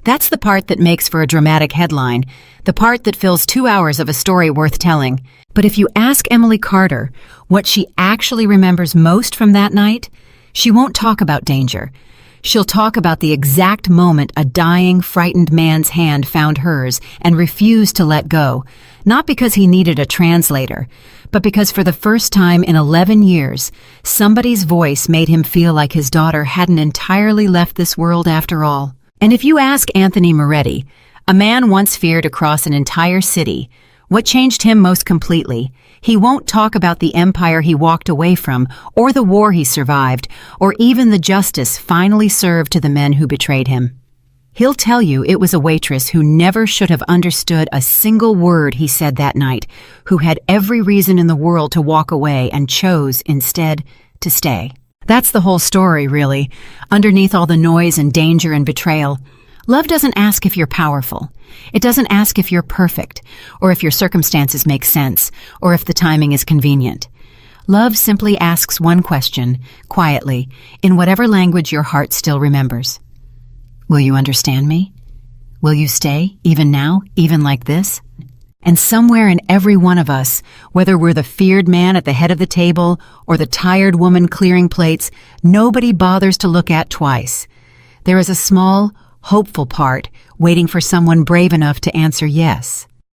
That's the part that makes for a dramatic headline, the part that fills 2 hours of a story worth telling. But if you ask Emily Carter what she actually remembers most from that night, she won't talk about danger. She'll talk about the exact moment a dying, frightened man's hand found hers and refused to let go, not because he needed a translator, but because for the first time in 11 years, somebody's voice made him feel like his daughter hadn't entirely left this world after all. And if you ask Anthony Moretti, a man once feared across an entire city, what changed him most completely, he won't talk about the empire he walked away from, or the war he survived, or even the justice finally served to the men who betrayed him. He'll tell you it was a waitress who never should have understood a single word he said that night, who had every reason in the world to walk away and chose, instead, to stay. That's the whole story, really. Underneath all the noise and danger and betrayal, love doesn't ask if you're powerful. It doesn't ask if you're perfect, or if your circumstances make sense, or if the timing is convenient. Love simply asks one question, quietly, in whatever language your heart still remembers. Will you understand me? Will you stay, even now, even like this? And somewhere in every one of us, whether we're the feared man at the head of the table or the tired woman clearing plates, nobody bothers to look at twice. There is a small, hopeful part waiting for someone brave enough to answer yes.